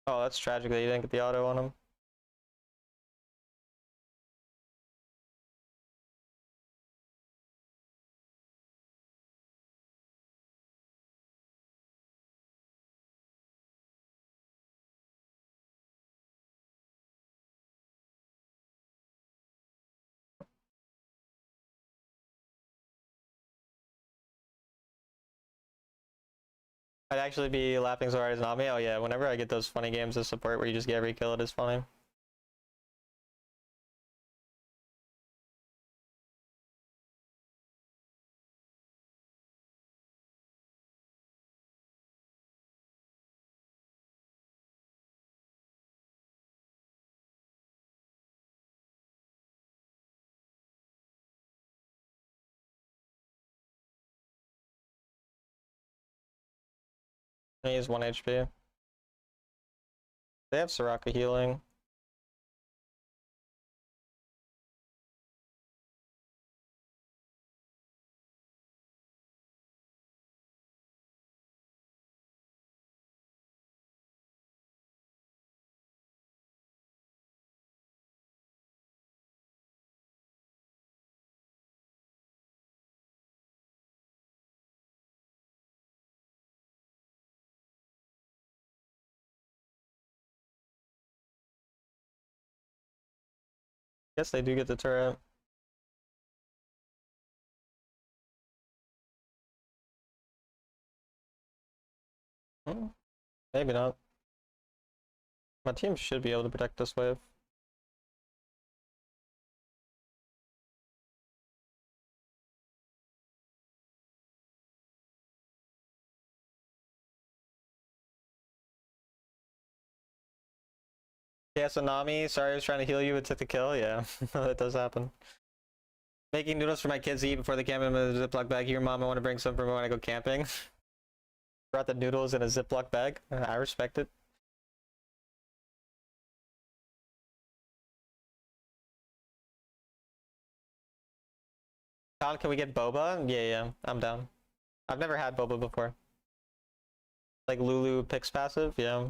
Oh, that's tragic that you didn't get the auto on him. I'd actually be laughing so hard as Nami. Oh yeah, whenever I get those funny games of support where you just get every kill, it is funny. He is 1 HP. They have Soraka healing. Guess they do get the turret. Maybe not. My team should be able to protect this wave. Yeah, Tsunami, sorry I was trying to heal you, it took the kill. Yeah, that does happen. Making noodles for my kids to eat before they camp in a Ziploc bag. Here, Mom, I want to bring some for when I go camping. Brought the noodles in a Ziploc bag. I respect it. Colin, can we get Boba? Yeah, I'm down. I've never had Boba before. Like Lulu picks passive, yeah.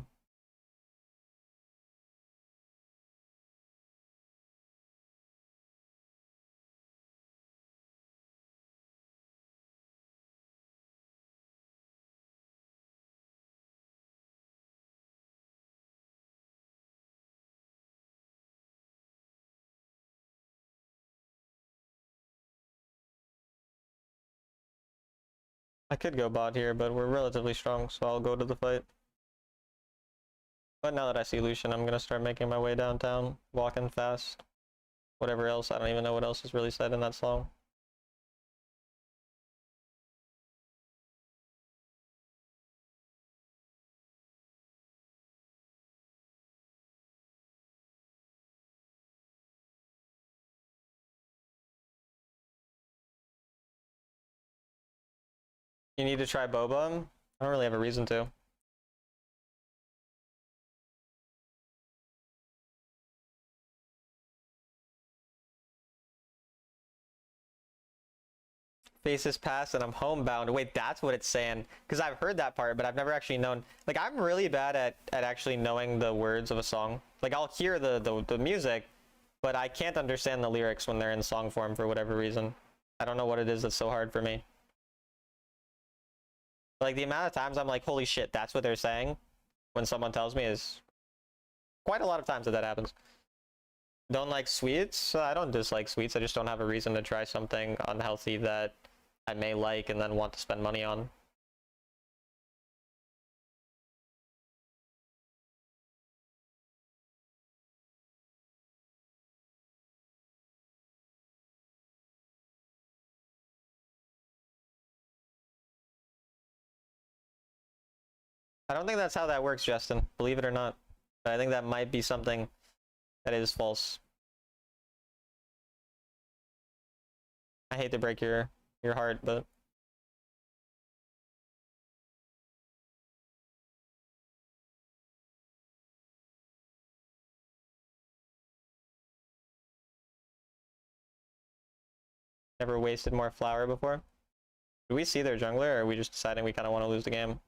I could go bot here, but we're relatively strong, so I'll go to the fight. But now that I see Lucian, I'm gonna start making my way downtown, walking fast. Whatever else, I don't even know what else is really said in that song. You need to try Boba? I don't really have a reason to. Faces pass and I'm homebound. Wait, that's what it's saying. Because I've heard that part, but I've never actually known. Like, I'm really bad at actually knowing the words of a song. Like, I'll hear the music, but I can't understand the lyrics when they're in song form for whatever reason. I don't know what it is that's so hard for me. Like, the amount of times I'm like, holy shit, that's what they're saying when someone tells me is quite a lot of times that happens. Don't like sweets? I don't dislike sweets. I just don't have a reason to try something unhealthy that I may like and then want to spend money on. I don't think that's how that works, Justin. Believe it or not. But I think that might be something that is false. I hate to break your heart, but never wasted more flour before. Do we see their jungler, or are we just deciding we kind of want to lose the game?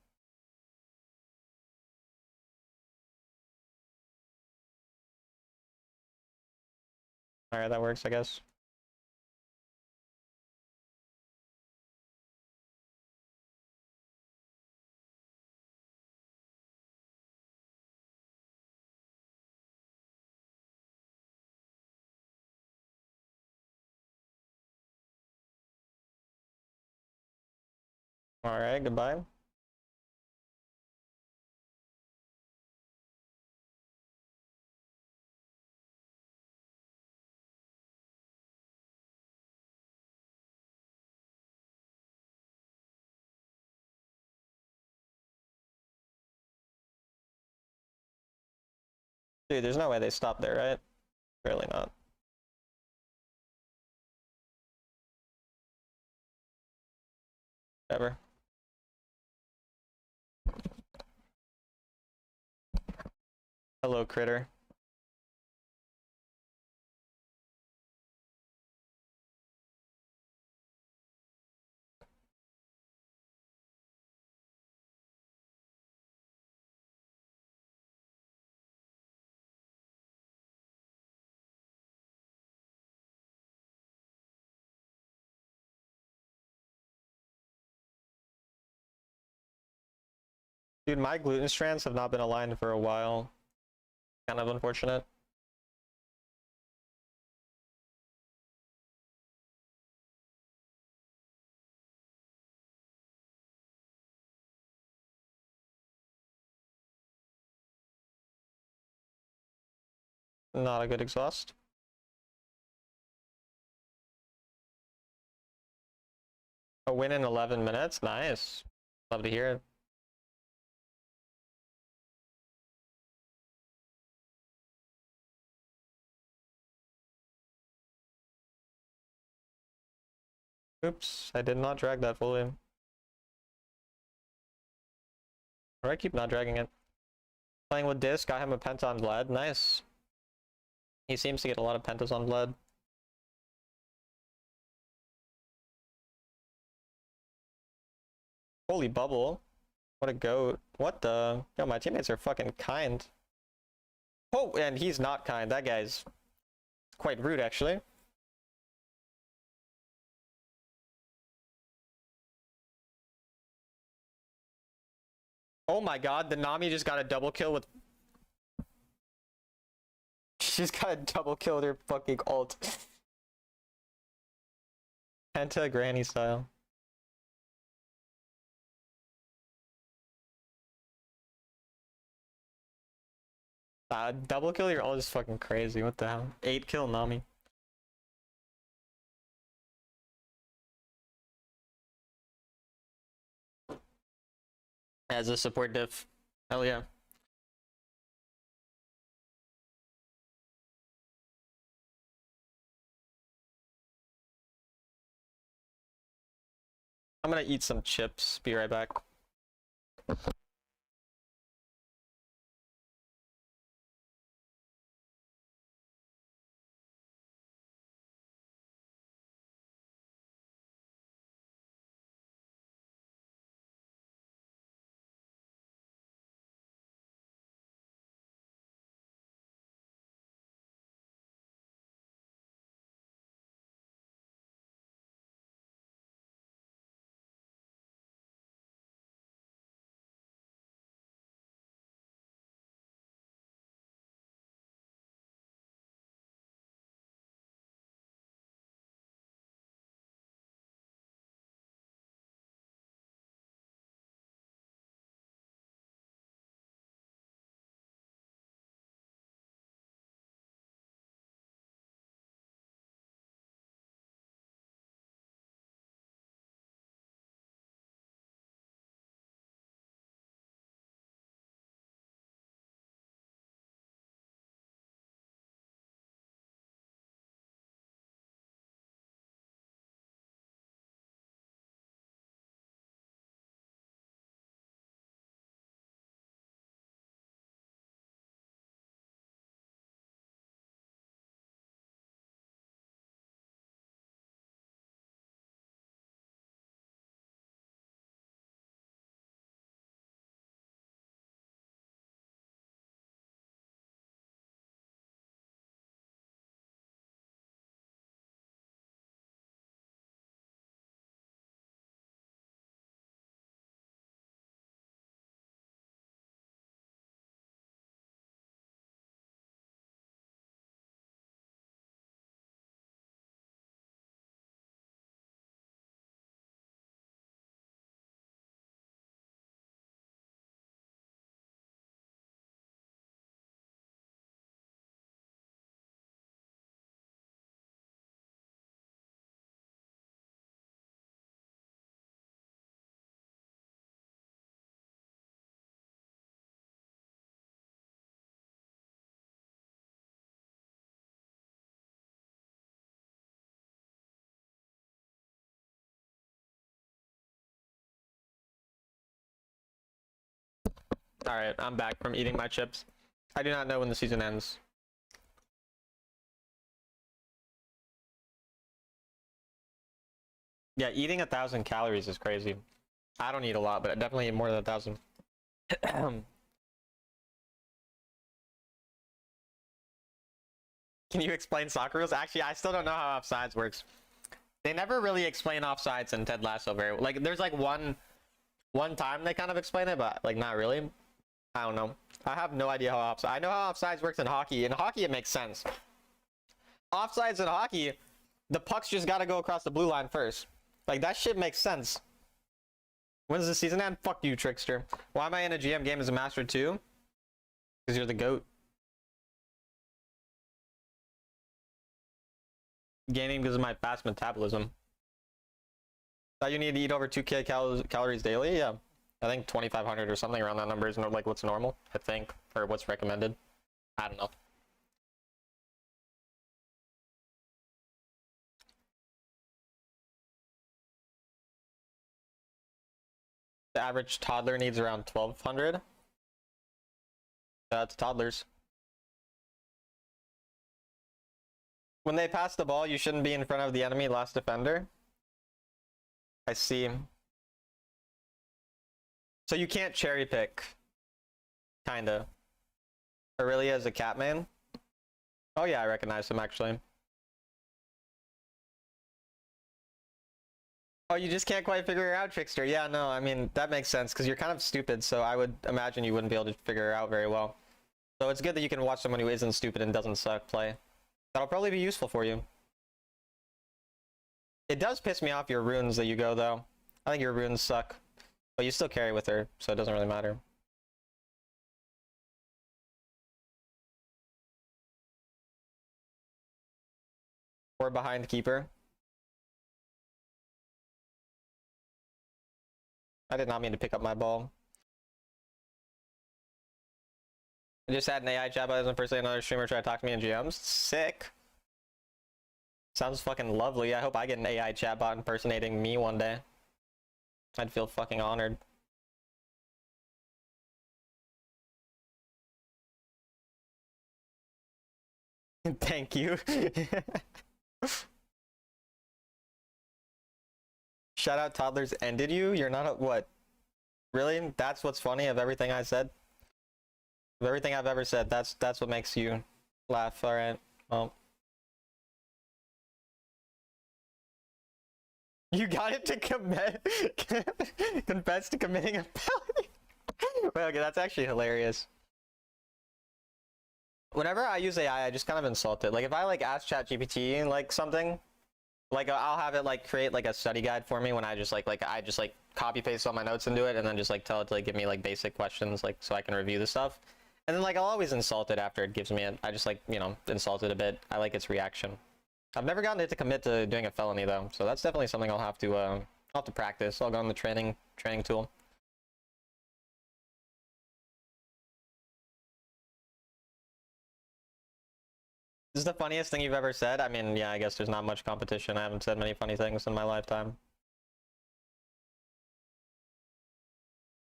Alright, that works, I guess. Alright, goodbye. Dude, there's no way they stopped there, right? Really not. Ever. Hello, critter. Dude, my gluten strands have not been aligned for a while. Kind of unfortunate. Not a good exhaust. A win in 11 minutes? Nice. Love to hear it. Oops, I did not drag that fully. Or I keep not dragging it. Playing with Disc, got him a penta on Vlad. Nice. He seems to get a lot of pentas on Vlad. Holy bubble. What a goat. What the? Yo, my teammates are fucking kind. Oh, and he's not kind. That guy's quite rude, actually. Oh my god, the Nami just got a double kill with... She's got a double kill with her fucking ult. Penta granny style. Double kill your ult is fucking crazy. What the hell? 8 kill Nami. As a support diff. Hell yeah. I'm gonna eat some chips. Be right back. Alright, I'm back from eating my chips. I do not know when the season ends. Yeah, eating 1,000 calories is crazy. I don't eat a lot, but I definitely eat more than 1,000. Can you explain soccer rules? Actually, I still don't know how offsides works. They never really explain offsides in Ted Lasso very well. Like, there's like one time they kind of explain it, but like not really. I don't know. I have no idea how offsides. I know how offsides works in hockey. In hockey, it makes sense. Offsides in hockey, the puck's just got to go across the blue line first. Like, that shit makes sense. When's the season end? Fuck you, Trickster. Why am I in a GM game as a Master 2? Because you're the GOAT. Gaining because of my fast metabolism. Thought you need to eat over 2K calories daily? Yeah. I think 2,500 or something around that number is like what's normal, I think, or what's recommended. I don't know. The average toddler needs around 1,200. That's toddlers. When they pass the ball, you shouldn't be in front of the enemy last defender. I see. So you can't cherry pick. Kinda. Aurelia is a Catman? Oh yeah, I recognize him actually. Oh, you just can't quite figure her out, Trickster. Yeah, no, I mean, that makes sense, because you're kind of stupid, so I would imagine you wouldn't be able to figure her out very well. So it's good that you can watch someone who isn't stupid and doesn't suck play. That'll probably be useful for you. It does piss me off your runes that you go, though. I think your runes suck. But you still carry with her, so it doesn't really matter. Or behind keeper. I did not mean to pick up my ball. I just had an AI chatbot as impersonate another streamer try to talk to me in GMs. Sick. Sounds fucking lovely. I hope I get an AI chatbot impersonating me one day. I'd feel fucking honored. Thank you. Shout out toddlers ended you? You're not a what? Really? That's what's funny of everything I said? Of everything I've ever said, that's what makes you laugh. Alright. Well. You got it to commit confess to committing a felony. Well, okay, that's actually hilarious. Whenever I use AI, I just kind of insult it. Like if I like ask ChatGPT like something, like I'll have it like create like a study guide for me when I just like copy paste all my notes into it and then just like tell it to like give me like basic questions like so I can review the stuff. And then like I'll always insult it after it gives me it. I just like, you know, insult it a bit. I like its reaction. I've never gotten it to commit to doing a felony though, so that's definitely something I'll have to practice. I'll go on the training tool. This is the funniest thing you've ever said? I mean, yeah, I guess there's not much competition. I haven't said many funny things in my lifetime.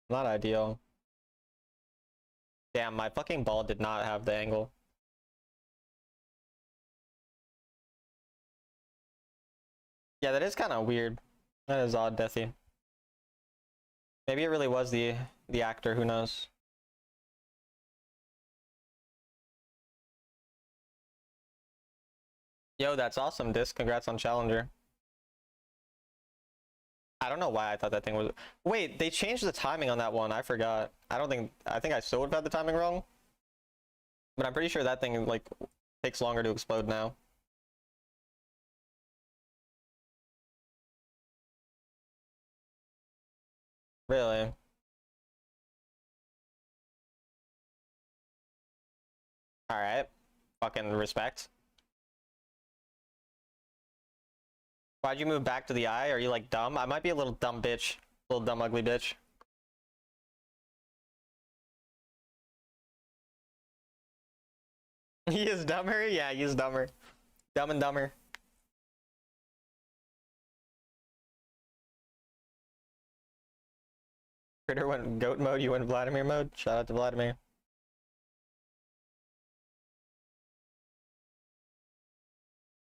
Not ideal. Damn, my fucking ball did not have the angle. Yeah, that is kind of weird. That is odd, Deathy. Maybe it really was the actor, who knows? Yo, that's awesome, Disc. Congrats on Challenger. I don't know why I thought that thing was... Wait, they changed the timing on that one. I forgot. I think I still would have had the timing wrong. But I'm pretty sure that thing, like, takes longer to explode now. Really? Alright. Fucking respect. Why'd you move back to the eye? Are you like dumb? I might be a little dumb bitch. Little dumb ugly bitch. He is dumber? Yeah, he is dumber. Dumb and dumber. Critter went goat mode, you went Vladimir mode. Shout out to Vladimir.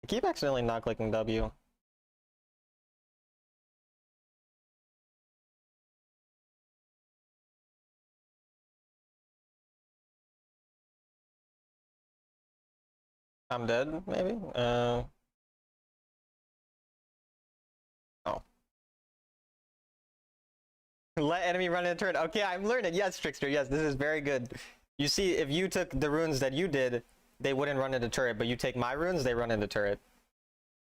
I keep accidentally not clicking W. I'm dead, maybe? Oh. Let enemy run into turret. Okay, I'm learning. Yes, Trickster, yes, this is very good. You see, if you took the runes that you did, they wouldn't run into turret, but you take my runes, they run into turret.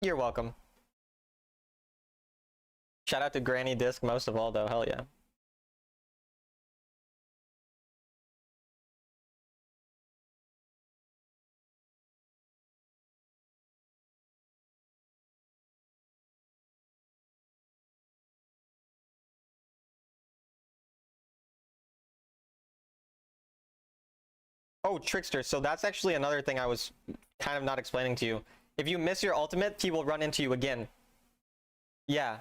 You're welcome. Shout out to Granny Disc most of all, though. Hell yeah. Oh, Trickster, so that's actually another thing I was kind of not explaining to you. If you miss your ultimate, he will run into you again. Yeah.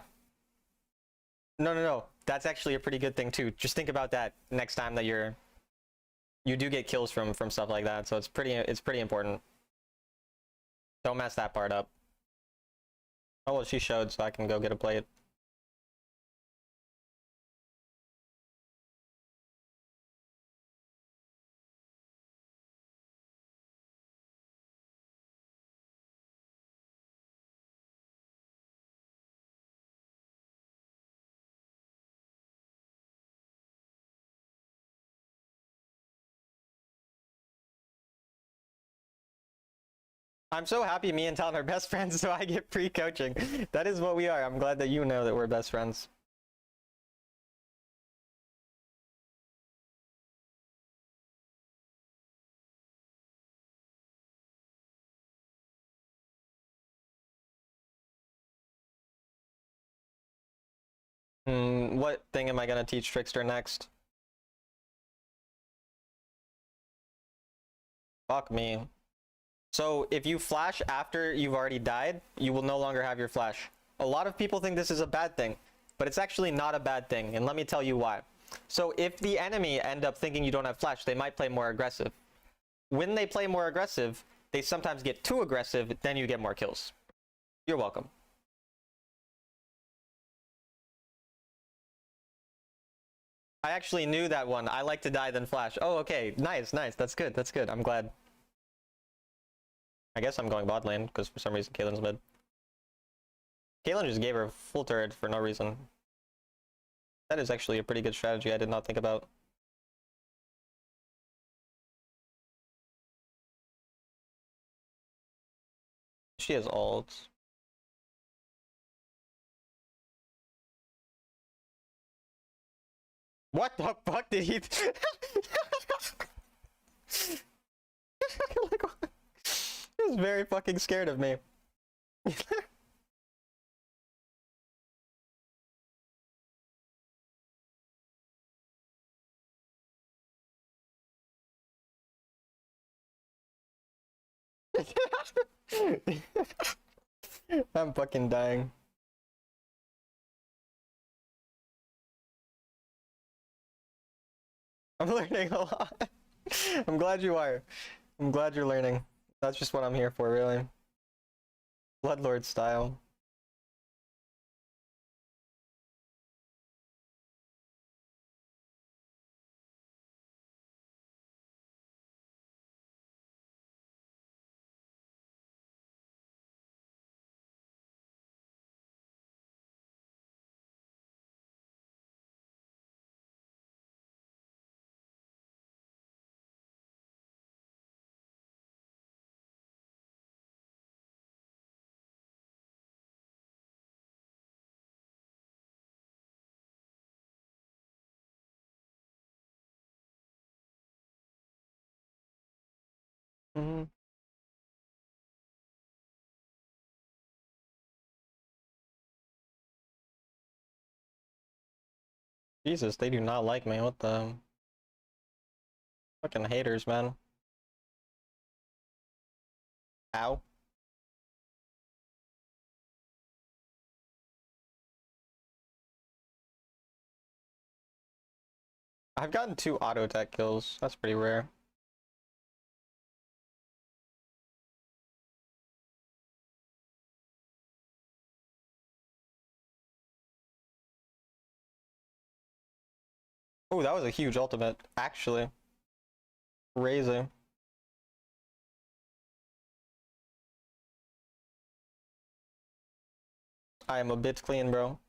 No. That's actually a pretty good thing too. Just think about that next time that you do get kills from stuff like that. So it's pretty important. Don't mess that part up. Oh well, she showed, so I can go get a plate. I'm so happy me and Talon are best friends, so I get free coaching. That is what we are. I'm glad that you know that we're best friends. What thing am I gonna teach Trickster next? Fuck me. So if you flash after you've already died, you will no longer have your flash. A lot of people think this is a bad thing, but it's actually not a bad thing, and let me tell you why. So if the enemy end up thinking you don't have flash, they might play more aggressive. When they play more aggressive, they sometimes get too aggressive, then you get more kills. You're welcome. I actually knew that one. I like to die then flash. Oh, okay. Nice. That's good. I'm glad. I guess I'm going bot lane, because for some reason Caitlyn's mid. Caitlyn just gave her full turret for no reason. That is actually a pretty good strategy I did not think about. She has ults. What the fuck did he... Like, he was very fucking scared of me. I'm fucking dying. I'm learning a lot. I'm glad you are. I'm glad you're learning. That's just what I'm here for, really. Bloodlord style. Mhm. Jesus, they do not like me. What the... Fucking haters, man. Ow. I've gotten 2 auto attack kills. That's pretty rare. Oh, that was a huge ultimate, actually. Crazy. I am a bit clean, bro.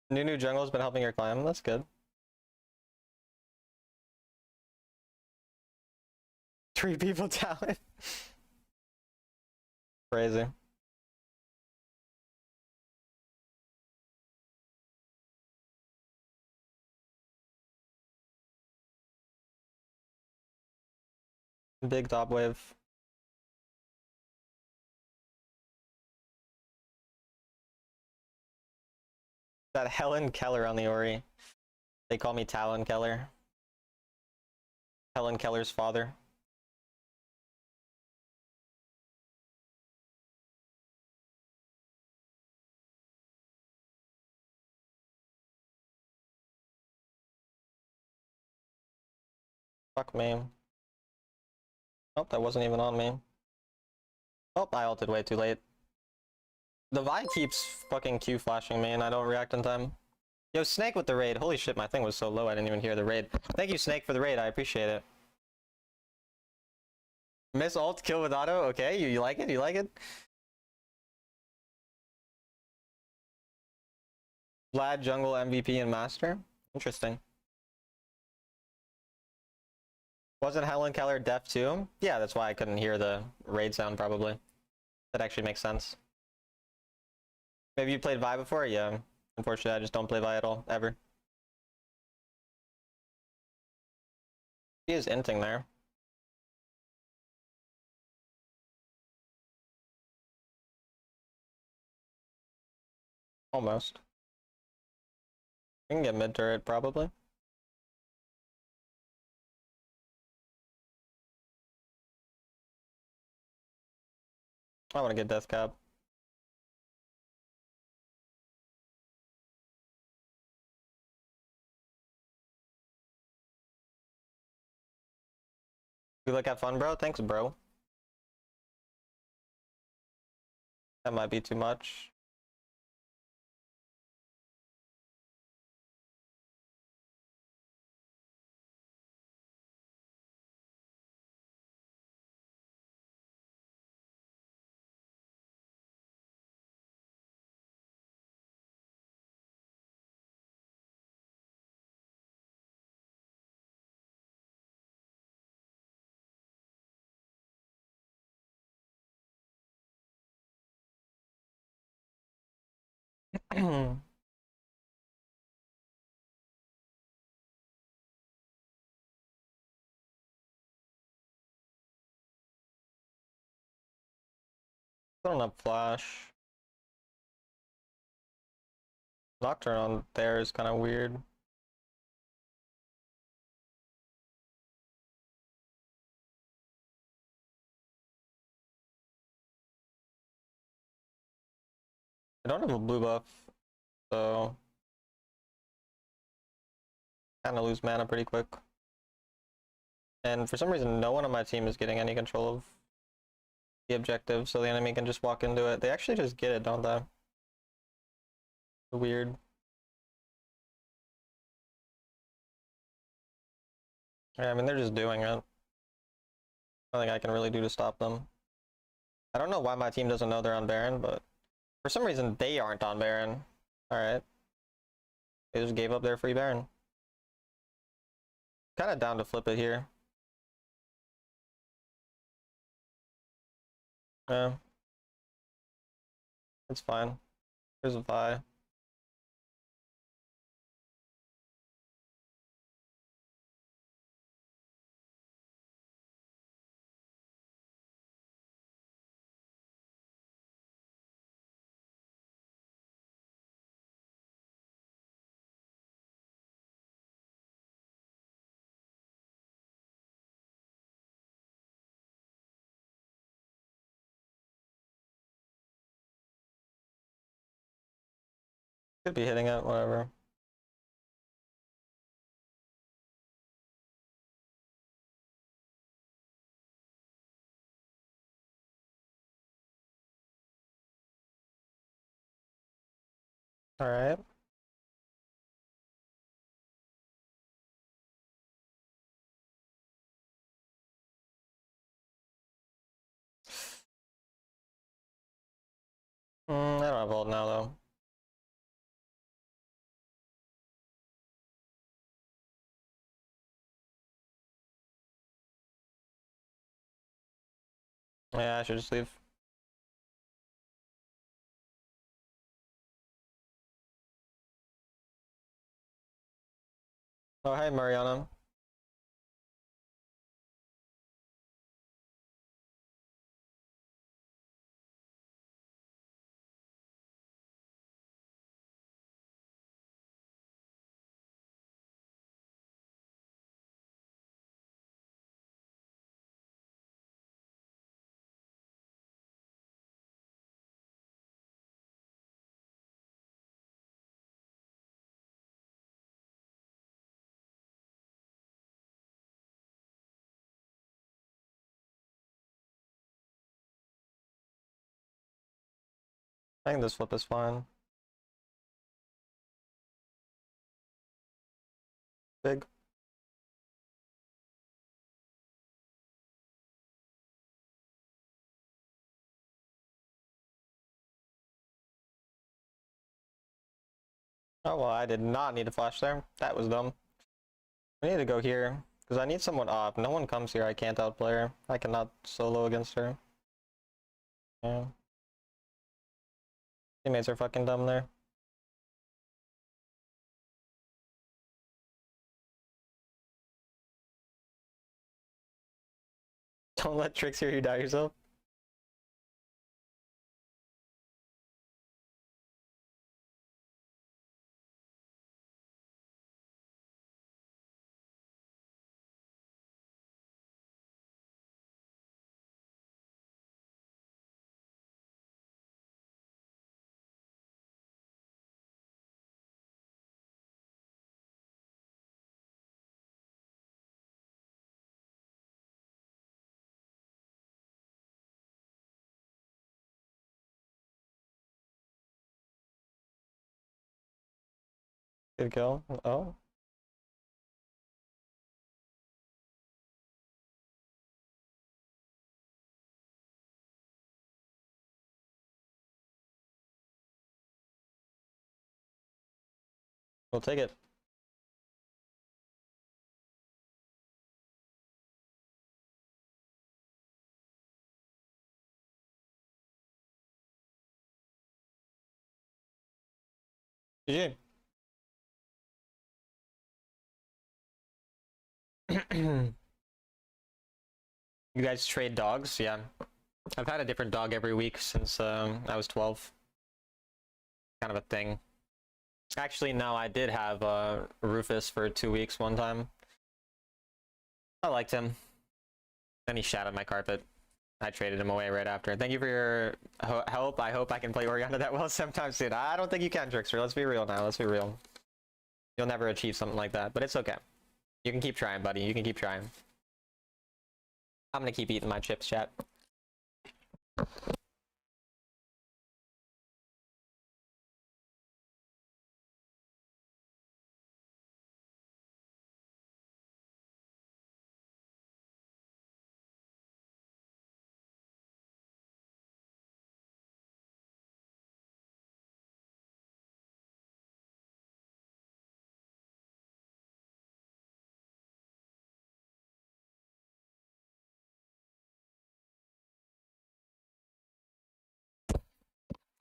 New jungle's been helping your climb. That's good. 3 people talent. Crazy. Big top wave. That Helen Keller on the Ori. They call me Talon Keller. Helen Keller's father. Fuck me. Oh, that wasn't even on me. Oh, I ulted way too late. The Vi keeps fucking Q flashing me and I don't react in time. Yo, Snake with the raid. Holy shit, my thing was so low I didn't even hear the raid. Thank you, Snake, for the raid. I appreciate it. Miss ult, kill with auto. Okay, you like it? You like it? Vlad, jungle, MVP, and master. Interesting. Wasn't Helen Keller deaf too? Yeah, that's why I couldn't hear the raid sound probably. That actually makes sense. Maybe you played Vi before? Yeah. Unfortunately, I just don't play Vi at all, ever. He is inting there. Almost. We can get mid turret probably. I want to get death cap. You look at fun, bro? Thanks, bro. That might be too much. Still don't have flash. Nocturne on there is kind of weird. I don't have a blue buff, so kind of lose mana pretty quick. And for some reason, no one on my team is getting any control of the objective, so the enemy can just walk into it. They actually just get it, don't they? Weird. Yeah, I mean, they're just doing it. Nothing I can really do to stop them. I don't know why my team doesn't know they're on Baron, but for some reason they aren't on Baron. Alright. They just gave up their free Baron. Kind of down to flip it here. Yeah. It's fine. There's a Vi. Could be hitting it, whatever. Alright. I don't have ult now though. Yeah, I should just leave. Oh, hey, Mariana. I think this flip is fine. Big. Oh, well, I did not need to flash there. That was dumb. I need to go here, because I need someone up. No one comes here, I can't outplay her. I cannot solo against her. Yeah. Teammates are fucking dumb there. Don't let Trix hear you die yourself. Good kill. Oh. We'll take it. GG. You guys trade dogs? Yeah. I've had a different dog every week since I was 12. Kind of a thing. Actually, no, I did have Rufus for 2 weeks one time. I liked him. Then he shat on my carpet. I traded him away right after. Thank you for your help. I hope I can play Orianna that well sometime soon. I don't think you can, Trickster. Let's be real now. Let's be real. You'll never achieve something like that, but it's okay. You can keep trying, buddy. You can keep trying. I'm gonna keep eating my chips, chat.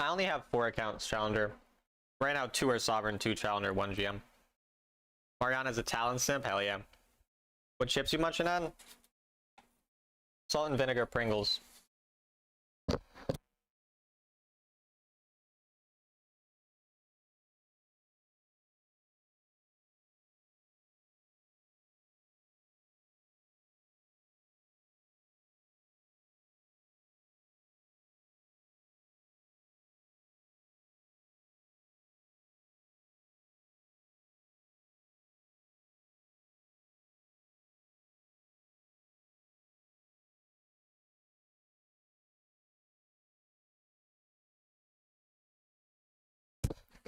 I only have 4 accounts, Challenger. Right now, 2 are Sovereign, 2 Challenger, 1 GM. Mariana's a talent simp? Hell yeah. What chips you munching on? Salt and vinegar Pringles.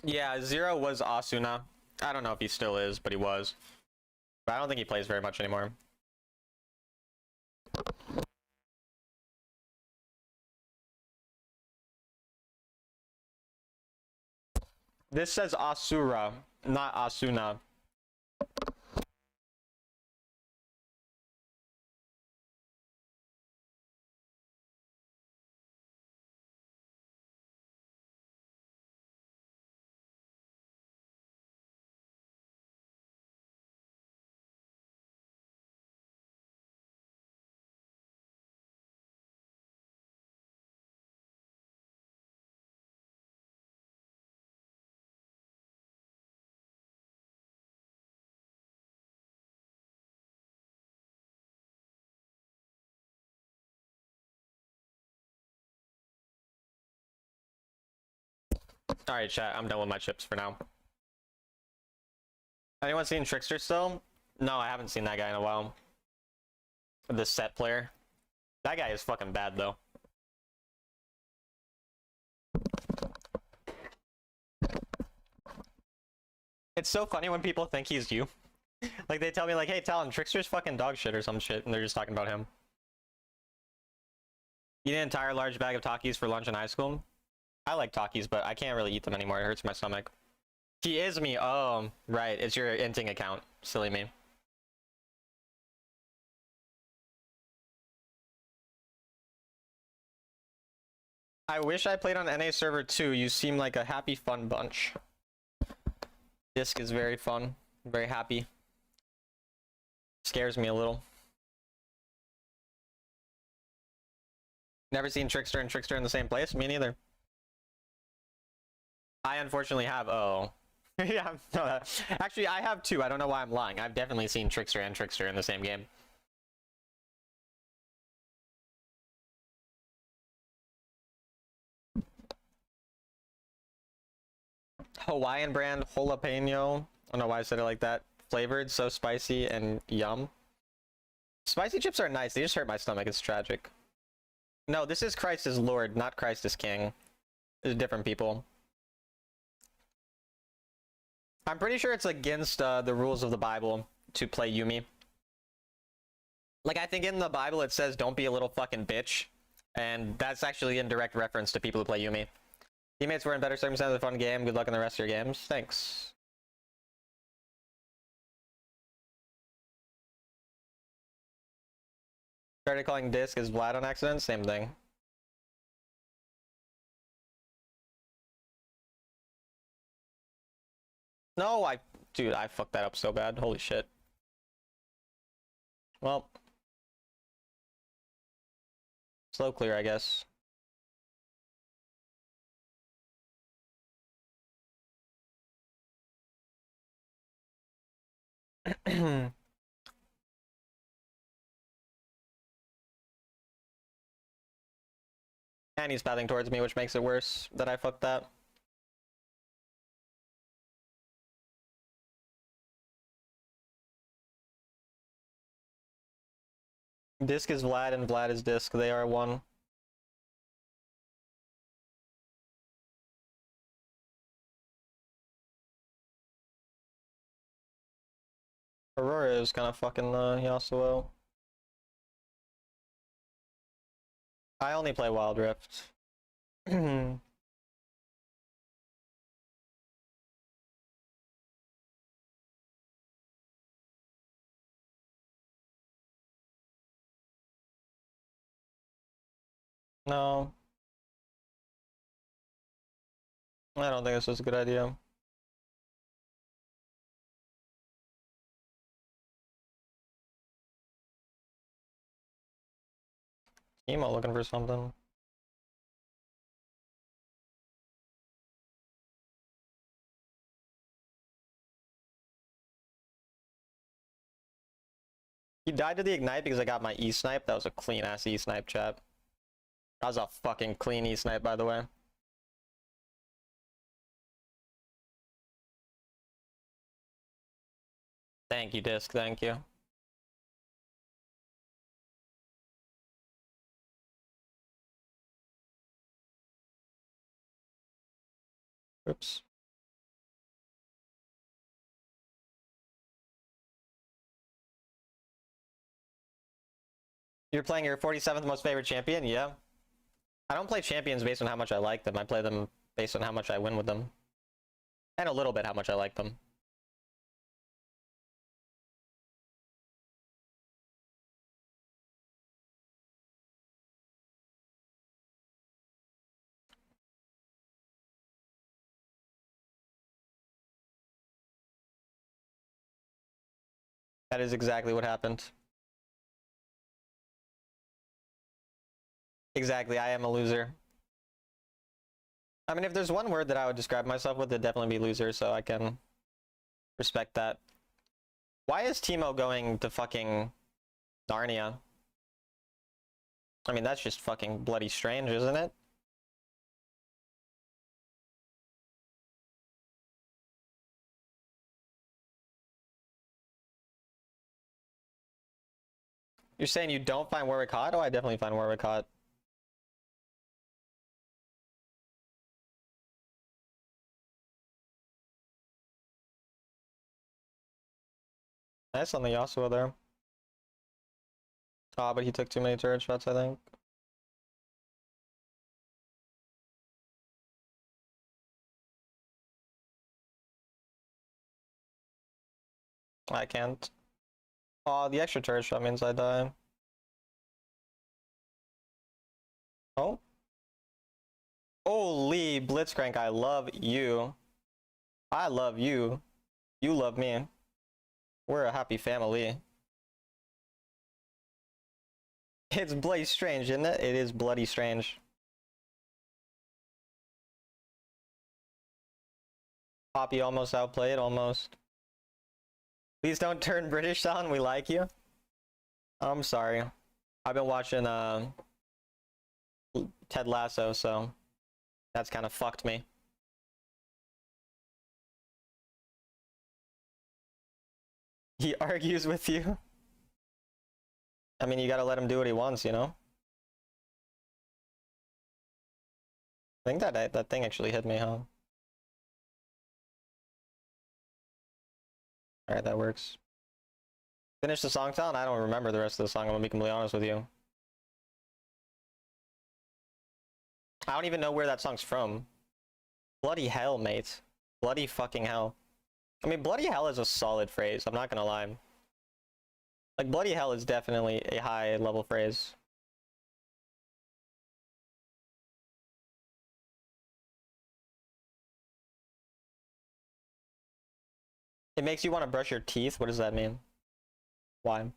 Yeah, Zero was Asuna. I don't know if he still is, but he was. But I don't think he plays very much anymore. This says Asura, not Asuna. Alright, chat, I'm done with my chips for now. Anyone seen Trickster still? No, I haven't seen that guy in a while. The set player. That guy is fucking bad, though. It's so funny when people think he's you. Like, they tell me, like, hey, Talon, Trickster's fucking dog shit or some shit, and they're just talking about him. Eat an entire large bag of Takis for lunch in high school? I like Takis, but I can't really eat them anymore. It hurts my stomach. He is me. Oh, right. It's your inting account. Silly me. I wish I played on NA server too. You seem like a happy, fun bunch. Disc is very fun. Very happy. Scares me a little. Never seen Trickster and Trickster in the same place? Me neither. I unfortunately have. Oh. Yeah, no, actually, I have two. I don't know why I'm lying. I've definitely seen Trickster and Trickster in the same game. Hawaiian brand jalapeno. I don't know why I said it like that. Flavored, so spicy and yum. Spicy chips are nice. They just hurt my stomach. It's tragic. No, this is Christ is Lord, not Christ is King. They're different people. I'm pretty sure it's against the rules of the Bible to play Yuumi. Like, I think in the Bible it says, don't be a little fucking bitch. And that's actually in direct reference to people who play Yuumi. Teammates were in better circumstances, a fun game. Good luck in the rest of your games. Thanks. Started calling Disc as Vlad on accident. Same thing. No, dude, I fucked that up so bad. Holy shit. Well. Slow clear, I guess. And he's pathing towards me, which makes it worse that I fucked that. Disc is Vlad and Vlad is Disc. They are one. Aurora is kind of fucking Yasuo. I only play Wild Rift. No. I don't think this is a good idea. Emo looking for something. He died to the Ignite because I got my E-Snipe. That was a clean-ass E-Snipe, chat. That was a fucking clean E-Snipe, by the way. Thank you, Disc. Thank you. Oops. You're playing your 47th most favorite champion? Yeah. I don't play champions based on how much I like them. I play them based on how much I win with them. And a little bit how much I like them. That is exactly what happened. Exactly, I am a loser. I mean, if there's one word that I would describe myself with, it'd definitely be loser, so I can respect that. Why is Teemo going to fucking Narnia? I mean, that's just fucking bloody strange, isn't it? You're saying you don't find Warwick hot? Oh, I definitely find Warwick hot. Nice on the Yasuo there. Ah, but he took too many turret shots, I think. I can't. Oh, the extra turret shot means I die. Oh. Holy Blitzcrank, I love you. I love you. You love me. We're a happy family. It's bloody strange, isn't it? It is bloody strange. Poppy almost outplayed, almost. Please don't turn British on, we like you. I'm sorry. I've been watching Ted Lasso, so that's kind of fucked me. He argues with you. I mean, you gotta let him do what he wants, you know? I think that thing actually hit me, huh? Alright, that works. Finish the song, Talon? I don't remember the rest of the song, I'm gonna be completely honest with you. I don't even know where that song's from. Bloody hell, mate. Bloody fucking hell. I mean, bloody hell is a solid phrase, I'm not gonna lie. Like, bloody hell is definitely a high level phrase. It makes you want to brush your teeth? What does that mean? Why?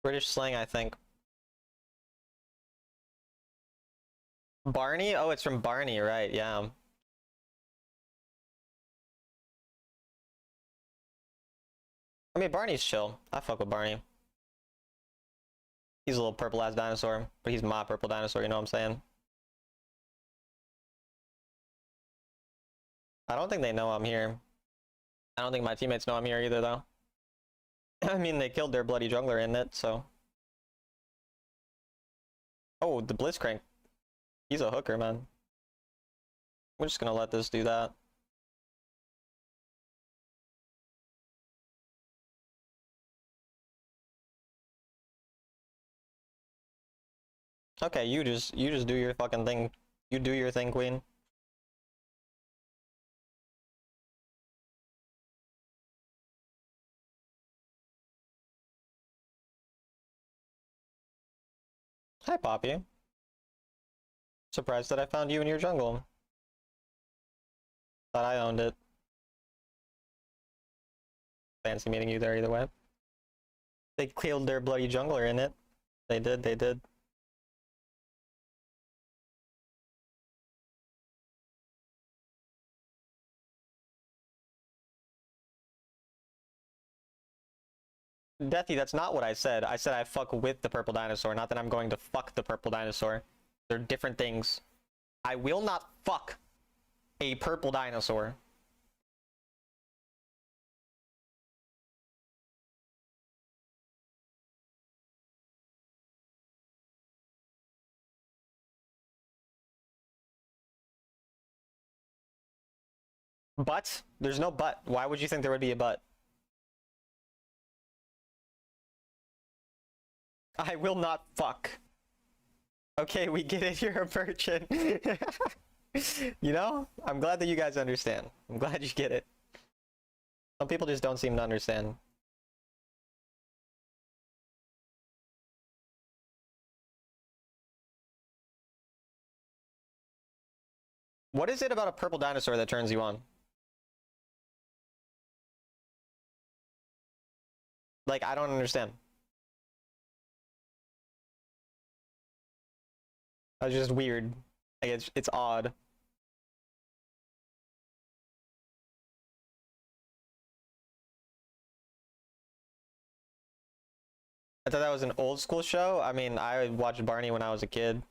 British slang, I think. Barney? Oh, it's from Barney, right, yeah. I mean, Barney's chill. I fuck with Barney. He's a little purple-ass dinosaur, but he's my purple dinosaur, you know what I'm saying? I don't think they know I'm here. I don't think my teammates know I'm here either, though. I mean, they killed their bloody jungler in it, so... Oh, the Blitzcrank. He's a hooker, man. We're just gonna let this do that. Okay, you just do your fucking thing. You do your thing, queen. Hi, Poppy. Surprised that I found you in your jungle. Thought I owned it. Fancy meeting you there either way. They killed their bloody jungler in it. They did, they did. Deathy, that's not what I said. I said I fuck with the purple dinosaur, not that I'm going to fuck the purple dinosaur. They're different things. I will not fuck a purple dinosaur. But? There's no but. Why would you think there would be a but? I will not fuck. Okay, we get it, you're a virgin. You know? I'm glad that you guys understand. I'm glad you get it. Some people just don't seem to understand. What is it about a purple dinosaur that turns you on? Like, I don't understand. That's just weird. Like, it's odd. I thought that was an old school show. I mean, I watched Barney when I was a kid.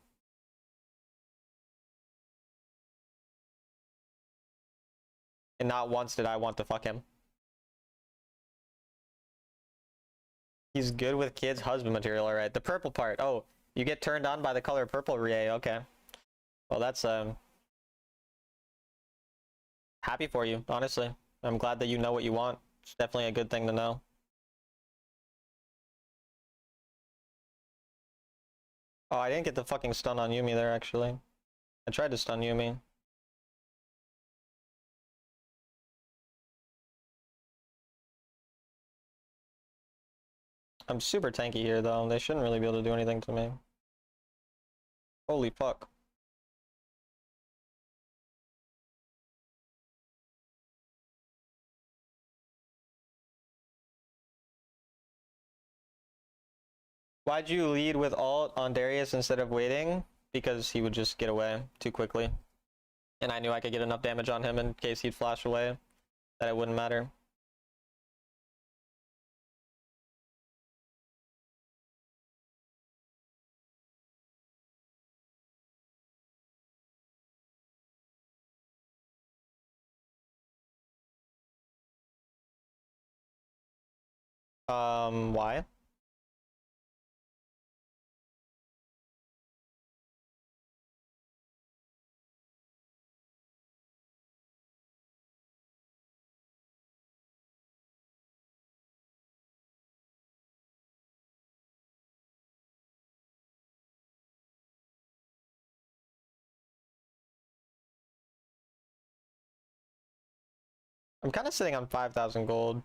And not once did I want to fuck him. He's good with kids' husband material, alright. The purple part. Oh, you get turned on by the color purple, Rie. Okay. Well, that's, happy for you, honestly. I'm glad that you know what you want. It's definitely a good thing to know. Oh, I didn't get the fucking stun on Yuumi there, actually. I tried to stun Yuumi. I'm super tanky here, though. They shouldn't really be able to do anything to me. Holy fuck. Why'd you lead with ult on Darius instead of waiting? Because he would just get away too quickly. And I knew I could get enough damage on him in case he'd flash away that it wouldn't matter. Why? I'm kind of sitting on 5,000 gold.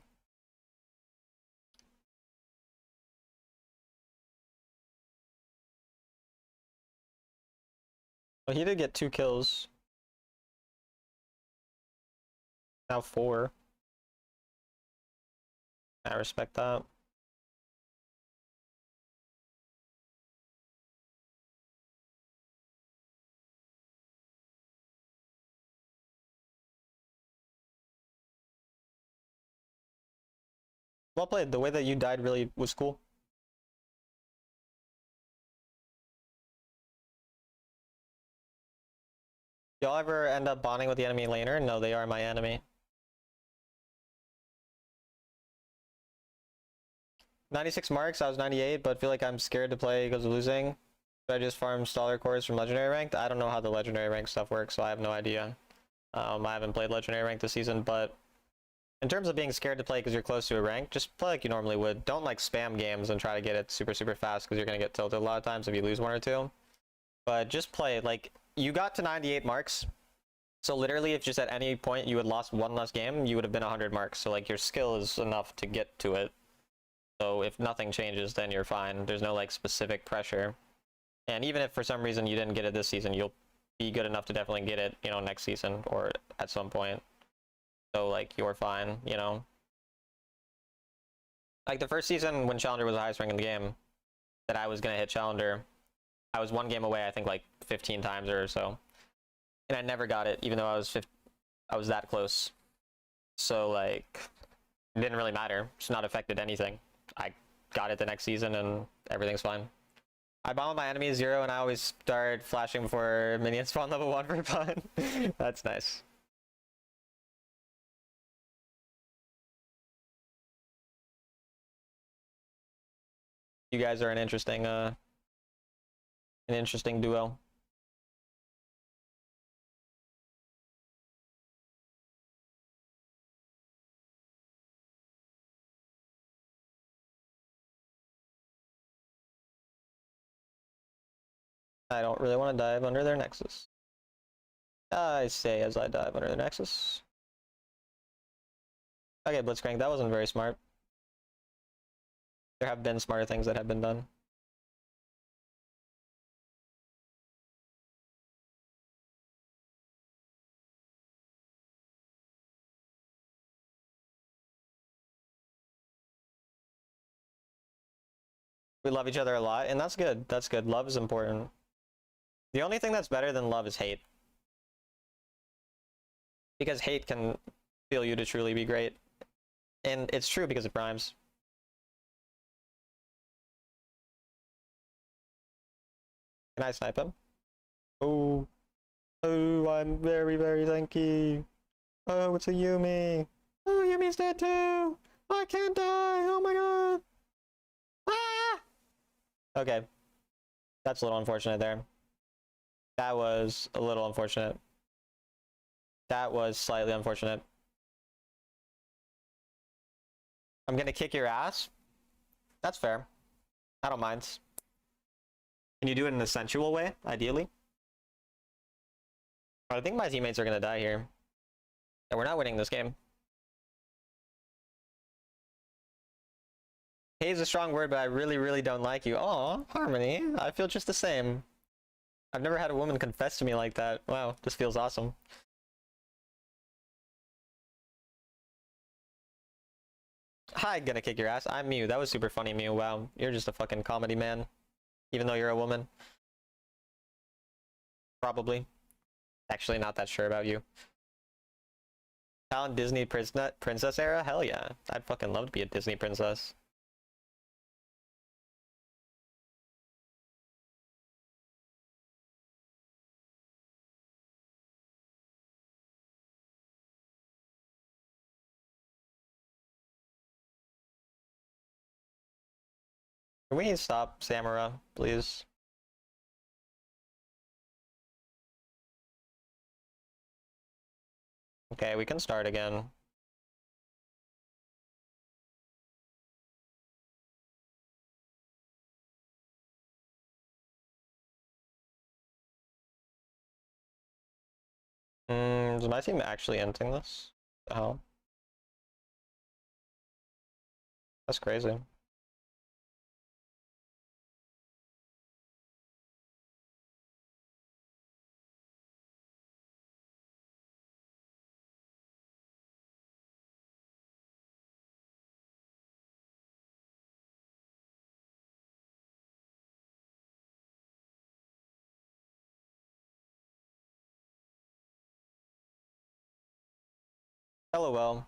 Well, he did get 2 kills. Now 4. I respect that. Well played. The way that you died really was cool. Y'all ever end up bonding with the enemy laner? No, they are my enemy. 96 marks, I was 98, but feel like I'm scared to play because of losing. Should I just farm Staller cores from Legendary Ranked? I don't know how the Legendary Rank stuff works, so I have no idea. I haven't played Legendary Rank this season, but in terms of being scared to play because you're close to a rank, just play like you normally would. Don't like spam games and try to get it super fast because you're going to get tilted a lot of times if you lose 1 or 2. But just play, like, you got to 98 marks, so literally if just at any point you had lost 1 less game, you would have been 100 marks. So like your skill is enough to get to it. So if nothing changes, then you're fine. There's no like specific pressure. And even if for some reason you didn't get it this season, you'll be good enough to definitely get it, you know, next season or at some point. So like you're fine, you know. Like the first season when Challenger was the highest rank in the game, that I was gonna hit Challenger, I was 1 game away, I think like 15 times or so. And I never got it, even though I was that close. So like, it didn't really matter. It's not affected anything. I got it the next season and everything's fine. I bomb my enemy 0 and I always start flashing before minions spawn level 1 for fun. That's nice. You guys are an interesting duo. I don't really want to dive under their nexus. I say as I dive under the nexus. Okay, Blitzcrank, that wasn't very smart. There have been smarter things that have been done. We love each other a lot, and that's good. That's good. Love is important. The only thing that's better than love is hate. Because hate can feel you to truly be great. And it's true because it rhymes. Can I snipe him? Oh. Oh, I'm very, very thanky. Oh, it's a Yuumi. Oh, Yumi's dead too. I can't die. Oh my god. Ah! Okay. That's a little unfortunate there. That was a little unfortunate. That was slightly unfortunate. I'm gonna kick your ass. That's fair. I don't mind. Can you do it in a sensual way, ideally? I think my teammates are gonna die here. And we're not winning this game. Hey is a strong word, but I really, really don't like you. Aw, Harmony. I feel just the same. I've never had a woman confess to me like that. Wow, this feels awesome. Hi, gonna kick your ass. I'm Mew. That was super funny, Mew. Wow, you're just a fucking comedy man. Even though you're a woman. Probably. Actually, not that sure about you. Talent Disney princess era? Hell yeah. I'd fucking love to be a Disney princess. Can we stop Samura, please? Okay, we can start again. Is my team actually ending this? What the hell? That's crazy. LOL.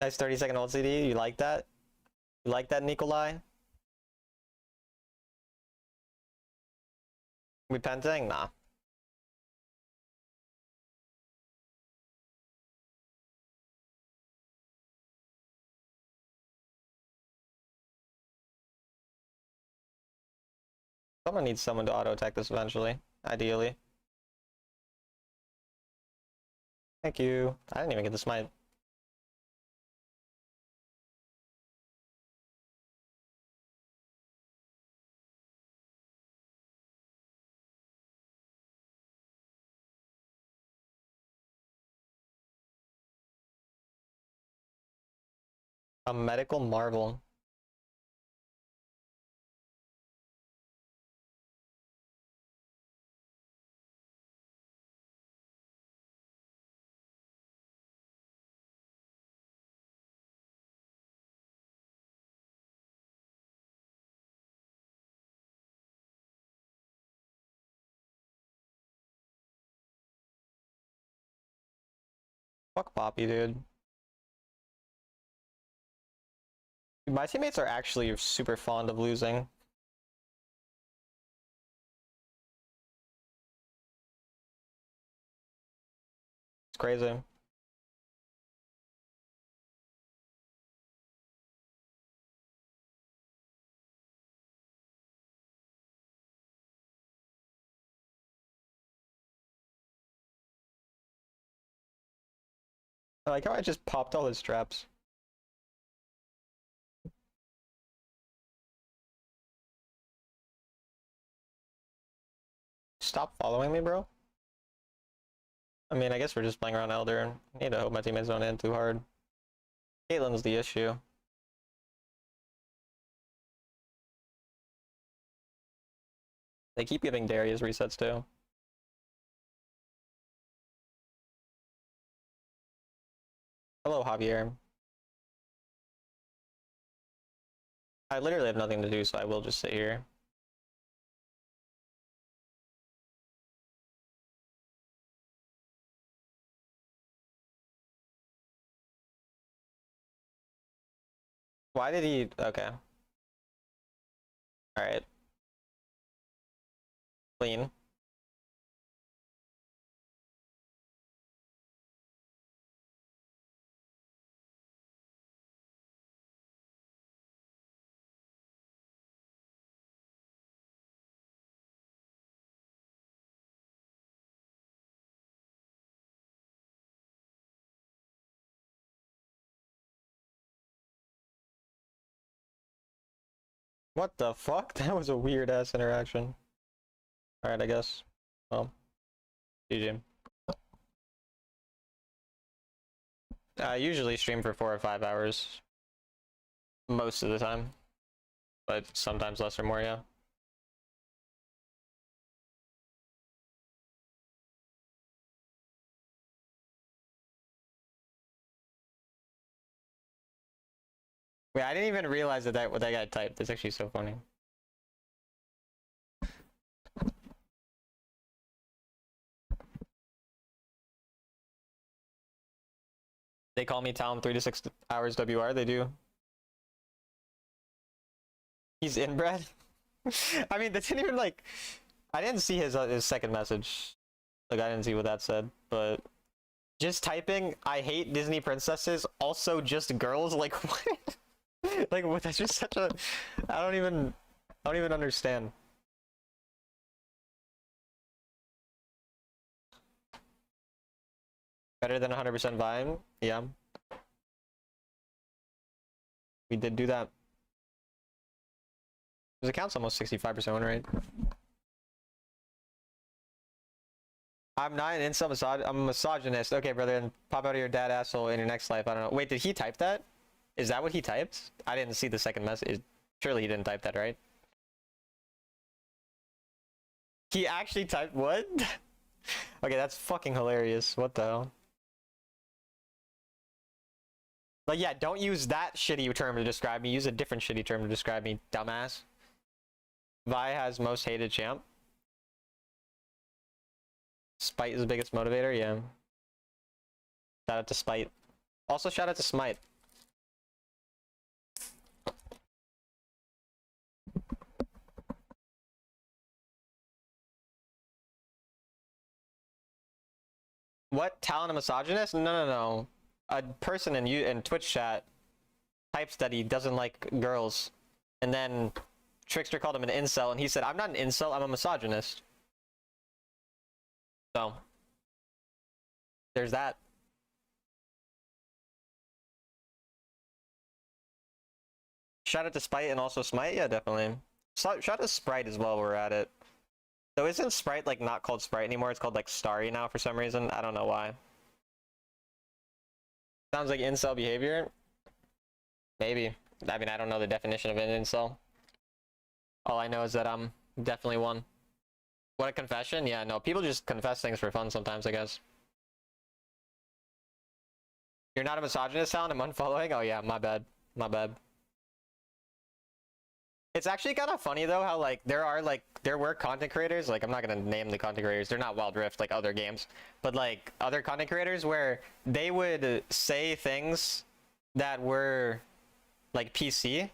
Nice 30-second ult CD. You like that? You like that, Nikolai? We penting? Nah. Someone needs someone to auto attack this eventually. Ideally. Thank you. I didn't even get the smite. A medical marvel. Fuck Poppy, dude. My teammates are actually super fond of losing. It's crazy. I like how I just popped all his traps. stop following me, bro? I mean, I guess we're just playing around Elder. I need to hope my teammates don't end too hard. Caitlyn's the issue. They keep giving Darius resets too. Hello, Javier. I literally have nothing to do, so I will just sit here. Why did he? Okay. Alright. Clean. What the fuck? That was a weird ass interaction. Alright, I guess. Well, GG. I usually stream for 4 or 5 hours. Most of the time. But sometimes less or more, yeah. Wait, I didn't even realize that what that guy typed. That's actually so funny. They call me Talon 3 to 6 hours WR, they do. He's inbred? I mean, that didn't even like... I didn't see his second message. Like, I didn't see what that said, but... Just typing, I hate Disney princesses, also just girls, like, what? Like, what? That's just such a... I don't even understand. Better than 100% Vine? Yeah. We did do that. His account's almost 65% win rate. I'm not an incel misogynist. I'm a misogynist. Okay, brother, and pop out of your dad asshole in your next life. I don't know. Wait, did he type that? Is that what he typed? I didn't see the second message. Surely he didn't type that, right? He actually typed what? Okay, that's fucking hilarious. What the hell? Like, yeah, don't use that shitty term to describe me. Use a different shitty term to describe me, dumbass. Vi has most hated champ. Spite is the biggest motivator, yeah. Shout out to Spite. Also, shout out to Smite. What? Talon a misogynist? No. A person in Twitch chat types that he doesn't like girls, and then Trickster called him an incel, and he said, I'm not an incel, I'm a misogynist. So, there's that. Shout out to Spite and also Smite? Yeah, definitely. Shout out to Sprite as well, we're at it. So isn't Sprite like not called Sprite anymore? It's called like Starry now for some reason. I don't know why. Sounds like incel behavior. Maybe. I mean, I don't know the definition of an incel. All I know is that I'm definitely one. What a confession? Yeah, no, people just confess things for fun sometimes, I guess. You're not a misogynist, Talon? I'm unfollowing? Oh yeah, my bad. My bad. It's actually kind of funny though how like there were content creators, like I'm not gonna name the content creators, they're not Wild Rift like other games, but like other content creators where they would say things that were like PC,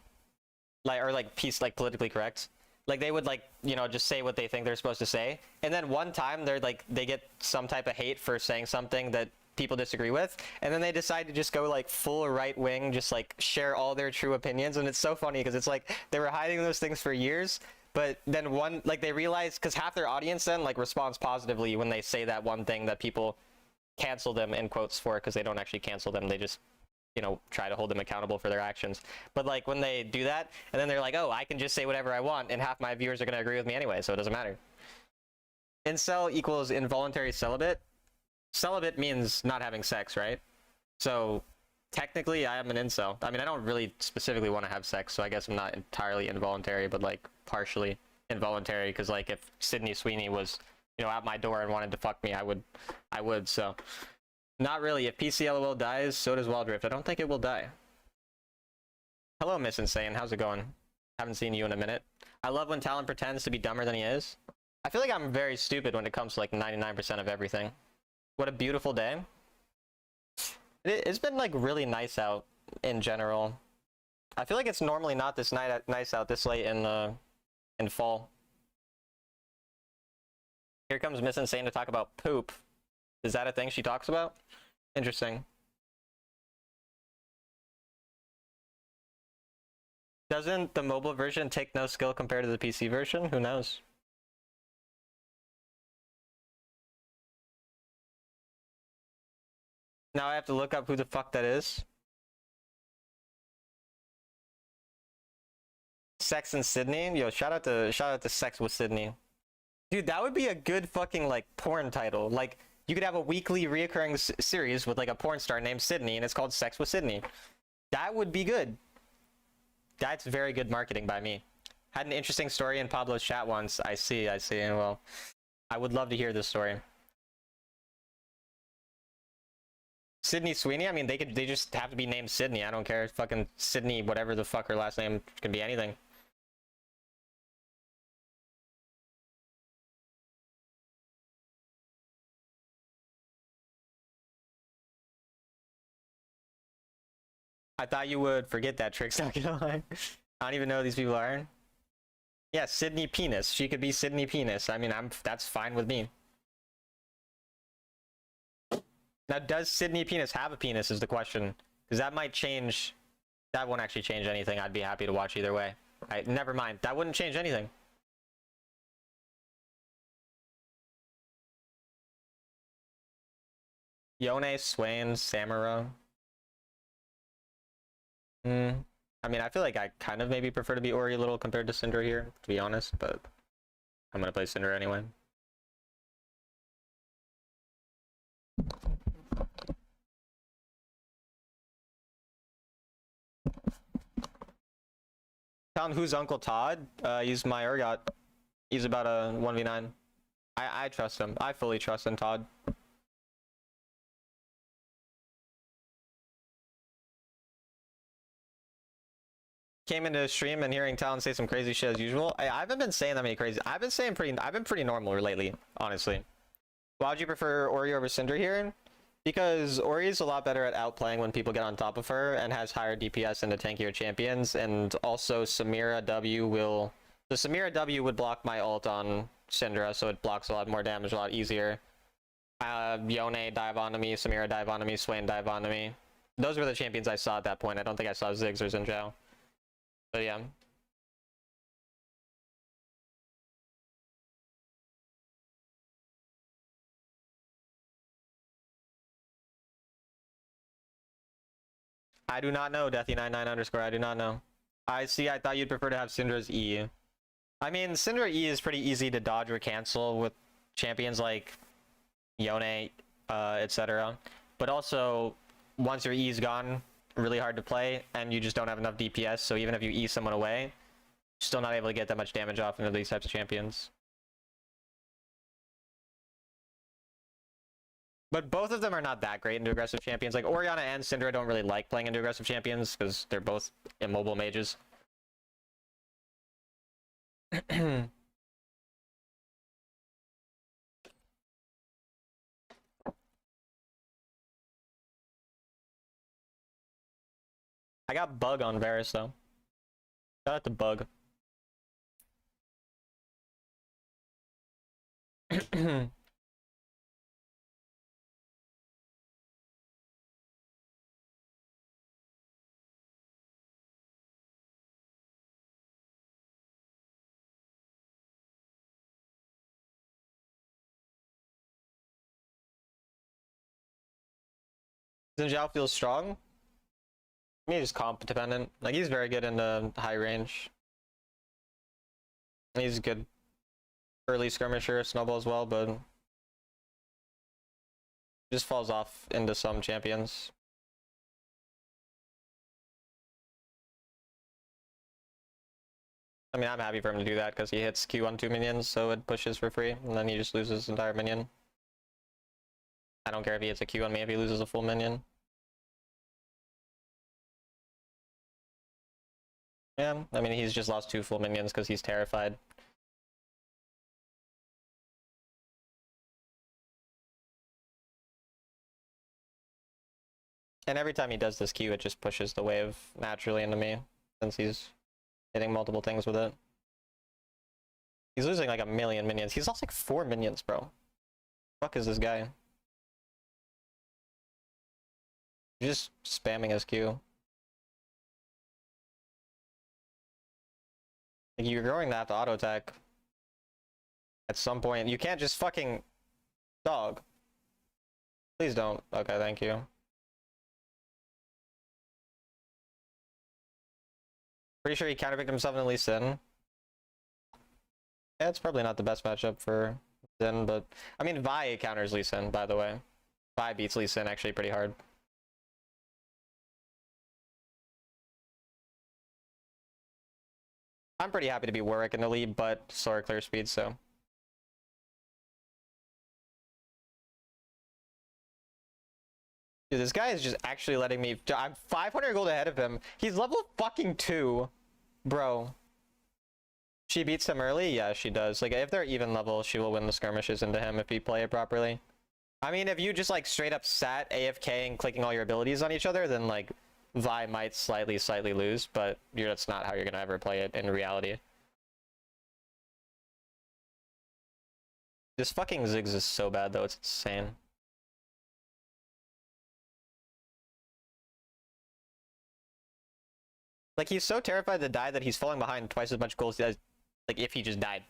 like or like politically correct. Like they would like, you know, just say what they think they're supposed to say, and then one time they're like they get some type of hate for saying something that people disagree with, and then they decide to just go like full right wing, just like share all their true opinions. And it's so funny because it's like they were hiding those things for years, but then one like they realize, because half their audience then like responds positively when they say that one thing that people cancel them in quotes for, because they don't actually cancel them, they just, you know, try to hold them accountable for their actions. But like when they do that and then they're like, oh, I can just say whatever I want and half my viewers are going to agree with me anyway, so it doesn't matter. Incel equals involuntary celibate. Celibate means not having sex, right? So technically I am an incel. I mean, I don't really specifically want to have sex, so I guess I'm not entirely involuntary, but like partially involuntary, because like if Sydney Sweeney was, you know, at my door and wanted to fuck me, I would, so not really. If PCLOL dies, so does Wildrift. I don't think it will die. Hello, Miss Insane. How's it going? Haven't seen you in a minute. I love when Talon pretends to be dumber than he is. I feel like I'm very stupid when it comes to like 99% of everything. What a beautiful day. It's been like really nice out in general. I feel like it's normally not this nice out this late in fall. Here comes Miss Insane to talk about poop. Is that a thing she talks about? Interesting. Doesn't the mobile version take no skill compared to the PC version? Who knows? Now I have to look up who the fuck that is. Sex and Sydney? Yo, shout out to Sex with Sydney. Dude, that would be a good fucking like porn title. Like you could have a weekly reoccurring series with like a porn star named Sydney and it's called Sex with Sydney. That would be good. That's very good marketing by me. Had an interesting story in Pablo's chat once. I see. Well, I would love to hear this story. Sydney Sweeney? I mean, they just have to be named Sydney. I don't care. Fucking Sydney, whatever the fuck her last name can be anything. I thought you would forget that trick, not gonna lie. I don't even know who these people are. Yeah, Sydney Penis. She could be Sydney Penis. I mean, that's fine with me. Now, does Sydney Penis have a penis is the question. Because that might change. That won't actually change anything. I'd be happy to watch either way. Never mind. That wouldn't change anything. Yone, Swain, Samura. I mean, I feel like I kind of maybe prefer to be Ori a little compared to Syndra here, to be honest, but I'm gonna play Syndra anyway. Found who's Uncle Todd? He's my Urgot. He's about a 1v9. I trust him. I fully trust in Todd. Came into the stream and hearing Talon say some crazy shit as usual. I haven't been saying that many crazy. I've been pretty normal lately, honestly. Why would you prefer Ori over Syndra here? Because Ori is a lot better at outplaying when people get on top of her and has higher DPS than the tankier champions, and also Samira W will... The Samira W would block my ult on Syndra, so it blocks a lot more damage a lot easier. Yone dive onto me, Samira dive onto me, Swain dive onto me. Those were the champions I saw at that point. I don't think I saw Ziggs or Xin Zhao. But yeah. I do not know, Deathy99_. I do not know. I see, I thought you'd prefer to have Syndra's E. I mean, Syndra E is pretty easy to dodge or cancel with champions like Yone, etc. But also, once your E is gone, really hard to play, and you just don't have enough DPS, so even if you E someone away, still not able to get that much damage off into these types of champions. But both of them are not that great into aggressive champions. Like, Orianna and Syndra don't really like playing into aggressive champions, because they're both immobile mages. I got Bug on Varus, though. Shout out to Bug. Xin Zhao feels strong. I mean, he's comp dependent. Like, he's very good in the high range. He's good. early skirmisher, snowball as well, but just falls off into some champions. I mean, I'm happy for him to do that because he hits Q on 2 minions, so it pushes for free, and then he just loses his entire minion. I don't care if he hits a Q on me if he loses a full minion. Yeah, I mean, he's just lost 2 full minions because he's terrified. And every time he does this Q, it just pushes the wave naturally into me, since he's hitting multiple things with it. He's losing like 1,000,000 minions. He's lost like 4 minions, bro. Fuck is this guy? He's just spamming his Q. Like, you're going to have to auto attack at some point. You can't just fucking dog. Please don't. Okay, thank you. Pretty sure he counterpicked himself in Lee Sin. Yeah, it's probably not the best matchup for Sin, but I mean, Vi counters Lee Sin, by the way. Vi beats Lee Sin actually pretty hard. I'm pretty happy to be Warwick in the lead, but Sora clear speed, so. Dude, this guy is just actually letting me. I'm 500 gold ahead of him. He's level fucking 2. Bro. She beats him early? Yeah, she does. Like, if they're even level, she will win the skirmishes into him if you play it properly. I mean, if you just, like, straight up sat AFK and clicking all your abilities on each other, then, like, Vi might slightly lose, but that's not how you're gonna ever play it in reality. This fucking Ziggs is so bad, though. It's insane. Like, he's so terrified to die that he's falling behind twice as much gold as, like, if he just died.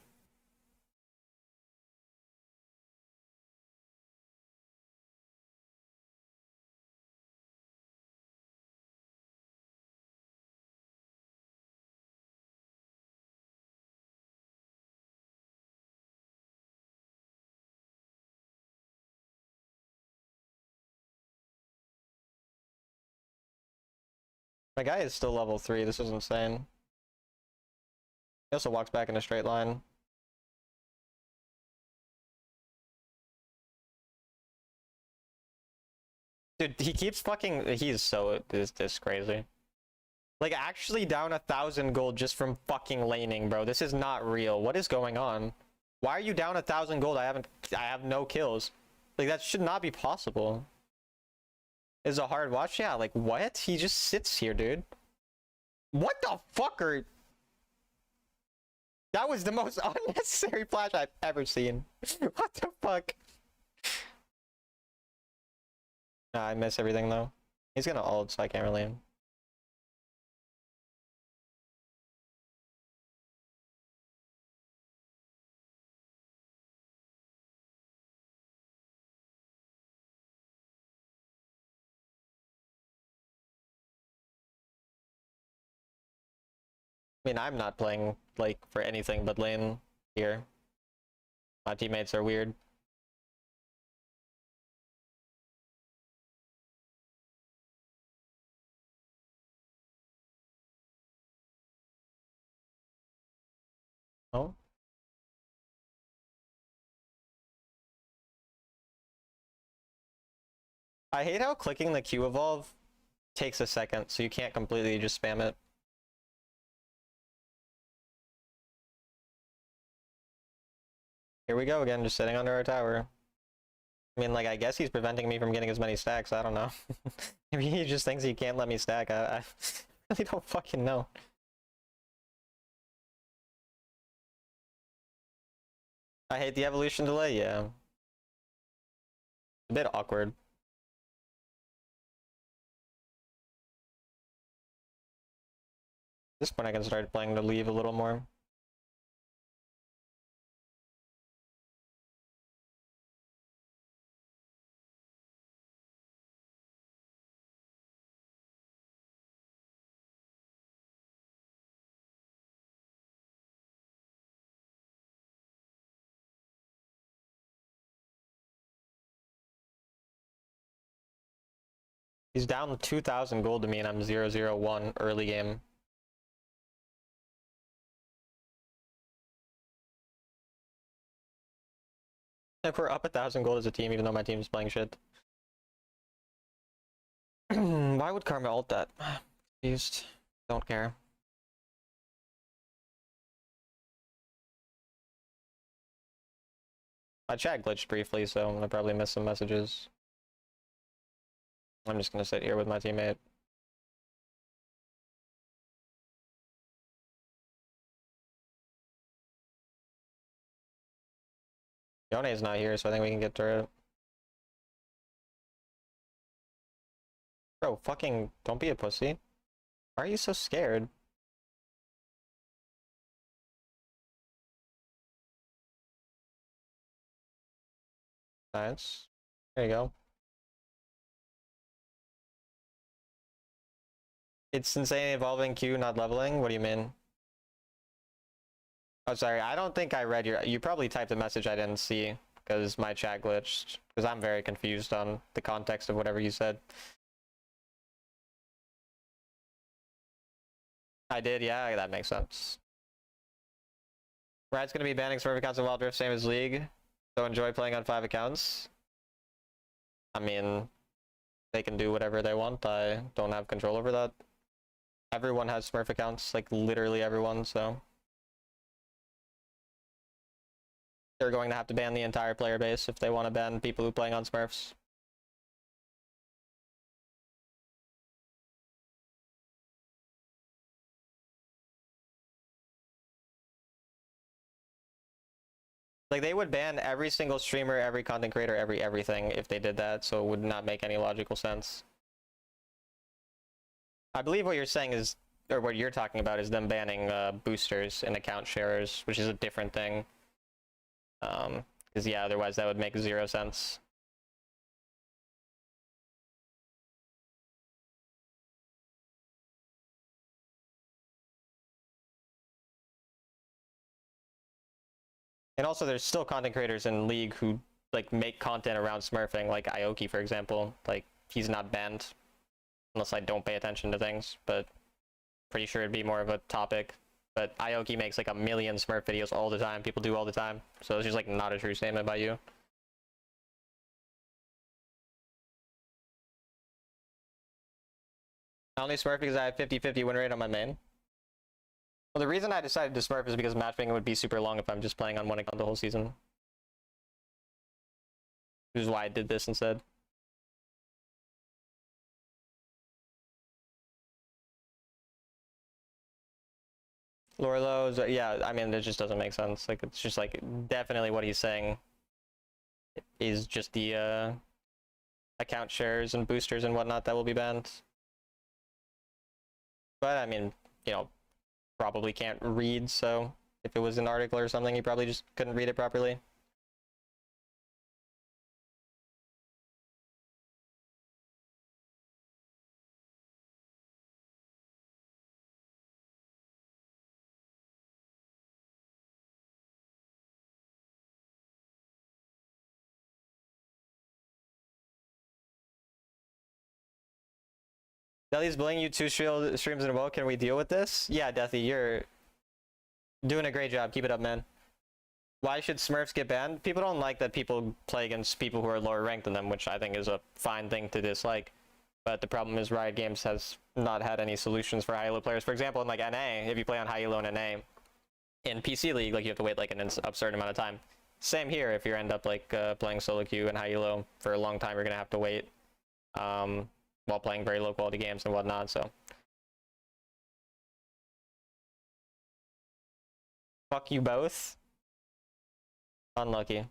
My guy is still level 3. This is insane. He also walks back in a straight line. Dude, he keeps fucking. He's so. This crazy. Like, actually down 1,000 gold just from fucking laning, bro. This is not real. What is going on? Why are you down 1,000 gold? I have no kills. Like, that should not be possible. Is a hard watch? Yeah, like, what? He just sits here, dude. What the fuck are... That was the most unnecessary flash I've ever seen. What the fuck? Nah, I miss everything, though. He's gonna ult, so I can't really... I mean, I'm not playing, like, for anything but lane here. My teammates are weird. Oh? I hate how clicking the Q evolve takes a second, so you can't completely just spam it. Here we go again, just sitting under our tower. I mean, like, I guess he's preventing me from getting as many stacks, I don't know. Maybe he just thinks he can't let me stack, I really don't fucking know. I hate the evolution delay, yeah. A bit awkward. At this point I can start playing to leave a little more. He's down 2,000 gold to me and I'm 0-0-1 early game. If we're up 1,000 gold as a team, even though my team's playing shit. Why would Karma ult that? Confused. Don't care. My chat glitched briefly, so I'm gonna probably miss some messages. I'm just gonna sit here with my teammate. Yone is not here, so I think we can get through it. Bro, fucking don't be a pussy. Why are you so scared? Nice. There you go. It's insane evolving Q, not leveling? What do you mean? Oh, sorry, I don't think I read you probably typed a message I didn't see because my chat glitched. Because I'm very confused on the context of whatever you said. I did, yeah, that makes sense. Riot's gonna be banning Smurf accounts in Wild Rift, same as League. So enjoy playing on 5 accounts. I mean, they can do whatever they want. I don't have control over that. Everyone has Smurf accounts, like literally everyone, so. They're going to have to ban the entire player base if they want to ban people who are playing on Smurfs. Like, they would ban every single streamer, every content creator, everything if they did that, so it would not make any logical sense. I believe what you're saying is, or what you're talking about is them banning boosters and account sharers, which is a different thing. Because yeah, otherwise that would make 0 sense. And also there's still content creators in League who like make content around smurfing, like Ioki for example. Like, he's not banned unless I don't pay attention to things, but pretty sure it'd be more of a topic. But Ioki makes like 1 million smurf videos all the time, people do all the time, so it's just like not a true statement by you. I only smurf because I have 50-50 win rate on my main. Well, the reason I decided to smurf is because matchmaking would be super long if I'm just playing on one account the whole season. Which is why I did this instead. Lorlo's, yeah, I mean, it just doesn't make sense. Like, it's just like, definitely what he's saying is just the account shares and boosters and whatnot that will be banned. But I mean, you know, probably can't read, so if it was an article or something, you probably just couldn't read it properly. Deli's bullying you 2 streams in a row. Can we deal with this? Yeah, Deathy, you're doing a great job. Keep it up, man. Why should Smurfs get banned? People don't like that people play against people who are lower ranked than them, which I think is a fine thing to dislike. But the problem is Riot Games has not had any solutions for high elo players. For example, in like NA, if you play on high elo in NA, in PC League, like you have to wait like an absurd amount of time. Same here, if you end up like playing solo queue and high elo for a long time, you're gonna have to wait while playing very low quality games and whatnot. So fuck you both. Unlucky.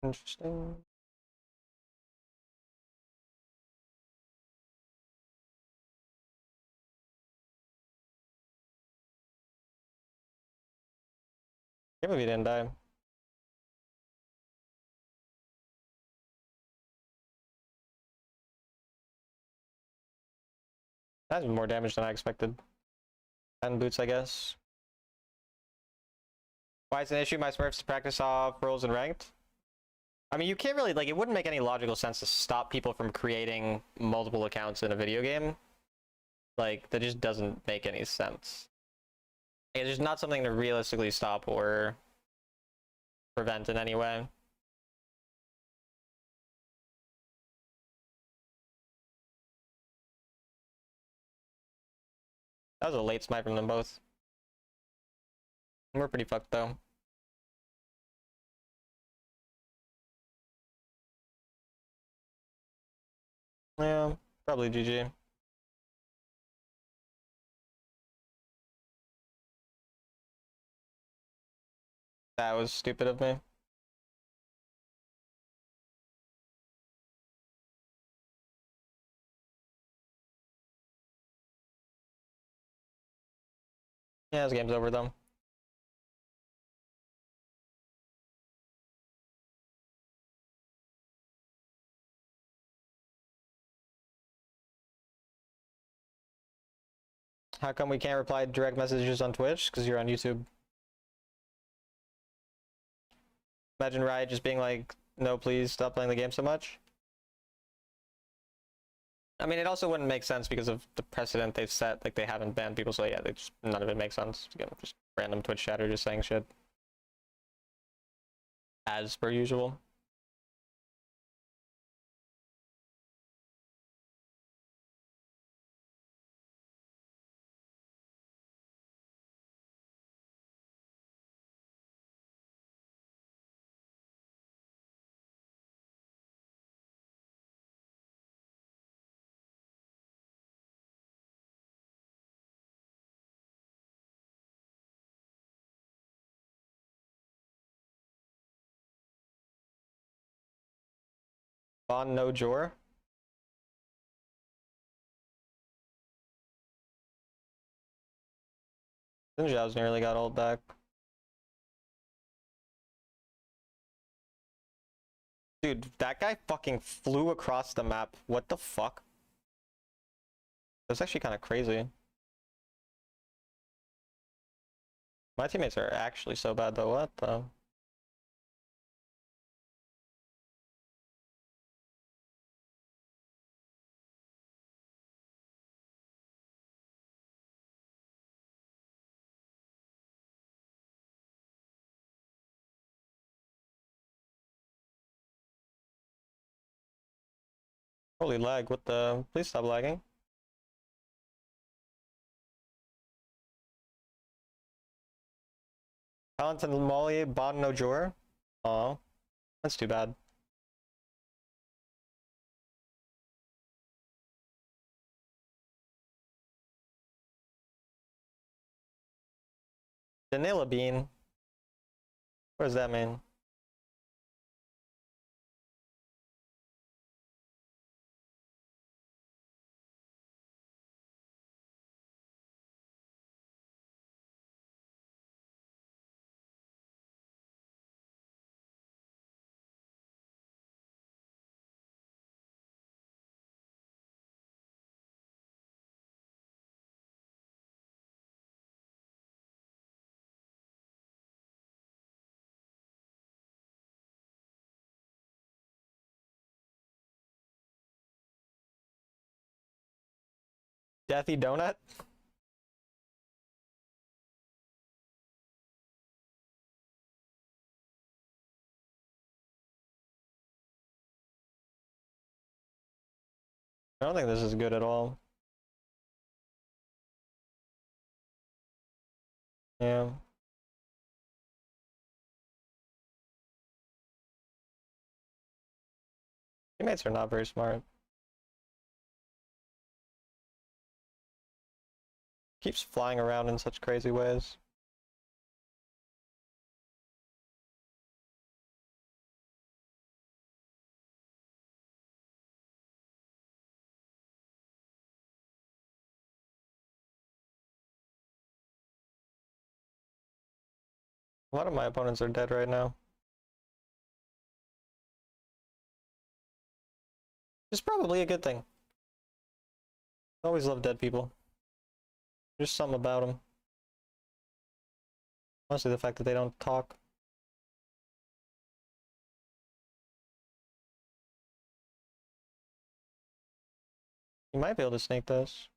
Interesting. Can't believe he didn't die. That's more damage than I expected. 10 boots, I guess. Why is it an issue? My Smurfs practice off rolls and ranked. I mean, you can't really, like, it wouldn't make any logical sense to stop people from creating multiple accounts in a video game. Like, that just doesn't make any sense. It's just not something to realistically stop or prevent in any way. That was a late smite from them both. We're pretty fucked though. Yeah, probably GG. That was stupid of me. Yeah, this game's over though. How come we can't reply direct messages on Twitch? Because you're on YouTube. Imagine Riot just being like, no, please stop playing the game so much. I mean, it also wouldn't make sense because of the precedent they've set. Like, they haven't banned people, so yeah, none of it makes sense. Again, just random Twitch chatter just saying shit. As per usual. Bon no Jor. Xin Zhao's nearly got ult back. Dude, that guy fucking flew across the map. What the fuck? That's actually kind of crazy. My teammates are actually so bad though. What the? Holy lag, what the? Please stop lagging. Talent and Molly, Bon no Jor. Oh, that's too bad. Vanilla Bean. What does that mean? Deathy Donut? I don't think this is good at all. Yeah. Teammates are not very smart. Keeps flying around in such crazy ways. A lot of my opponents are dead right now. It's probably a good thing. Always love dead people. There's something about them. Mostly the fact that they don't talk. You might be able to snake this.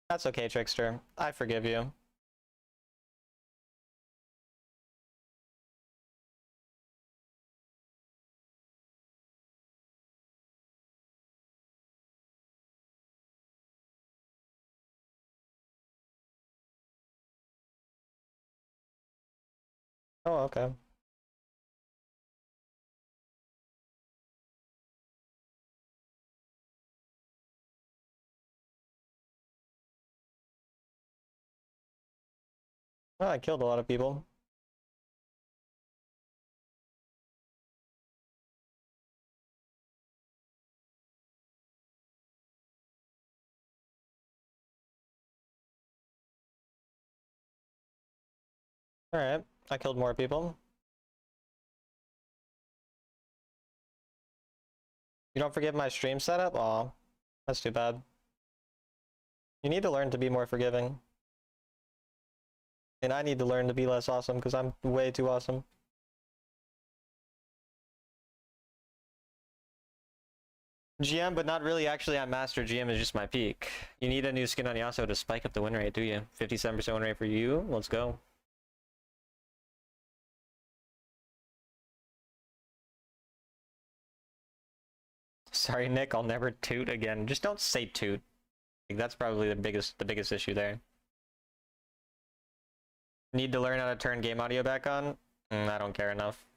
That's okay, Trickster. I forgive you. Oh, okay. Well, I killed a lot of people. Alright, I killed more people. You don't forgive my stream setup? Aw, that's too bad. You need to learn to be more forgiving. And I need to learn to be less awesome because I'm way too awesome. GM, but not really. Actually, I'm Master. GM is just my peak. You need a new skin on Yasuo to spike up the win rate, do you? 57% win rate for you? Let's go. Sorry, Nick, I'll never toot again. Just don't say toot. Like, that's probably the biggest issue there. Need to learn how to turn game audio back on? I don't care enough.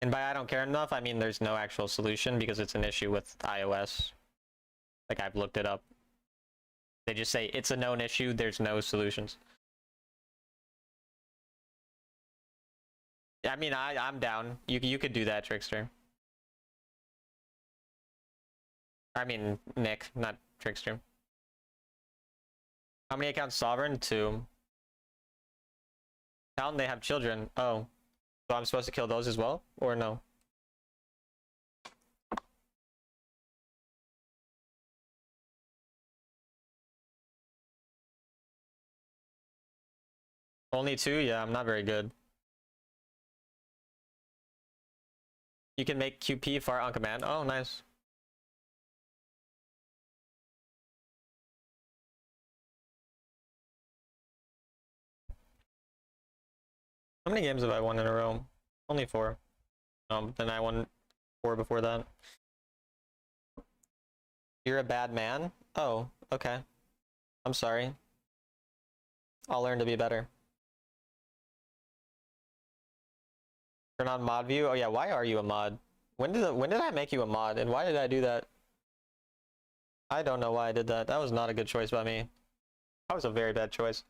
And by I don't care enough, I mean there's no actual solution because it's an issue with iOS. Like, I've looked it up. They just say it's a known issue, there's no solutions. I mean, I'm down. You could do that, Trickster. I mean, Nick, not Trickster. How many accounts Sovereign? 2. How they have children? Oh. So I'm supposed to kill those as well? Or no? Only 2? Yeah, I'm not very good. You can make QP fart on command. Oh, nice. How many games have I won in a row? Only 4. Then I won 4 before that. You're a bad man? Oh, okay. I'm sorry. I'll learn to be better. Turn on mod view? Oh yeah, why are you a mod? When did I make you a mod, and why did I do that? I don't know why I did that. That was not a good choice by me. That was a very bad choice.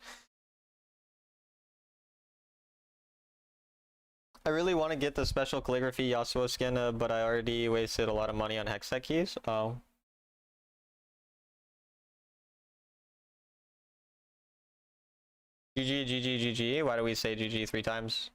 I really want to get the special calligraphy Yasuo skin, but I already wasted a lot of money on Hextech keys. Oh. GG, GG, GG. Why do we say GG 3 times?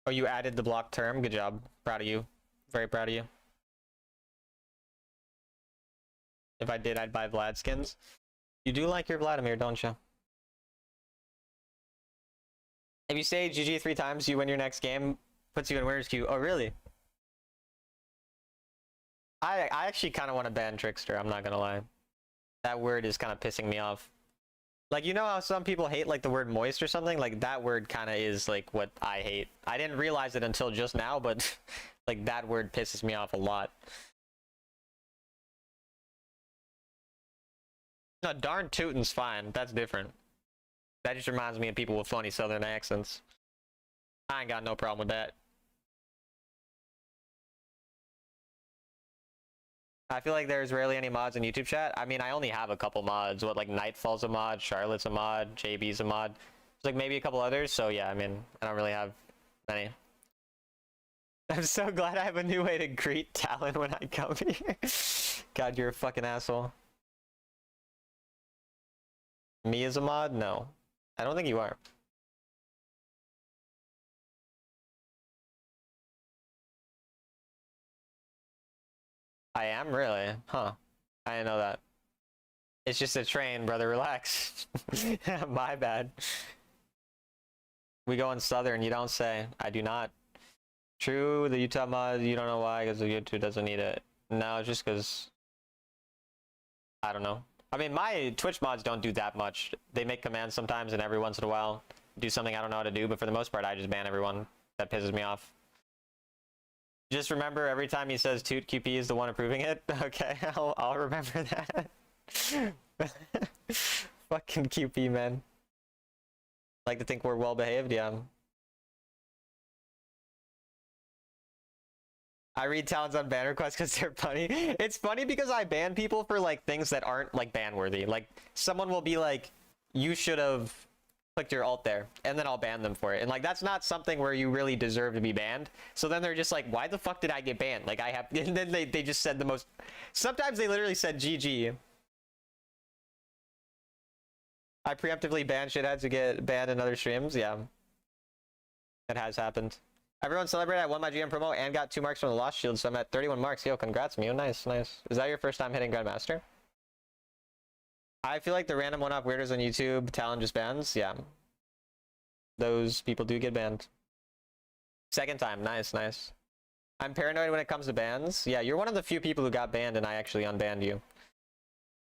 Oh, you added the block term. Good job. Proud of you. Very proud of you. If I did, I'd buy Vlad skins. You do like your Vladimir, don't you? If you say GG 3 times, you win your next game, puts you in winner's queue. Oh, really? I actually kind of want to ban Trickster, I'm not gonna lie. That word is kind of pissing me off. Like, you know how some people hate, like, the word moist or something? Like, that word kind of is, like, what I hate. I didn't realize it until just now, but, like, that word pisses me off a lot. No, darn tootin's fine. That's different. That just reminds me of people with funny southern accents. I ain't got no problem with that. I feel like there's rarely any mods in YouTube chat. I mean, I only have a couple mods. What, like Nightfall's a mod, Charlotte's a mod, JB's a mod. There's like maybe a couple others. So yeah, I mean, I don't really have many. I'm so glad I have a new way to greet Talon when I come here. God, you're a fucking asshole. Me as a mod? No. I don't think you are. I am? Really? Huh. I didn't know that. It's just a train, brother. Relax. My bad. We go in Southern, you don't say. I do not. True, the Utah mod, you don't know why, because the YouTube doesn't need it. No, just because... I don't know. I mean, my Twitch mods don't do that much. They make commands sometimes, and every once in a while do something I don't know how to do, but for the most part, I just ban everyone. That pisses me off. Just remember, every time he says Toot, QP is the one approving it. Okay, I'll remember that. Fucking QP, man. I like to think we're well behaved, yeah. I read Talons on ban requests because they're funny. It's funny because I ban people for like things that aren't like ban worthy. Like someone will be like, you should have clicked your alt there, and then I'll ban them for it. And like that's not something where you really deserve to be banned. So then they're just like, why the fuck did I get banned? Like I have, and then they just said the most. Sometimes they literally said GG. I preemptively ban shitheads who get banned in other streams. Yeah, it has happened. Everyone celebrate, I won my GM promo and got 2 marks from the Lost Shield, so I'm at 31 marks. Yo, congrats, Mew. Nice, nice. Is that your first time hitting Grandmaster? I feel like the random one-off weirdos on YouTube, Talon just bans. Yeah. Those people do get banned. Second time. Nice, nice. I'm paranoid when it comes to bans. Yeah, you're one of the few people who got banned and I actually unbanned you.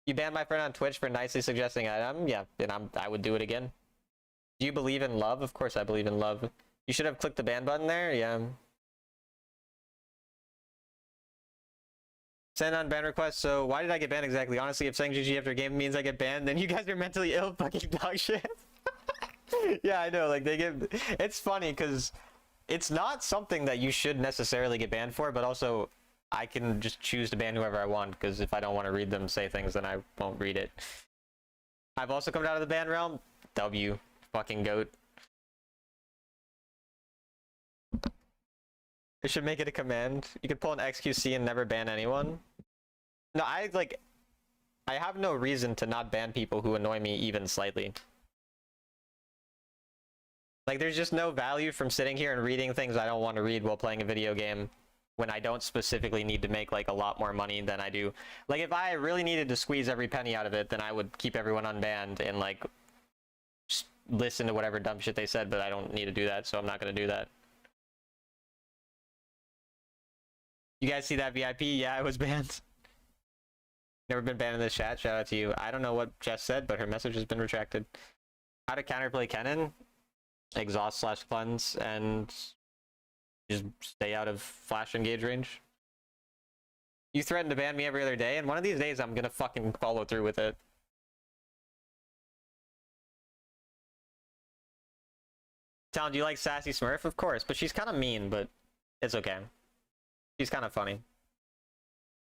You banned my friend on Twitch for nicely suggesting item? Yeah, and I would do it again. Do you believe in love? Of course I believe in love. You should have clicked the ban button there, yeah. Send on ban request, so why did I get banned exactly? Honestly, if saying GG after a game means I get banned, then you guys are mentally ill fucking dog shit. Yeah, I know, like they get... It's funny, because it's not something that you should necessarily get banned for, but also I can just choose to ban whoever I want, because if I don't want to read them say things, then I won't read it. I've also come out of the ban realm. W. Fucking goat. It should make it a command. You could pull an XQC and never ban anyone. No, I have no reason to not ban people who annoy me even slightly. Like, there's just no value from sitting here and reading things I don't want to read while playing a video game when I don't specifically need to make, like, a lot more money than I do. Like, if I really needed to squeeze every penny out of it, then I would keep everyone unbanned and, like, just listen to whatever dumb shit they said, but I don't need to do that, so I'm not going to do that. You guys see that VIP? Yeah, I was banned. Never been banned in this chat. Shout out to you. I don't know what Jess said, but her message has been retracted. How to counterplay Kennen? Exhaust / cleanse and just stay out of flash engage range. You threaten to ban me every other day, and one of these days I'm gonna fucking follow through with it. Talon, do you like Sassy Smurf? Of course, but she's kind of mean, but it's okay. She's kind of funny.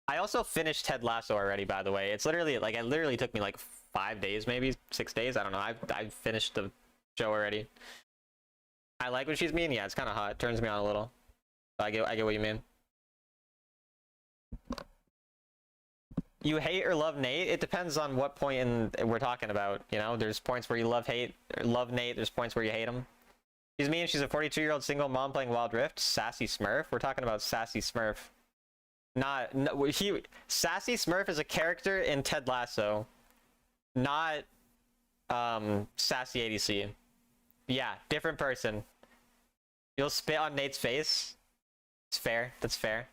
I also finished Ted Lasso already, by the way. It's literally, like, it literally took me, like, 5 days, maybe 6 days. I don't know. I finished the show already. I like when she's mean. Yeah, it's kind of hot. It turns me on a little. I get what you mean. You hate or love Nate? It depends on what point we're talking about. You know, there's points where you love Nate. There's points where you hate him. She's mean. She's a 42-year-old single mom playing Wild Rift. Sassy Smurf. We're talking about Sassy Smurf. Sassy Smurf is a character in Ted Lasso, not Sassy ADC. Yeah, different person. You'll spit on Nate's face. It's fair. That's fair.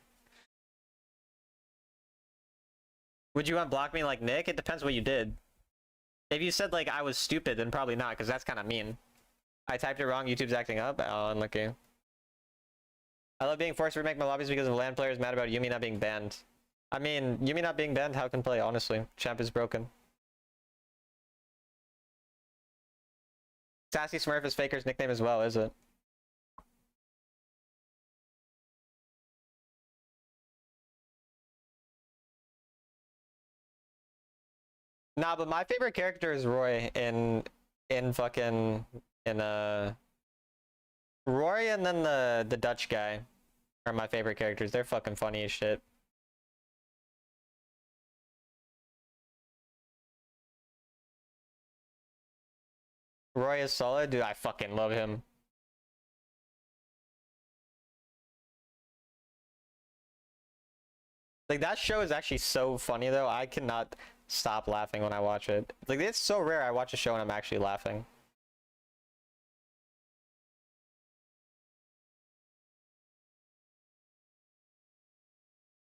Would you unblock me like Nick? It depends what you did. If you said like I was stupid, then probably not, because that's kind of mean. I typed it wrong. YouTube's acting up. Oh, unlucky. I love being forced to remake my lobbies because of LAN players mad about Yuumi not being banned. I mean, Yuumi not being banned, how can play, honestly? Champ is broken. Sassy Smurf is Faker's nickname as well, is it? Nah, but my favorite character is Roy in fucking Roy and then the Dutch guy are my favorite characters. They're fucking funny as shit. Roy is solid, dude. I fucking love him. Like that show is actually so funny though. I cannot stop laughing when I watch it. Like it's so rare I watch a show and I'm actually laughing.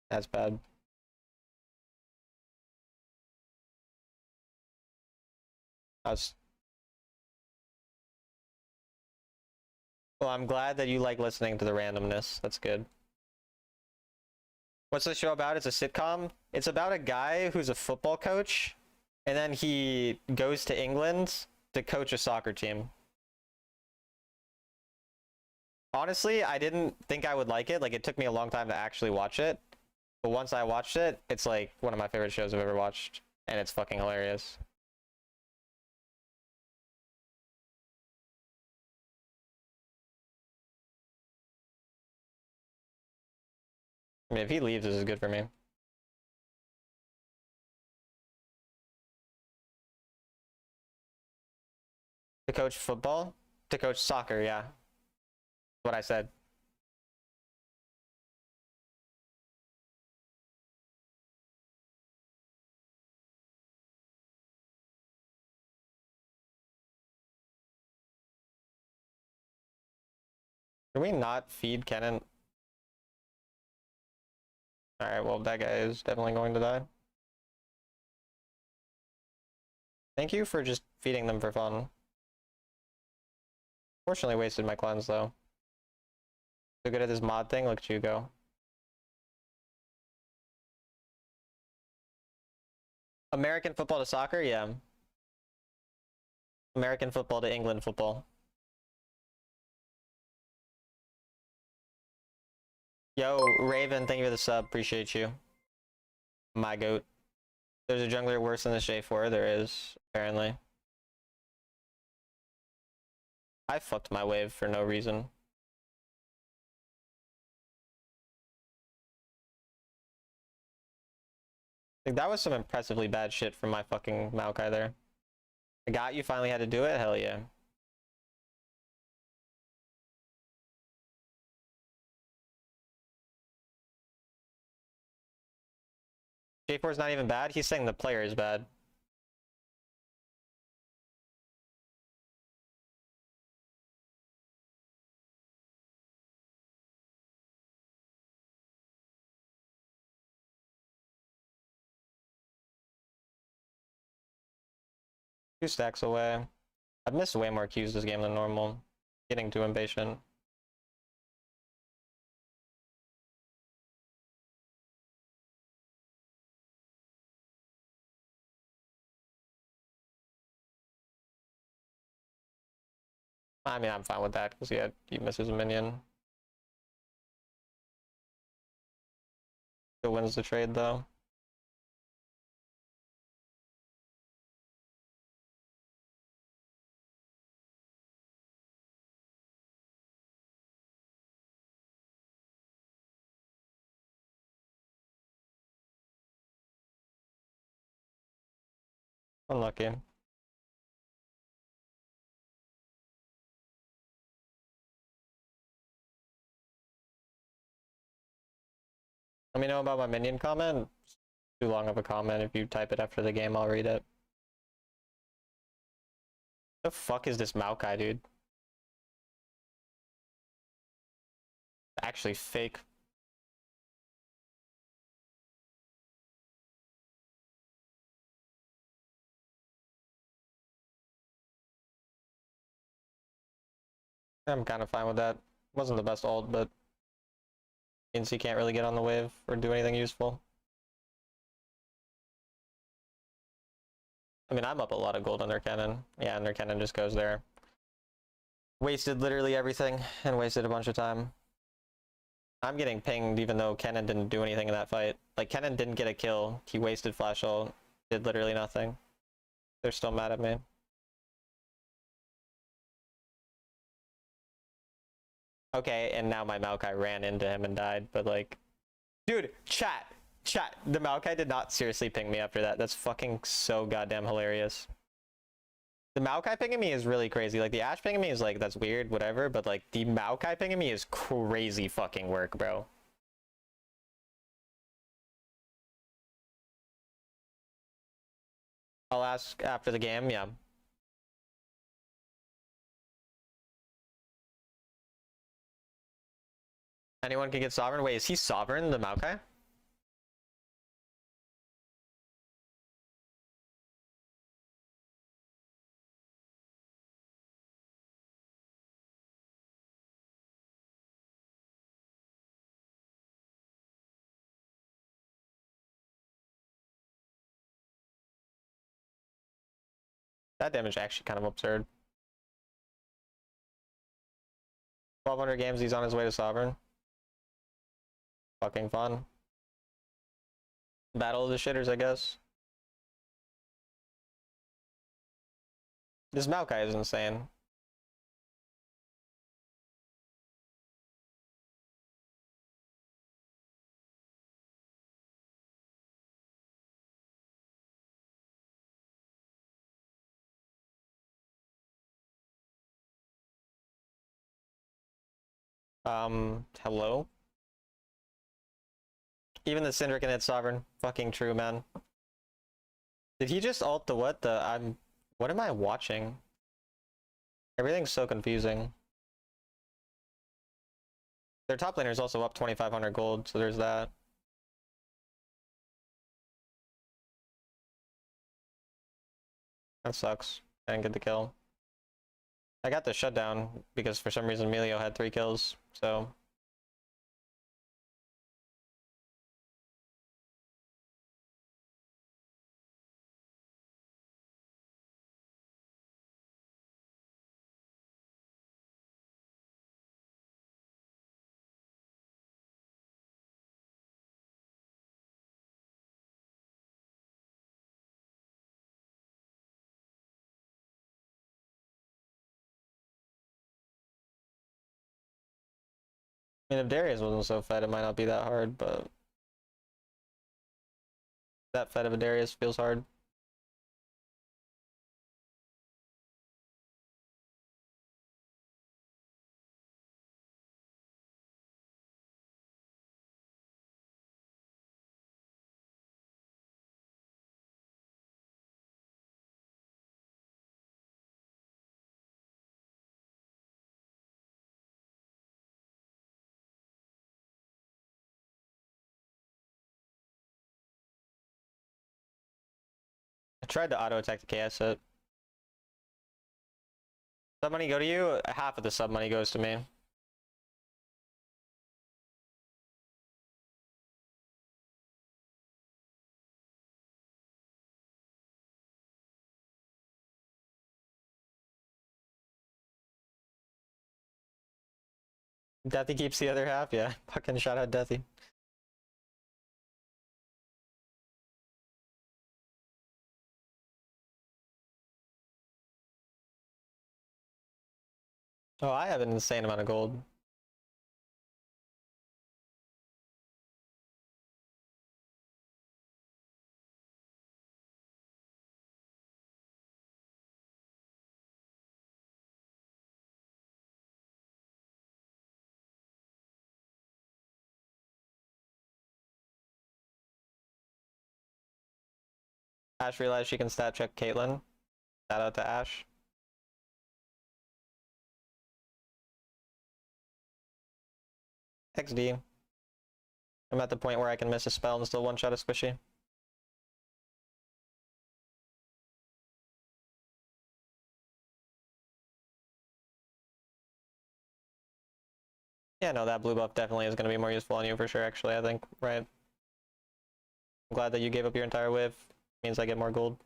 That's bad. That's Well, I'm glad that you like listening to the randomness. That's good. What's the show about? It's a sitcom. It's about a guy who's a football coach, and then he goes to England to coach a soccer team. Honestly, I didn't think I would like it. Like, it took me a long time to actually watch it. But once I watched it, it's like one of my favorite shows I've ever watched. And it's fucking hilarious. I mean, if he leaves, this is good for me. To coach football? To coach soccer, yeah. What I said. Can we not feed Kennen? Alright, well, that guy is definitely going to die. Thank you for just feeding them for fun. Fortunately wasted my cleanse, though. So good at this mod thing, look at you go. American football to soccer? Yeah. American football to England football. Yo, Raven, thank you for the sub. Appreciate you. My goat. There's a jungler worse than the J4. There is, apparently. I fucked my wave for no reason. Like, that was some impressively bad shit from my fucking Maokai there. I got you, finally had to do it? Hell yeah. J4 is not even bad? He's saying the player is bad. Two stacks away. I've missed way more Qs this game than normal. Getting too impatient. I mean, I'm fine with that because he misses a minion. Still wins the trade though. Unlucky. Let me know about my minion comment. It's too long of a comment. If you type it after the game, I'll read it. The fuck is this Maokai, dude? Actually fake. I'm kind of fine with that. Wasn't the best ult, but means he can't really get on the wave or do anything useful. I mean, I'm up a lot of gold on their cannon. Yeah, and their cannon just goes there. Wasted literally everything and wasted a bunch of time. I'm getting pinged even though Kennen didn't do anything in that fight. Like, Kennen didn't get a kill. He wasted flash ult. Did literally nothing. They're still mad at me. Okay, and now my Maokai ran into him and died, but like... Dude, chat! Chat! The Maokai did not seriously ping me after that. That's fucking so goddamn hilarious. The Maokai pinging me is really crazy. Like, the Ashe pinging me is like, that's weird, whatever, but like, the Maokai pinging me is crazy fucking work, bro. I'll ask after the game, yeah. Anyone can get Sovereign? Wait, is he Sovereign, the Maokai? That damage is actually kind of absurd. 1,200 games, he's on his way to Sovereign. Fucking fun. Battle of the shitters, I guess. This Maokai is insane. Hello? Even the Syndra can hit Sovereign. Fucking true, man. Did he just ult the what? What am I watching? Everything's so confusing. Their top laner is also up 2,500 gold, so there's that. That sucks. I didn't get the kill. I got the shutdown because for some reason Melio had 3 kills, so... I mean, if Darius wasn't so fed, it might not be that hard, but... That fed of a Darius feels hard. I tried to auto-attack the KS hit. Sub money go to you? Half of the sub money goes to me. Deathy keeps the other half? Yeah, fucking shout out Deathy. Oh, I have an insane amount of gold. Ash realized she can stat check Caitlyn. Shout out to Ash. XD. I'm at the point where I can miss a spell and still one-shot a squishy. Yeah, no, that blue buff definitely is going to be more useful on you for sure, actually, I think, right? I'm glad that you gave up your entire wave. Means I get more gold.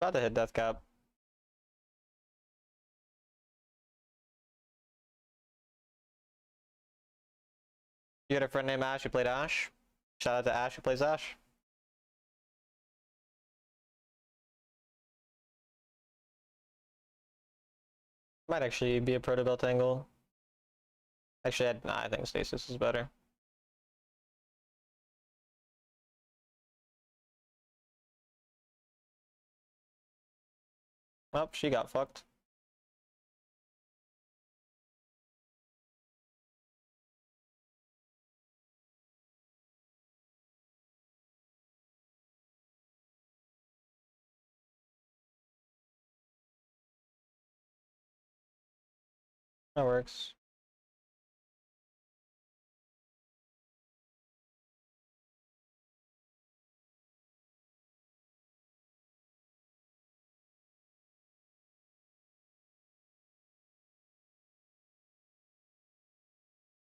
About to hit death cap. You had a friend named Ash who played Ash? Shout out to Ash who plays Ash. Might actually be a proto belt angle. Actually, I think Stasis is better. Oh, she got fucked. That works.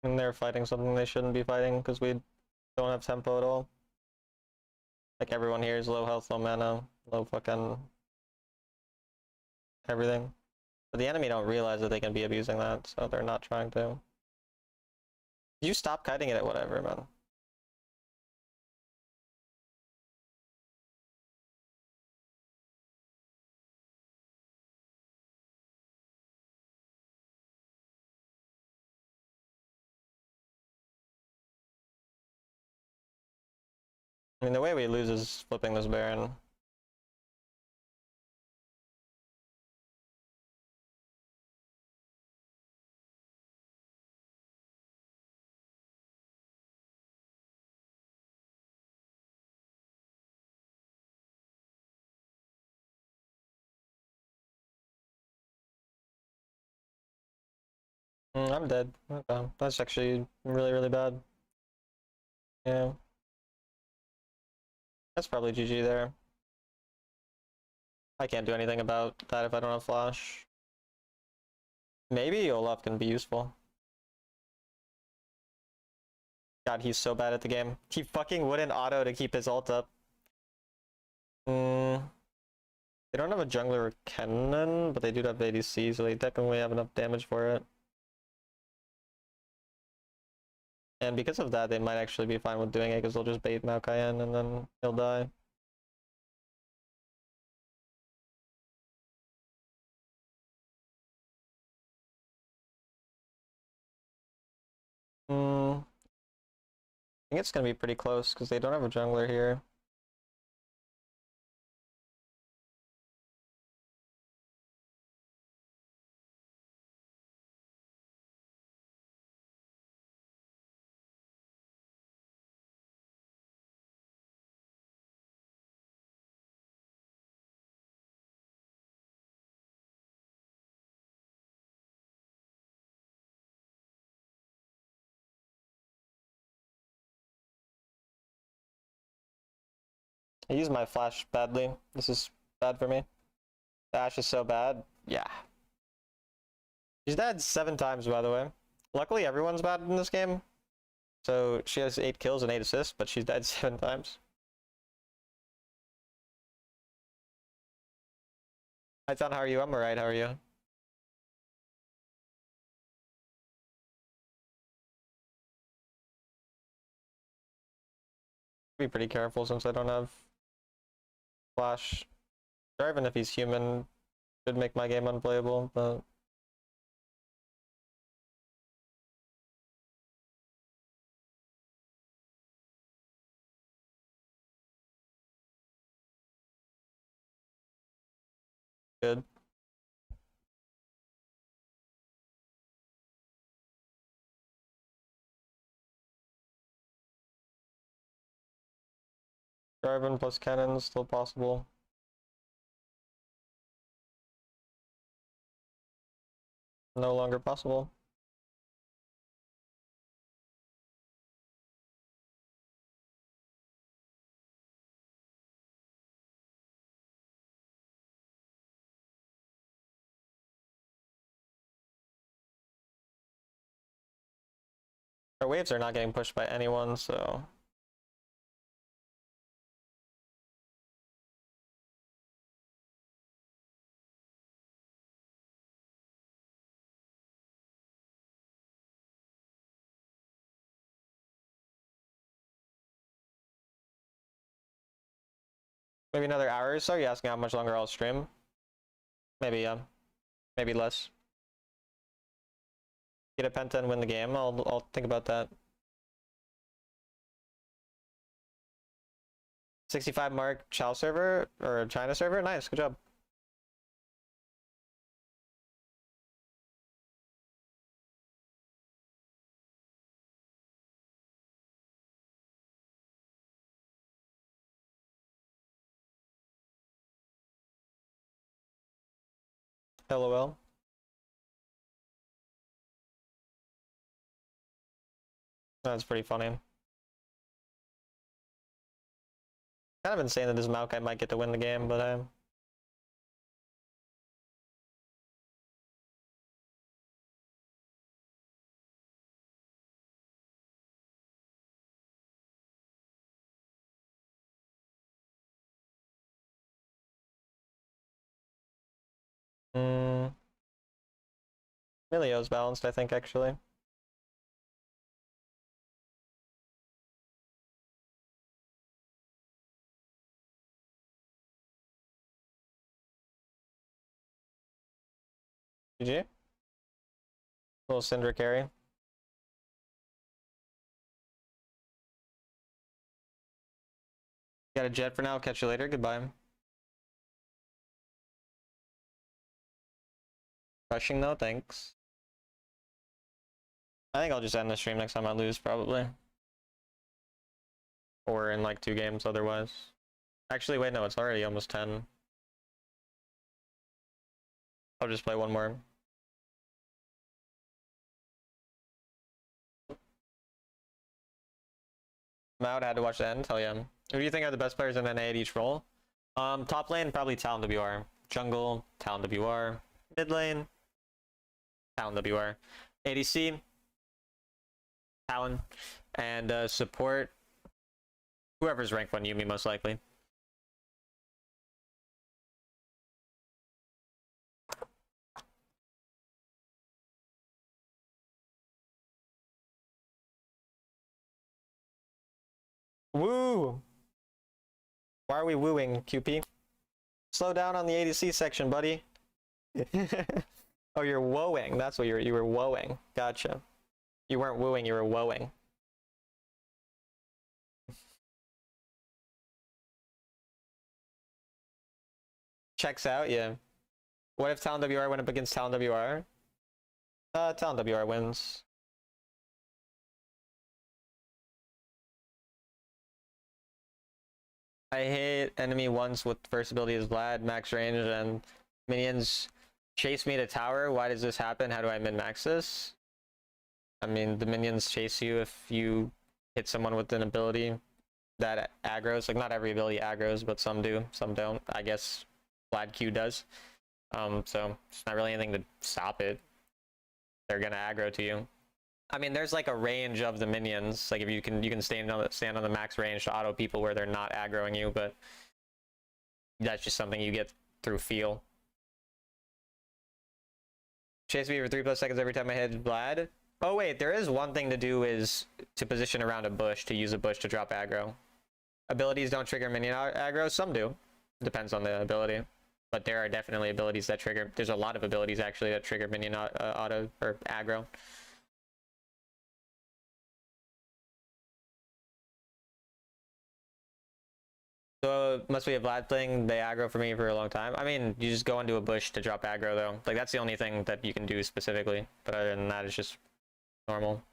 And they're fighting something they shouldn't be fighting because we don't have tempo at all. Like everyone here is low health, low mana, low fucking everything. But the enemy don't realize that they can be abusing that, so they're not trying to. You stop kiting it at whatever, man. I mean, the way we lose is flipping this Baron. I'm dead. Okay. That's actually really, really bad. Yeah. That's probably GG there. I can't do anything about that if I don't have flash. Maybe Olaf can be useful. God, he's so bad at the game. He fucking wouldn't auto to keep his ult up. They don't have a jungler or cannon, but they do have ADC, so they technically have enough damage for it. And because of that, they might actually be fine with doing it, because they'll just bait Maokai in and then he'll die. I think it's gonna be pretty close, because they don't have a jungler here. I used my flash badly. This is bad for me. The Ashe is so bad. Yeah. She's dead 7 times, by the way. Luckily, everyone's bad in this game. So she has 8 kills and 8 assists, but she's dead 7 times. Hi, Ton, how are you? I'm alright, how are you? Be pretty careful since I don't have flash. Jarvan, if he's human, should make my game unplayable, but good. Jarvan plus cannon still possible. No longer possible. Our waves are not getting pushed by anyone, so Maybe another hour or so? Are you asking how much longer I'll stream? Maybe, yeah. Maybe less. Get a penta and win the game. I'll think about that. 65 mark Chow server or China server? Nice, good job. LOL. That's pretty funny. Kind of insane that this Maokai might get to win the game, but Milio's balanced, I think, actually. GG. Little Syndra carry. Got a jet for now. Catch you later. Goodbye. Rushing though, thanks. I think I'll just end the stream next time I lose, probably. Or in like 2 games otherwise. Actually, wait, no, it's already almost 10. I'll just play one more. I'm out, I had to watch the end, hell yeah. Who do you think are the best players in NA at each role? Top lane, probably Talon WR. Jungle, Talon WR. Mid lane, Talon WR. ADC, Talon. And support, whoever's rank 1 Yuumi most likely. Woo! Why are we wooing, QP? Slow down on the ADC section, buddy. Oh, you're woeing. That's what you were woeing. Gotcha. You weren't wooing, you were woeing. Checks out, yeah. What if Talon WR went up against Talon WR? Talon WR wins. I hit enemy once with first ability is Vlad, max range, and minions chase me to tower. Why does this happen? How do I min-max this? I mean, the minions chase you if you hit someone with an ability that aggroes. Like, not every ability aggroes, but some do, some don't. I guess Vlad Q does. So it's not really anything to stop it. They're gonna aggro to you. I mean, there's like a range of the minions. Like if you can stand on the max range to auto people where they're not aggroing you, but that's just something you get through feel. Chase me for 3+ seconds every time I hit Vlad. Oh wait, there is one thing to do, is to position around a bush, to use a bush to drop aggro. Abilities don't trigger minion aggro. Some do. Depends on the ability. But there are definitely abilities that trigger. There's a lot of abilities actually that trigger minion auto or aggro. So it must be a Vlad thing. They aggro for me for a long time. I mean, you just go into a bush to drop aggro though. Like that's the only thing that you can do specifically. But other than that, it's just normal.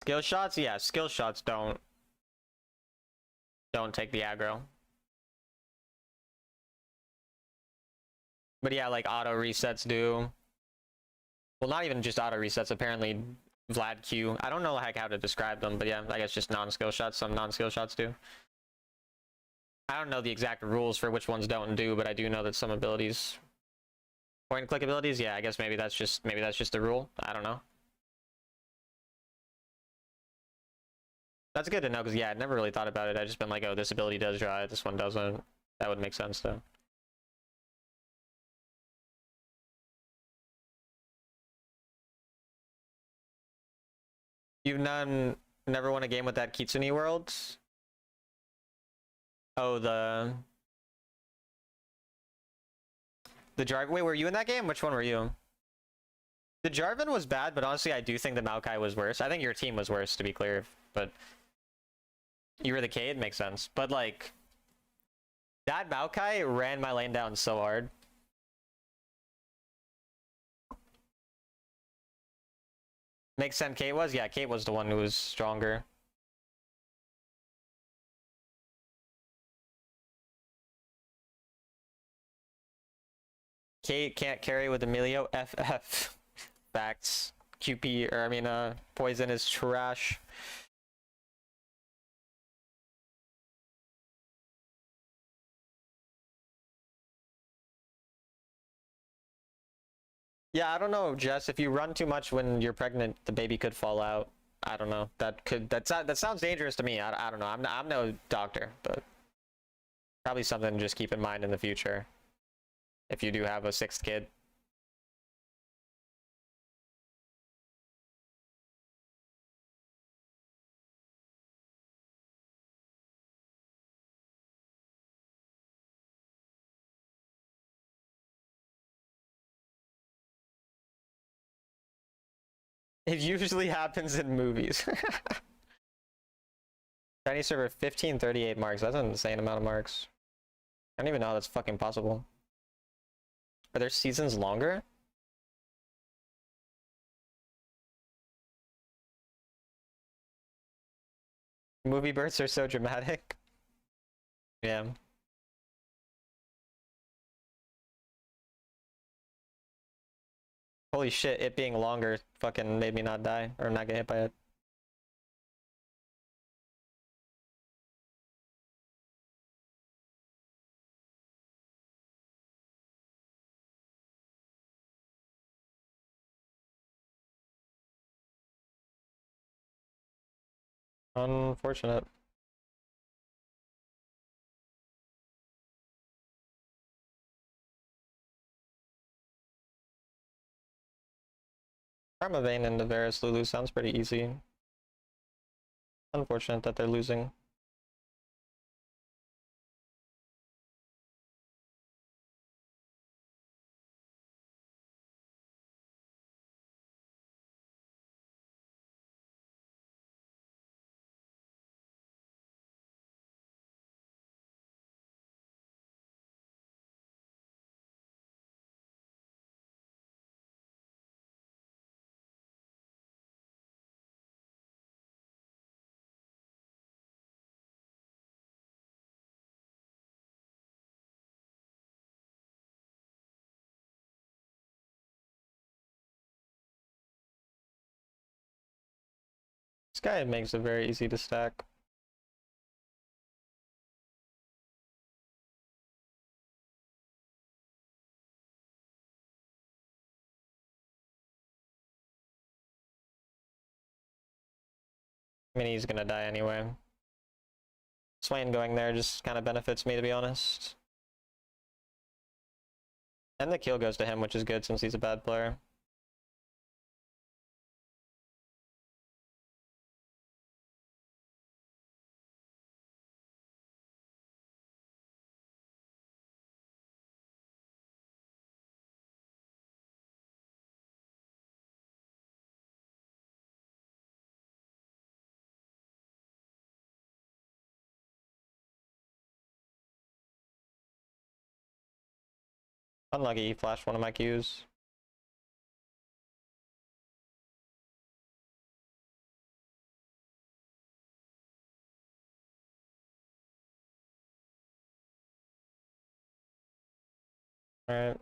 Skill shots? Yeah, skill shots don't take the aggro. But yeah, like auto resets do. Well, not even just auto resets. Apparently, Vlad Q. I don't know like how to describe them, but yeah, I guess just non-skill shots. Some non-skill shots do. I don't know the exact rules for which ones don't and do, but I do know that some abilities, point and click abilities, yeah, I guess maybe that's just the rule. I don't know. That's good to know because yeah, I'd never really thought about it. I just been like, oh, this ability does draw it, this one doesn't. That would make sense though. You've never won a game with that Kitsune world? Oh, the Jarvan. Wait, were you in that game? Which one were you? The Jarvan was bad, but honestly, I do think the Maokai was worse. I think your team was worse, to be clear. But you were the Cade, makes sense. But like, that Maokai ran my lane down so hard. Makes sense. Kate was, yeah. Kate was the one who was stronger. Kate can't carry with Emilio. FF. Facts. QP, or I mean, Poison is trash. Yeah, I don't know, Jess. If you run too much when you're pregnant, the baby could fall out. I don't know. That sounds dangerous to me. I don't know. I'm no doctor, but probably something to just keep in mind in the future if you do have a sixth kid. It usually happens in movies. Chinese server 1538 marks. That's an insane amount of marks. I don't even know how that's fucking possible. Are their seasons longer? Movie births are so dramatic. Yeah. Holy shit, it being longer fucking made me not die or not get hit by it. Unfortunate. Karma Vein into Varus Lulu sounds pretty easy. Unfortunate that they're losing. This guy makes it very easy to stack. I mean, he's gonna die anyway. Swain going there just kind of benefits me, to be honest. And the kill goes to him, which is good since he's a bad player. Unlucky, he flashed one of my Qs. Alright.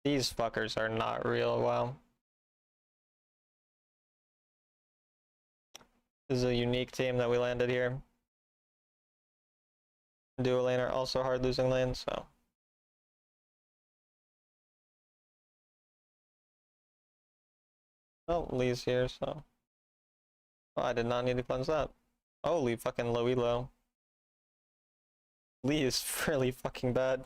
These fuckers are not real. Wow. This is a unique team that we landed here. Duo lane are also hard losing lanes, so. Oh, Lee's here, so. Oh, I did not need to cleanse that. Holy fucking low elo. Lee is really fucking bad.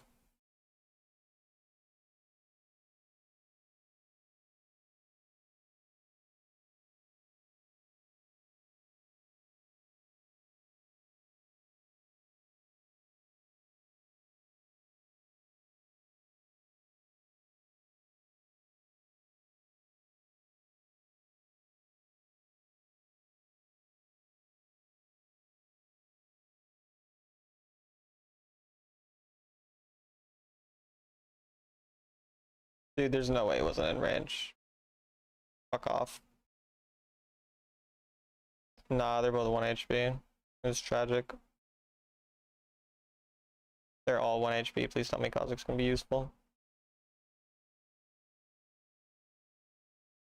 Dude, there's no way it wasn't in range. Fuck off. Nah, they're both 1 HP. It was tragic. They're all 1 HP. Please tell me Kha'Zix's gonna be useful.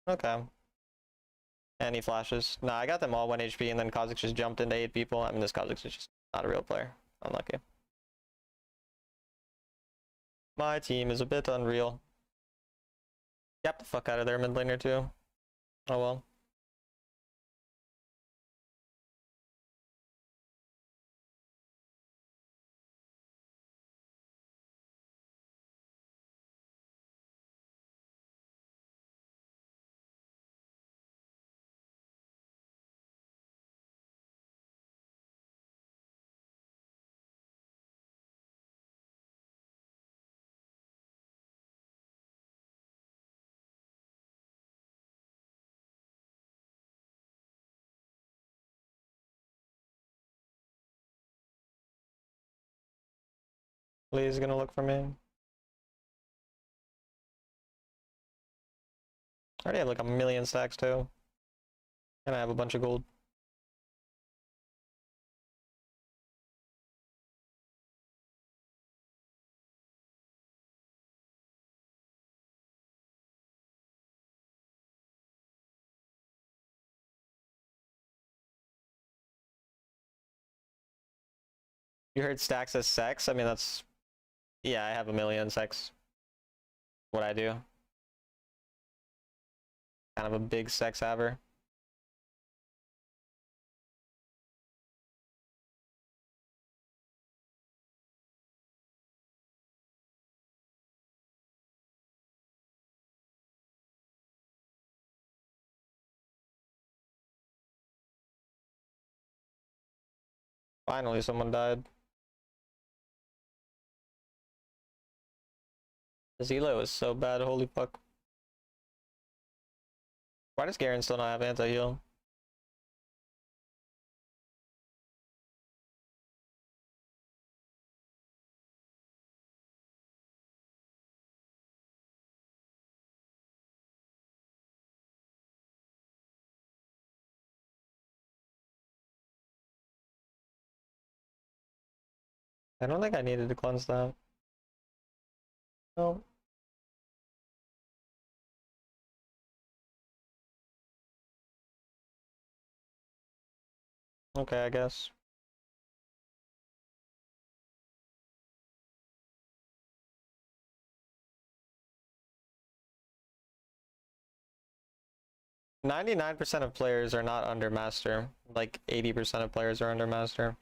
Okay. And he flashes. Nah, I got them all 1 HP and then Kha'Zix just jumped into 8 people. I mean, this Kha'Zix is just not a real player. Unlucky. My team is a bit unreal. Get the fuck out of there, mid laner too. Oh well. Lee's gonna look for me. I already have like 1,000,000 stacks too. And I have a bunch of gold. You heard stacks as sex? I mean, that's... Yeah, I have 1,000,000 sex. What I do. Kind of a big sex haver. Finally, someone died. His elo is so bad, holy fuck. Why does Garen still not have anti-heal? I don't think I needed to cleanse that. No. Okay, I guess. "99% of players are not under master. Like 80% of players are under master."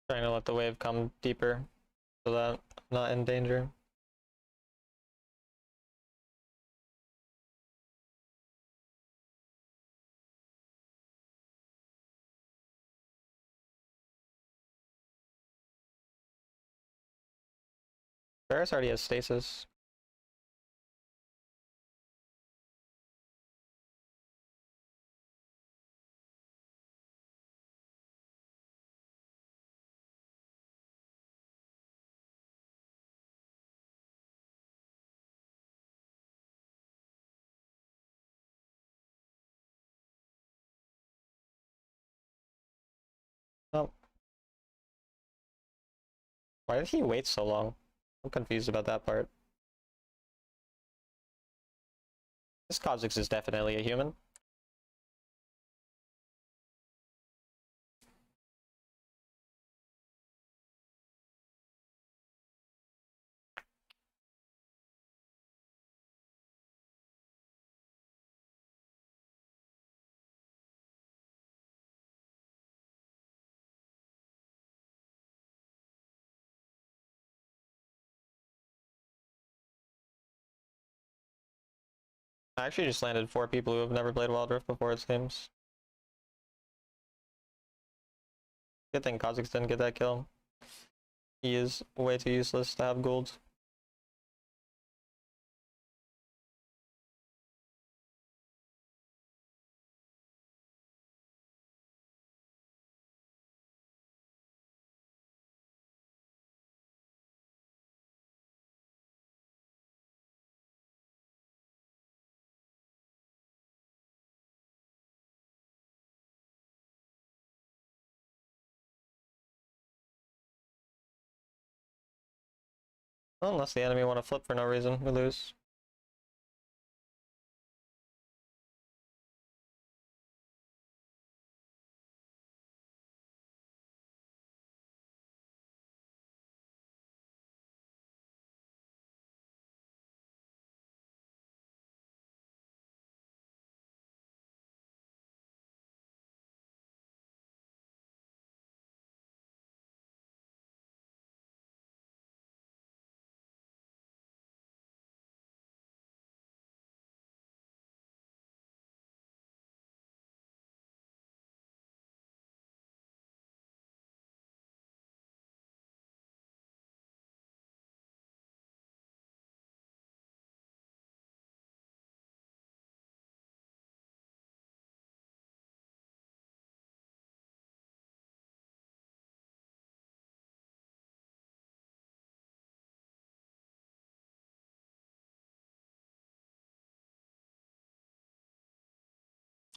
Trying to let the wave come deeper so that I'm not in danger. Varus already has stasis. Oh. Why did he wait so long? I'm confused about that part. This Kha'Zix is definitely a human. I actually just landed 4 people who have never played Wild Rift before, it seems. Good thing Kha'Zix didn't get that kill. He is way too useless to have gold. Well, unless the enemy want to flip for no reason, we lose.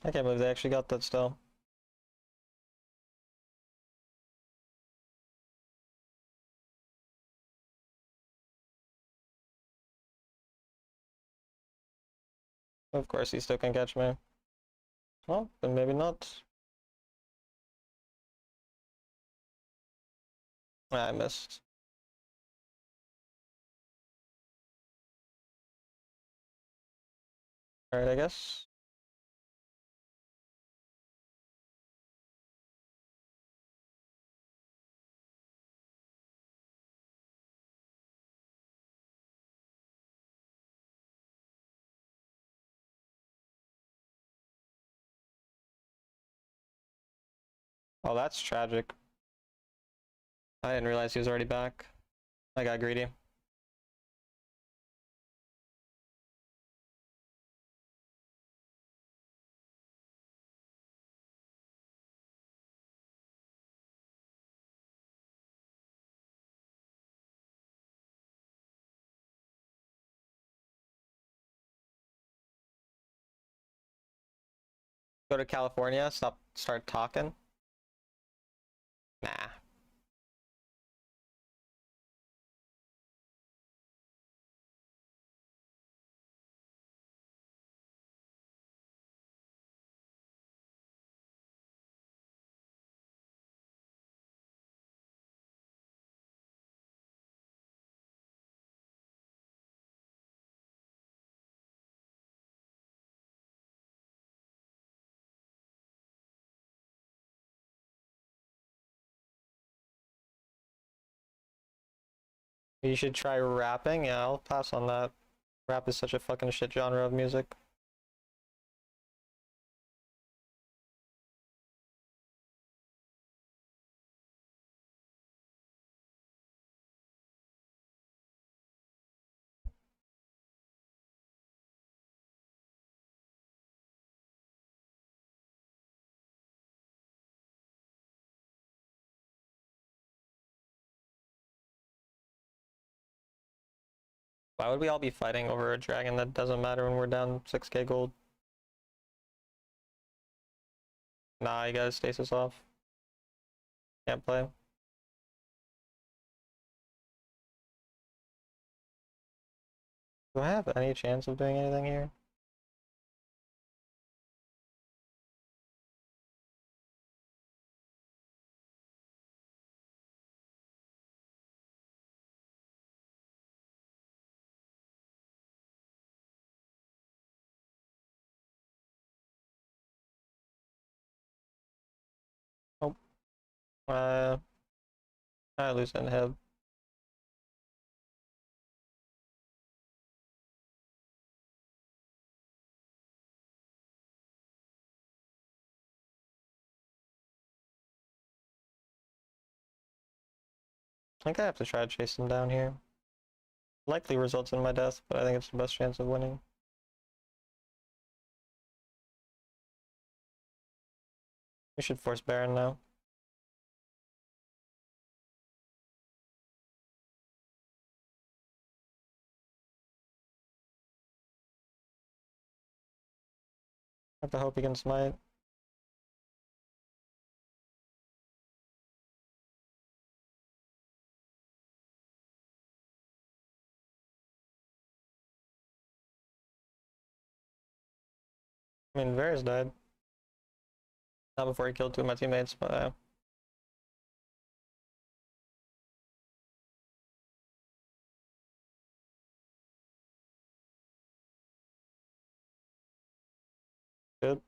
I can't believe they actually got that still. Of course he still can catch me. Well, then maybe not. I missed. Alright, I guess. Oh, that's tragic. I didn't realize he was already back. I got greedy. Go to California, start talking. Nah. You should try rapping. Yeah, I'll pass on that. Rap is such a fucking shit genre of music. Why would we all be fighting over a dragon that doesn't matter when we're down 6k gold? Nah, you gotta stasis off. Can't play. Do I have any chance of doing anything here? Oh. I lose inhib. I think I have to try to chase him down here. Likely results in my death, but I think it's the best chance of winning. We should force Baron now. I have to hope he can smite. I mean, Varus died. Not before he killed two of my teammates, but good.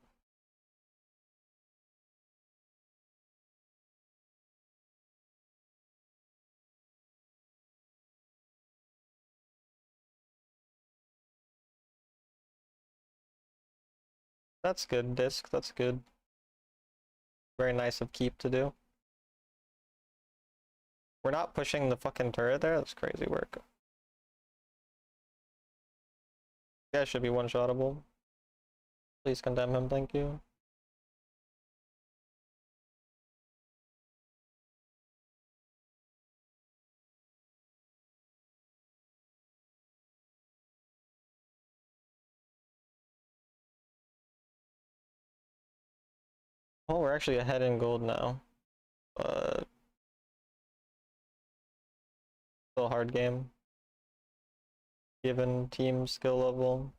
That's good, Disc. That's good. Very nice of Keep to do. We're not pushing the fucking turret there? That's crazy work. You guys should be one-shottable. Please condemn him, thank you. Oh, we're actually ahead in gold now. But still a hard game. Given team skill level.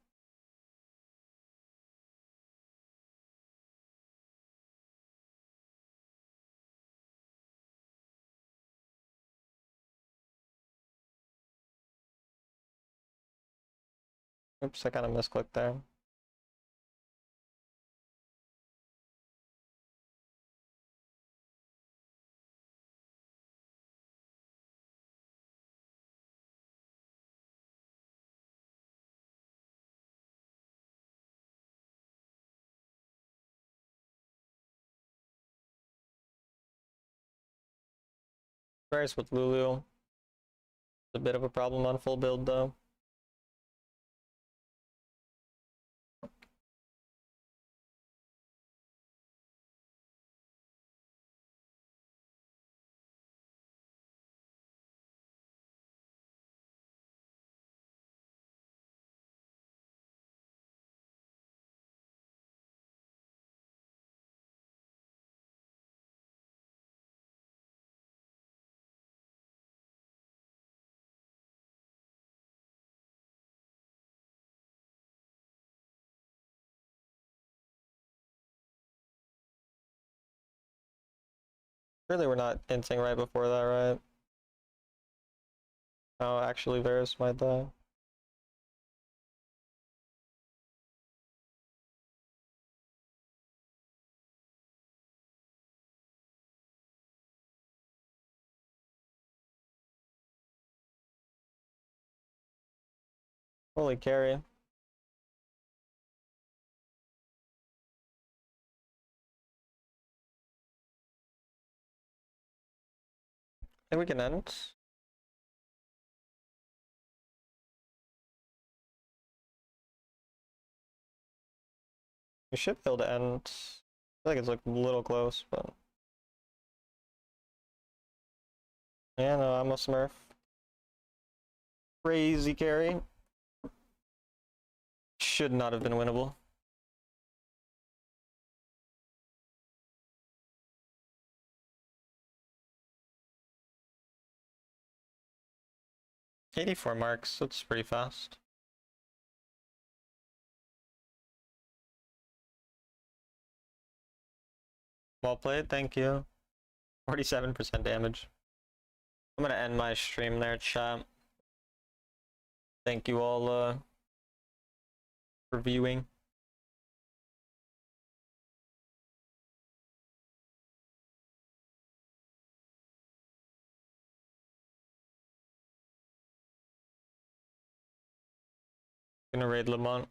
Oops, I kind of misclicked there. Varus with Lulu. It's a bit of a problem on full build though. Really, we're not hinting right before that, right? Oh, actually, Varus might die. Holy carry. I think we can end. We should be able to end. I feel like it's like a little close, but yeah, no, I'm a smurf. Crazy carry. Should not have been winnable. $84 marks, that's pretty fast. Well played, thank you. 47% damage. I'm gonna end my stream there, chat. Thank you all for viewing. Gonna raid Lamont.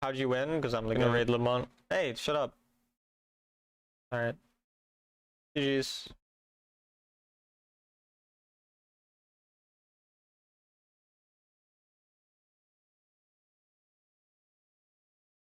How'd you win? Because I'm gonna raid Lamont. Hey, shut up. Alright. GG's.